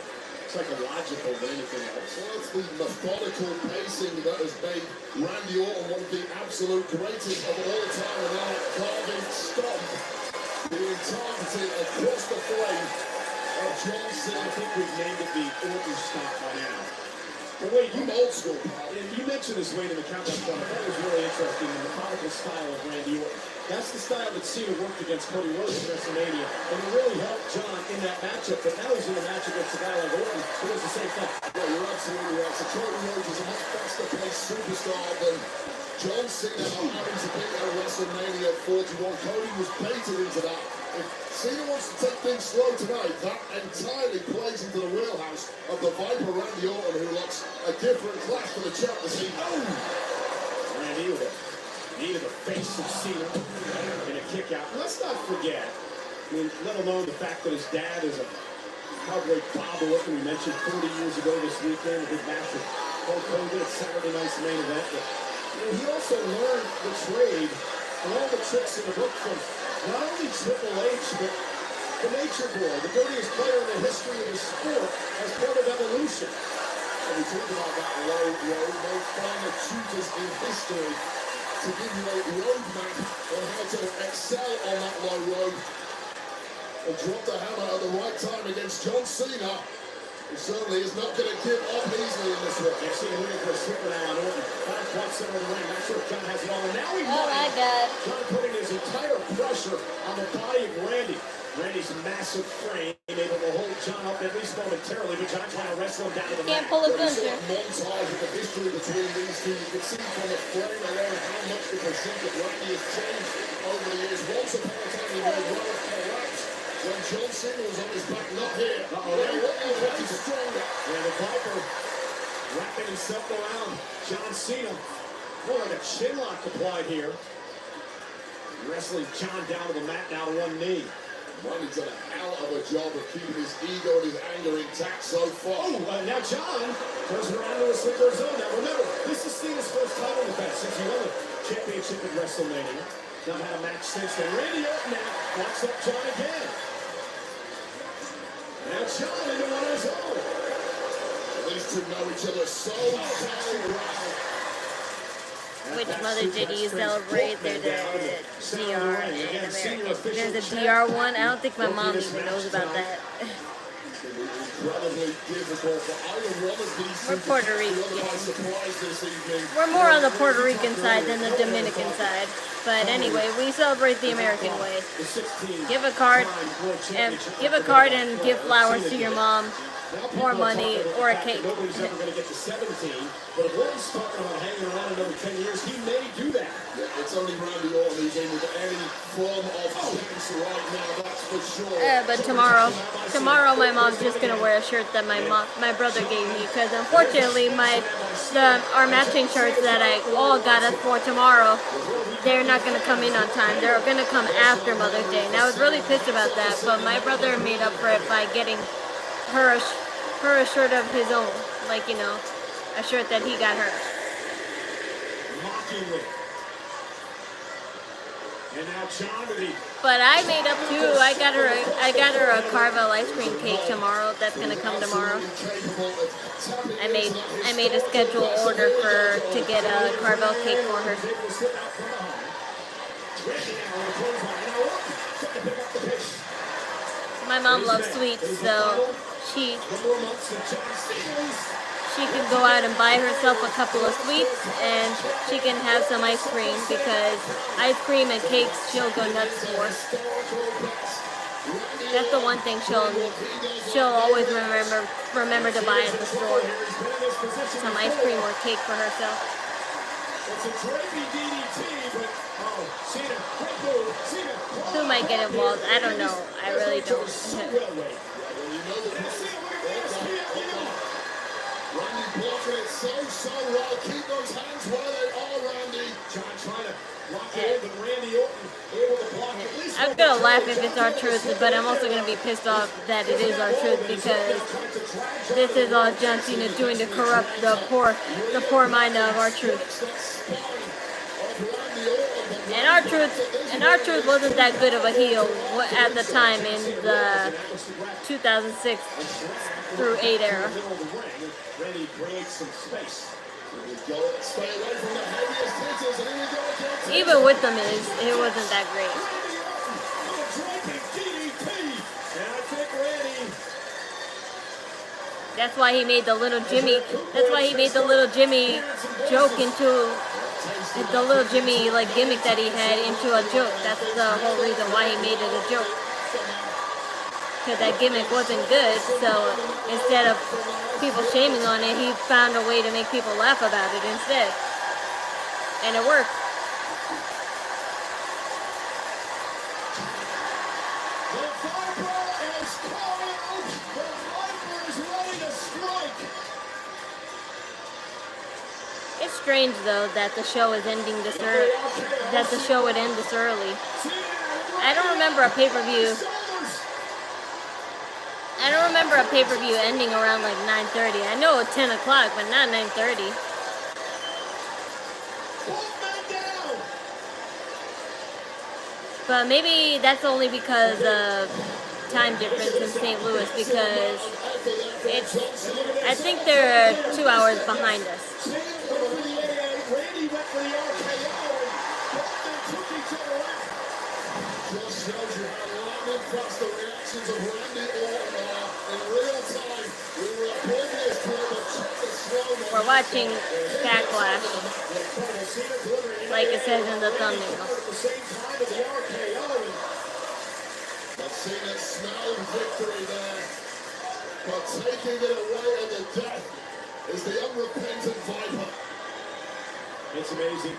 psychological than anything else. So that's the methodical pacing that has made Randy Orton one of the absolute greatest of all time. And now that carving stomp being targeted across the frame of John Cena. I think we've named it the Orton stomp by now. But wait, you old school, pal. You mentioned this Wayne in the countdown club. I thought it was really interesting, the methodical style of Randy Orton. That's the style that Cena worked against Cody Rhodes at WrestleMania, and it really helped John in that matchup. But now he's in a match against a guy like Orton who does the same thing. Yeah, you're absolutely right. So Cody Rhodes is a much faster paced superstar than John Cena having to beat at WrestleMania 41. Cody was baited into that. If Cena wants to take things slow tonight, that entirely plays into the wheelhouse of the Viper Randy Orton, who looks a different class for the champ this evening. Randy with a knee to the face of Cena in a kick out. Let's not forget, I mean, let alone the fact that his dad is a cowboy Bob Orton. We mentioned 40 years ago this weekend, a big match with Hulk Hogan at Saturday night's main event. But, he also learned the trade and all the tricks in the book from not only Triple H, but the Nature Boy, the dirtiest player in the history of the sport, as part of Evolution. And we talked about that low road, no finer tutors in history to give you a roadmap on how to excel on that low road. And drop the hammer at the right time against John Cena. He certainly is not going to give up easily in this one. They've seen a looking for a slipper now on Orton. 5 points center of the ring. Not sure if John has it all. And now he Oh my God. John putting his entire pressure on the body of Randy. Randy's massive frame able to hold John up at least momentarily, but John trying to wrestle him down to the Can't mat. pull a You gun see here. a montage of the history between these two. You can see from the frame alone how much the physique of Randy has changed over the years. Once upon a time, he made one of collapse when John Cena was on his back, not here. Now what is stronger? And the Viper wrapping himself around John Cena. More like a chin lock applied here. Wrestling John down to the mat, now to one knee. Randy's done a hell of a job of keeping his ego and his anger intact so far. Oh, now John turns around to a slipper zone. Now remember, this is Cena's first title defense since he won the championship at WrestleMania. Not had a match since then. Randy Orton now walks up John again. Now John into one of his own. These two know each other so well. Which Mother's Day do you celebrate? There's a DR and American. There's a DR one. I don't think my mom even knows about that. Incredibly difficult for either one of these We're two Puerto to Rican. surprise this evening. We're more on the Puerto Rican side than the Dominican side. But anyway, we celebrate the American way. Give a card and give flowers to your mom, or money, or a cake. Nobody's ever going to get to 17, but if Orton's talking about hanging around another 10 years, he may do that. Yeah, it's only Randy Orton who's in with any form of chance right now, that's for sure. But tomorrow my mom's just gonna wear a shirt that my brother gave me, because unfortunately our matching shirts that I all got us for tomorrow, they're not gonna come in on time. They're gonna come after Mother's Day, and I was really pissed about that. But my brother made up for it by getting her a shirt of his own, like, you know, a shirt that he got her. Mockingly. And now John to the But I made up too. I got her a Carvel ice cream cake tomorrow. That's gonna come tomorrow. I made a schedule order to get a Carvel cake for her. My mom loves sweets, so she can go out and buy herself a couple of sweets, and she can have some ice cream, because ice cream and cakes she'll go nuts for. That's the one thing she'll always remember to buy at the store. Some ice cream or cake for herself. Who might get involved? I don't know. I really don't. Randy blocking it so well. Keep those hands where they are, Randy. John trying to lock it in, but Randy Orton able to block at least. I'm gonna laugh if it's our truth, but I'm also gonna be pissed off that it is our truth because this is all John Cena doing to corrupt the poor mind of our truth. And our truth wasn't that good of a heel at the time in the 2006 through 8 era. Randy creates some space. Even with them, it wasn't that great. That's why he made the little Jimmy. That's why he made the little Jimmy joke into the little Jimmy like gimmick that he had into a joke. That's the whole reason why he made it a joke. Because that gimmick wasn't good. So instead of people shaming on it, he found a way to make people laugh about it instead, and it worked. It's strange though that the show is ending this early. That the show would end this early. I don't remember a pay-per-view. I don't remember a pay-per-view ending around like 9:30. I know it's 10 o'clock, but not 9:30. But maybe that's only because of time difference in St. Louis, because I think they're 2 hours behind us. We're watching Backlash, like it says in the thumbnail. Cena smelled victory there, but taking it away at the death is the unrepentant Viper. It's amazing.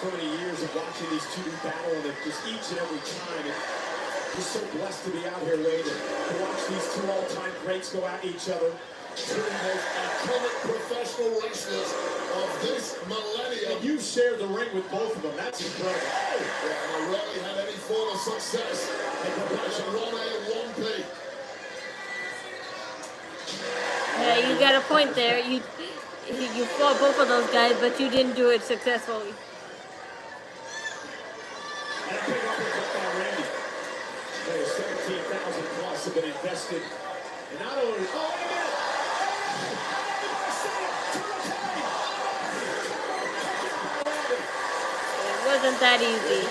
So many years of watching these two battle, and just each and every time, and just so blessed to be out here, Wade, to watch these two all-time greats go at each other. Two of the most iconic professional wrestlers of this millennium. And you've shared the ring with both of them. That's incredible. Oh, yeah, I rarely had any form of success in profession 1A and 1B. Yeah, you got a point there. You fought both of those guys, but you didn't do it successfully. And I pick up with Randy. There's 17,000 plus have been invested. And not only, oh, wait a minute. It wasn't that easy.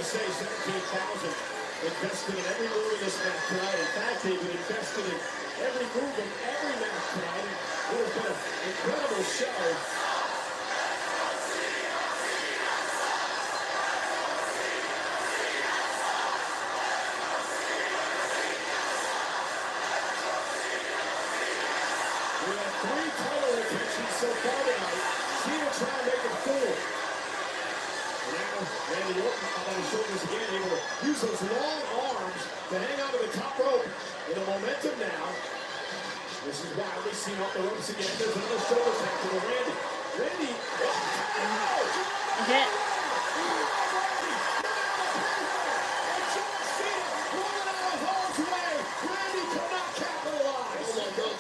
Say 17,000 invested in every move in this match tonight. In fact, they've been invested in every move in every match tonight. It has been an incredible show. We have 3 title retentions so far tonight. Cena trying to make it 4. Now, Randy Orton up on his shoulders again, able to use those long arms to hang onto the top rope. With the momentum now. This is wildly seen off the ropes again. There's another shoulder tackle to Randy. Randy.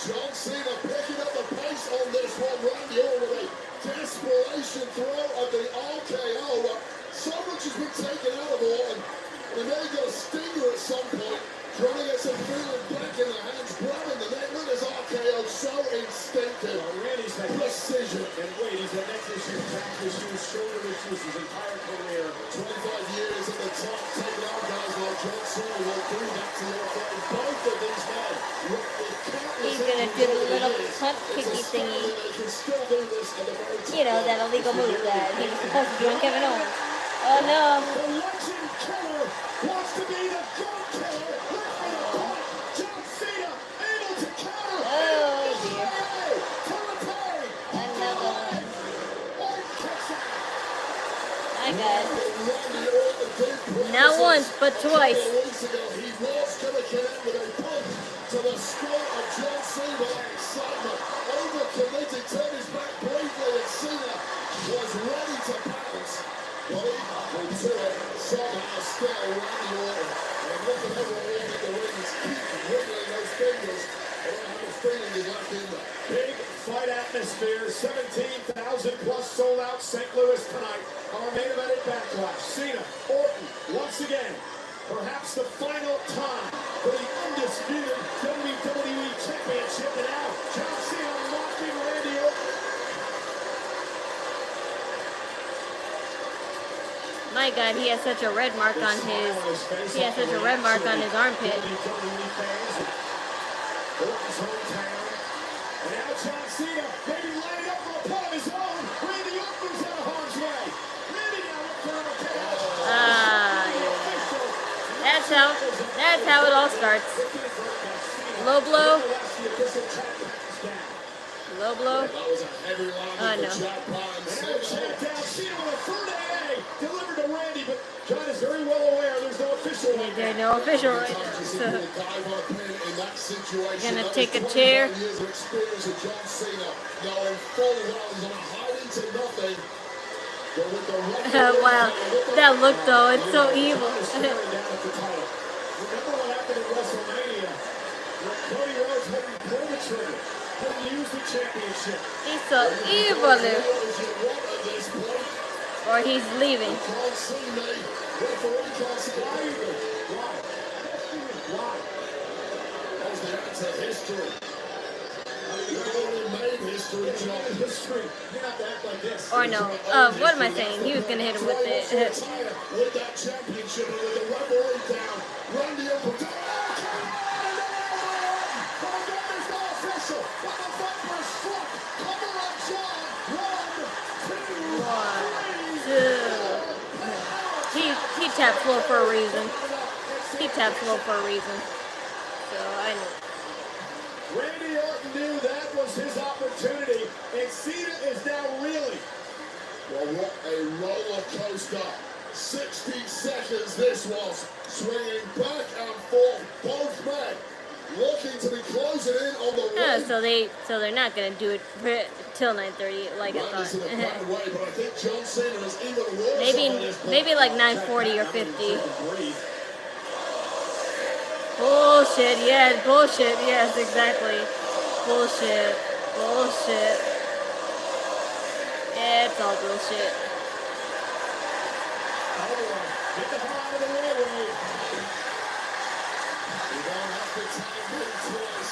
John Cena picking up the pace on this one. Randy Orton with a desperation throw of the RKO. So much has been taken out of Orton. We may get a stinger at some point. Trying to get some feeling back in the hands. Grabbing the neck with his RKO. So instinctive. Randy's had precision. And wait, he's had neck issues, back issues, shoulder issues his entire career. 25 years at the top. Taking out guys like John Cena will do that to your friend. Both of these men. He's gonna do the little punt kicky thingy. You know, that illegal move that he was supposed to do on Kevin Owens. Oh no. The legend killer wants to be the gun killer. John Cena able to counter. Oh dear. Not once, but twice. He was going to connect with a punch to the skull of John Cena. Excitement, overcommitted, turned his back briefly, and Cena was ready to pounce. But he happened to it, somehow still Randy Orton. And look at everyone in the ring, keep wiggling those fingers. I don't have a feeling he's left in there. Big fight atmosphere, 17,000 plus sold out St. Louis tonight. Our main event at Backlash. Cena, Orton, once again, perhaps the final time for the undisputed WWE Championship. And now, John Cena mocking Randy Orton. My God, he has such a red mark on his. He has such a red mark on his armpit. Orton's hometown. And now John Cena maybe lining up for a pot of his own. Randy Orton's out of harm's way. Randy now up for an RKO. That's how it all starts. Low blow. Low blow. Oh no. Cena with a front AA delivered to Randy, but John is very well aware there's no official right now. There's no official right now. So gonna take a chair. Wow, that look though, it's so evil. Remember what happened at WrestleMania? Cody Rhodes wouldn't pull the trigger, couldn't use the championship. He's so evil. Or he's leaving. Why? That's the answer, history. You've already made history, John. History. You have to act like this. Or no. What am I saying? He was gonna hit him with it. With that championship and with the referee down, Randy Orton. He tapped slow for a reason. He tapped slow for a reason. So I know. Randy Orton knew that was his opportunity, and Cena is now reeling. Well, what a roller coaster. 60 seconds this was. Swinging back and forth, both men looking to be closing in on the ring. So they're not gonna do it till 9:30 like I thought. maybe like 9:40 or 50. Bullshit, yes, bullshit, yes, exactly. Bullshit. It's all bullshit. Get the hell out of the way, Ray. You don't have to tag him twice.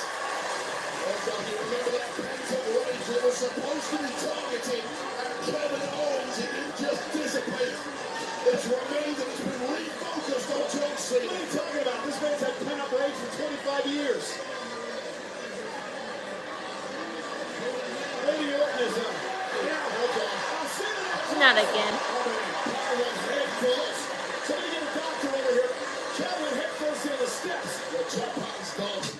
You remember that phantom rage that was supposed to be targeting Kevin Owens? It didn't just dissipate. It's remained and it's been refocused on John Cena. What are you talking about? This man's had pent-up rage for 25 years. Randy Orton is up. Yeah, okay. Not again. Somebody get a doctor over here. Cat went head first in the steps.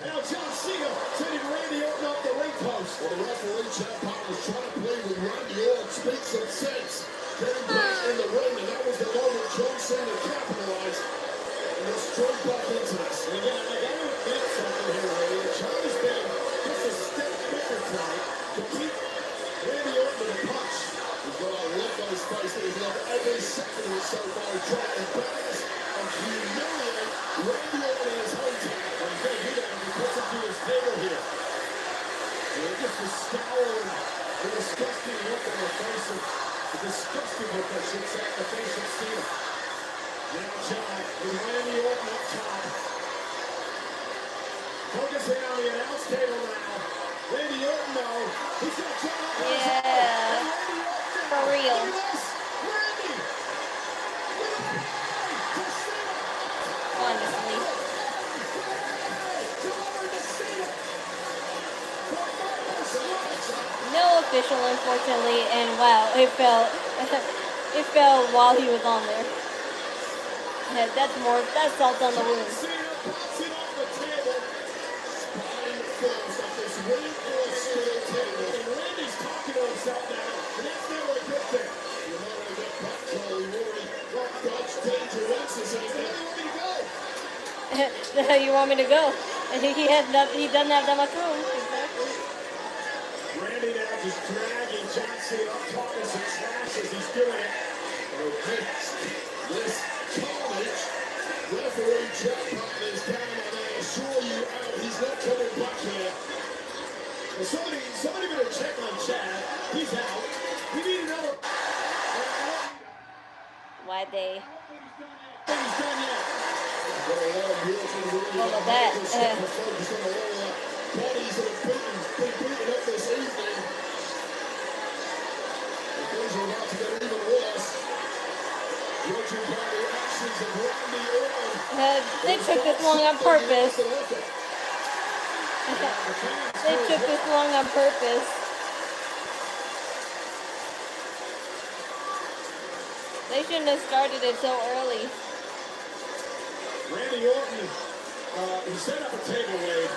Now John Cena sending Randy Orton off the ring post. Well, the referee, Chad Patton, was trying to play with Randy Orton, speak some sense. Getting back in the ring, and that was the moment John Cena capitalized. And was straight back into this. And again, I got to admit something here, Ray. John has been just a step quicker tonight to keep Randy Orton in the punch. He's got a look on his face that he's loved every second of it so far. He's trying to embarrass and humiliate Randy Orton in his hometown. And he's going to do that when he puts him to his table here. And just the scowl and the disgusting look on the face of the disgusting look, I should say, on the face of Cena. Now John with Randy Orton up top. Focusing on the announce table now. Randy Orton, though, he's got John up on his head. Yeah. For real. Honestly. No official, unfortunately, and wow, it fell. It fell while he was on there. Yeah, that's salt on the wound. Randy's talking to himself now, and that's never a good thing. Dodge danger once as an the hell you want me to go? And he doesn't have that much room. Exactly. Randy now just dragging John Cena up, talking some trash as he's doing it. This carnage, referee Jack Patton is down, and I assure you, he's not coming back here. Well, somebody better check on Chad. He's out. We need another. Why they? He's done yet. Oh, look at that. Bodies that have been beaten up this evening. And things are about to get even worse. Judging by the actions of Randy Orton. They took this long on purpose. They took this long on purpose. They shouldn't have started it so early. Randy Orton, he set up a table, Wade.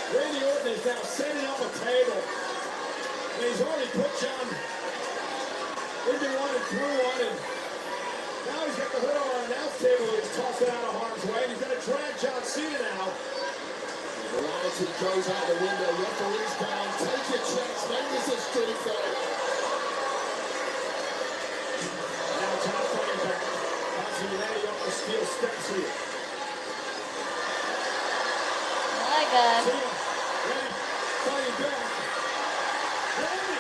Randy Orton is now setting up a table. And he's already put John into one and through one. And now he's got the hood on our announce table. He's tossed it out of harm's way. And he's going to drag John Cena now. Morality goes out the window. Referee's down. Take your chance. Make this a street fight. Now John fighting back. Bouncing Randy off the steel steps here. My God. Cena, Randy fighting back. Randy.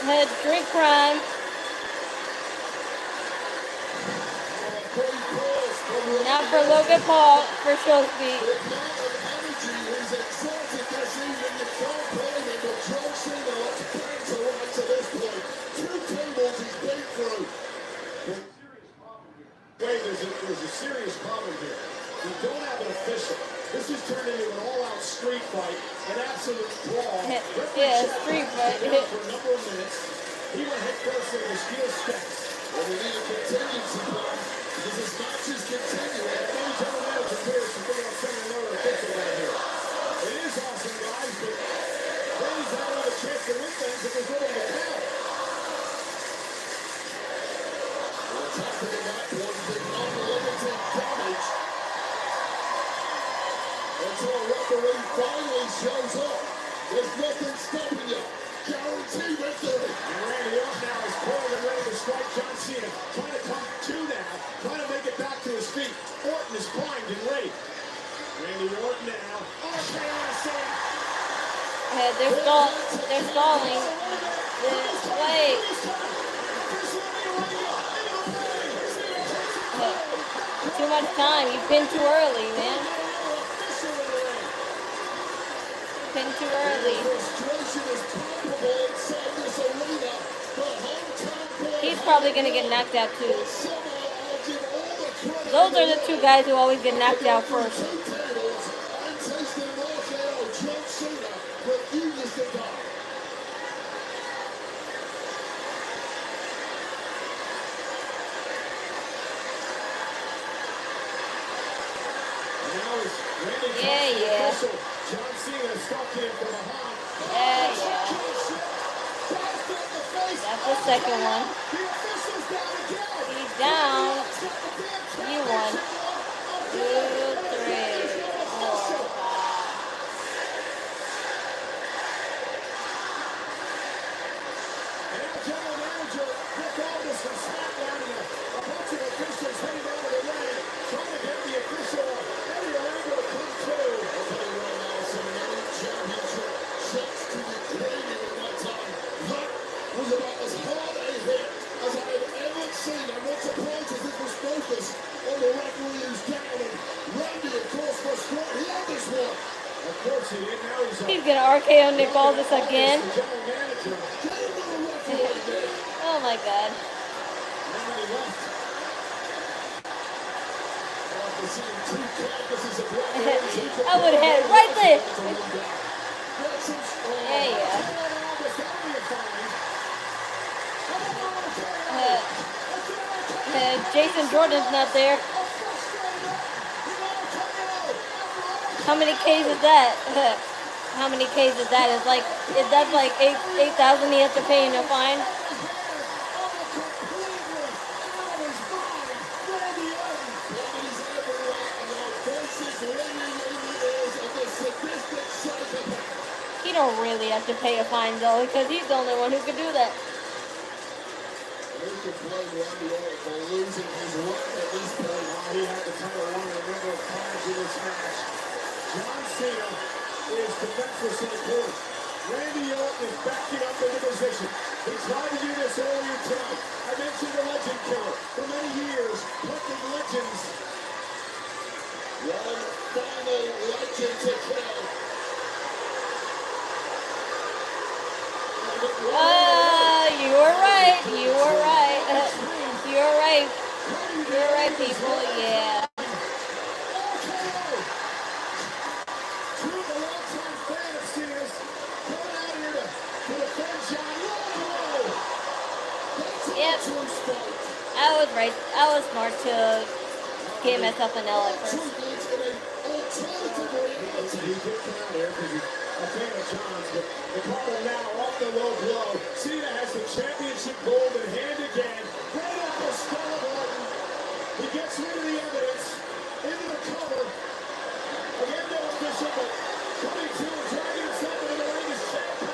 Had drink crime. Not for Logan Paul, for show speed. Wait, there's a serious problem here. We don't have an official. This has turned into an all-out street fight, an absolute brawl. Yeah, street fight. For a number of minutes, he went head first into the steel steps. Well, we need a contingency plan because this match is continuing. Any general manager appears to think about sending another official down here. It is awesome, guys, but Randy's not have a chance to win things if there's little to tell. What's happening at that point is unlimited damage until a referee finally shows up. There's nothing stopping you. Guaranteed victory. And Randy Orton now is poised and ready to strike John Cena. Trying to come to now. Trying to make it back to his feet. Orton is primed and ready. Randy Orton now. Oh, They're stalling. Wait. Too much time. You've been too early, man. Been too early. He's probably gonna get knocked out too. Those are the two guys who always get knocked out first. Yeah. John Cena stopped him from behind. Yeah. That's the second one. He's down. You won. 2, 3, 4, 5. And our general manager, Rick Aldis from SmackDown, and a bunch of officials heading over the ring, trying to get the official Eddie Orlando to come too. Okay, right now, some many championship shots to the cranium at that time. That was about as hard a hit as I have ever seen. I'm not surprised that this was focused on the referee who's down. And Randy, of course, was right. He had this one. Of course he did. Now He's gonna RKO Nick Aldis again. general manager. Oh my God. I would have had it right there. Yeah. Jason Jordan's not there. How many Ks is that? How many Ks is that? It's like that's like 8,000 he has to pay in a fine. He don't really have to pay a fine though, because he's the only one who can do that. He had the title won a number of times in this match. John Cena is defenseless in the corner. Randy Orton is backing up in the position. He tried to do this earlier tonight. I mentioned the Legend Killer. For many years, hunting legends. One final legend to kill. You were right. You were right. You're right. You're right, people. Yeah. Yep. I was right. I was smart to give myself an L at first. A fan of John's, but the problem now off the low blow. Cena has the championship gold in hand again. Right off the skull of Orton. He gets rid of the evidence. Into the cover. Again, no official, but coming to and dragging himself into the ring is Champ.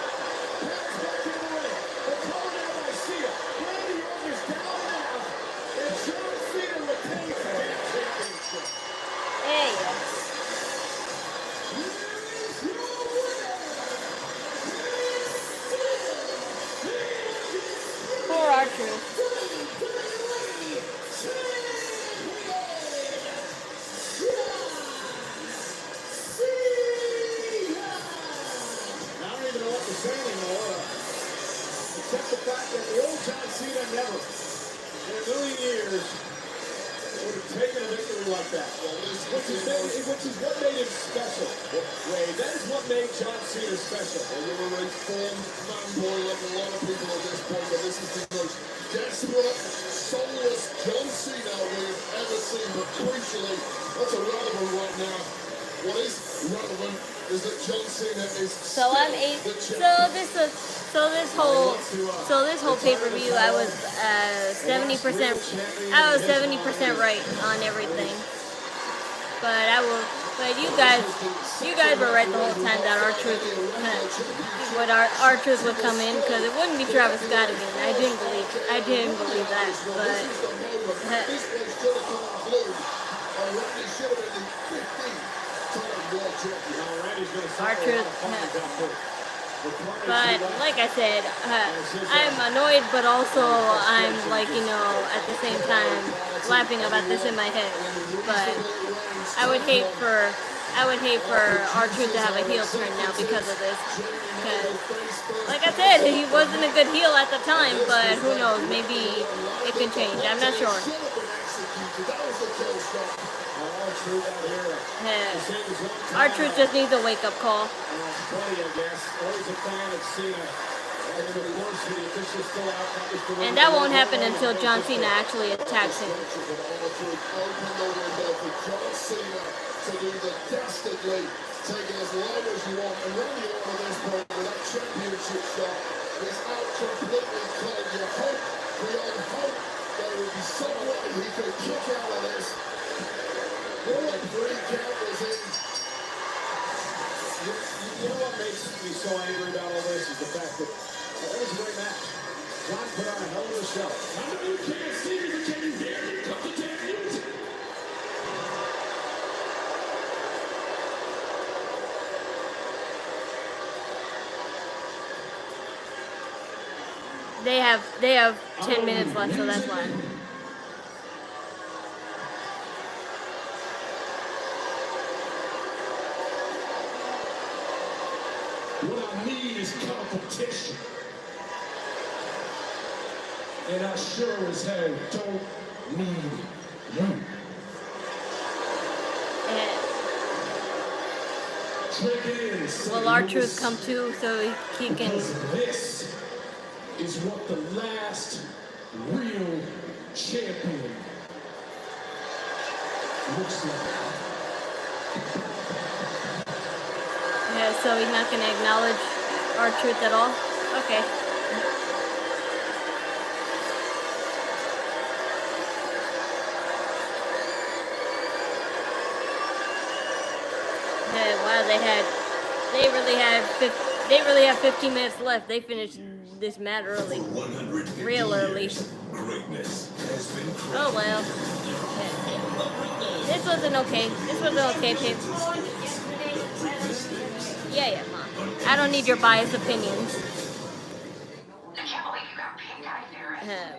Pass back into the ring. The cover now by Cena. Randy Orton is down and out. And John Cena retains the championship. Hey. Poor R-Truth. I don't even know what to say anymore. Except the fact that the old John Cena never, in a million years, would have taken a victory like that. Which is what made him special. Wade, that is what made John Cena special. Well, you're a reformed fanboy like a lot of people at this point, but this is the most desperate, soulless John Cena we've ever seen. But crucially, that's irrelevant right now. What is relevant is that John Cena is So I'm eight. So this whole pay-per-view, I was 70%. I was 70% right on everything. But you guys were right the whole time that R-Truth R-Truth would come in, because it wouldn't be Travis Scott again. I didn't believe that, but. R-Truth. But like I said, I'm annoyed, but also I'm like, at the same time laughing about this in my head. But I would hate for R-Truth to have a heel turn now because of this. Because, like I said, he wasn't a good heel at the time, but who knows? Maybe it can change. I'm not sure. R-Truth just needs a wake-up call. And that won't happen until John Cena actually attacks him. Take it as long as you want, and Randy Orton at this point with that championship shot is out completely cold. You hope, beyond hope, there will be some way he could kick out of this. More than 3 count was in. You know what makes me so angry about all this is the fact that it was a great match. John put on a hell of a show. I know you can't see me, but can you hear me? Come to damn music. They have 10 minutes left, so that's why. What I need is competition. And I sure as hell don't need you. Will R-Truth come too, so he can... This is what the last real champion looks like. so he's not gonna acknowledge our truth at all? Okay. Wow, they really have 15 minutes left. They finished this match early, real early. Oh well. This was an okay pick. Yeah, Mom. I don't need your biased opinions.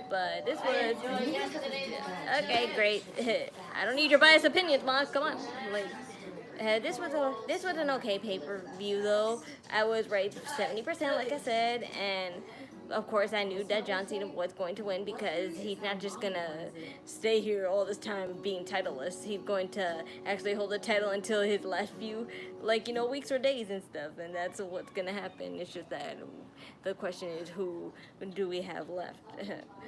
But this was okay, great. I don't need your biased opinions, Mom. Come on, like. This was an okay pay-per-view though. I was right 70%, like I said, and of course I knew that John Cena was going to win because he's not just gonna stay here all this time being titleless. He's going to actually hold the title until his last few, like, weeks or days and stuff, and that's what's gonna happen. It's just that the question is, who do we have left?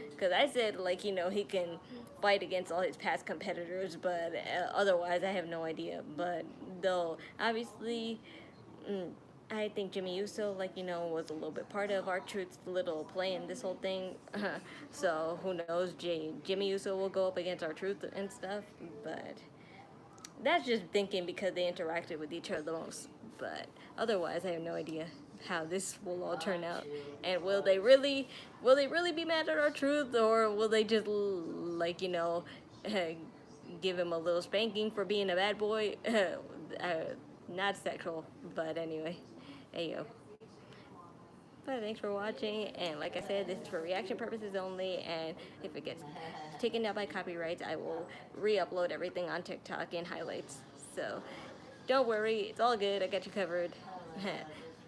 Because I said, like, he can fight against all his past competitors, but otherwise I have no idea. But though obviously I think Jimmy Uso, like, was a little bit part of R-Truth's little play in this whole thing. So who knows, Jimmy Uso will go up against R-Truth and stuff, but that's just thinking because they interacted with each other the most. But otherwise I have no idea how this will all turn out, and will they really be mad at R-Truth, or will they just, like, give him a little spanking for being a bad boy? Not sexual, but anyway, ayo. But thanks for watching, and like I said, this is for reaction purposes only, and if it gets taken down by copyrights, I will re-upload everything on TikTok in highlights. So don't worry, it's all good. I got you covered.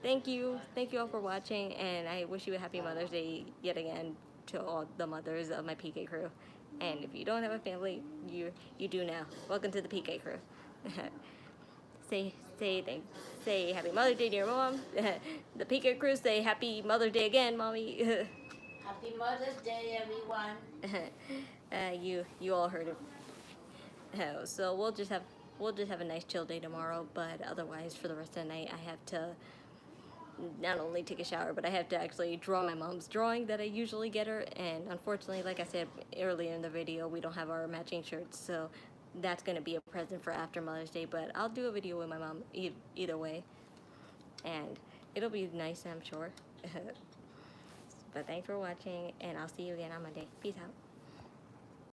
Thank you all for watching, and I wish you a happy Mother's Day yet again to all the mothers of my PK crew. And if you don't have a family, you do now. Welcome to the PK crew. Say happy Mother's Day to your mom. The PK crew say happy Mother's Day again, mommy. Happy Mother's Day, everyone. You all heard it. So we'll just have a nice chill day tomorrow, but otherwise for the rest of the night I have to not only take a shower, but I have to actually draw my mom's drawing that I usually get her, and unfortunately, like I said earlier in the video, we don't have our matching shirts, so that's going to be a present for after Mother's Day, but I'll do a video with my mom either way, and it'll be nice, I'm sure. But thanks for watching, and I'll see you again on Monday. Peace out.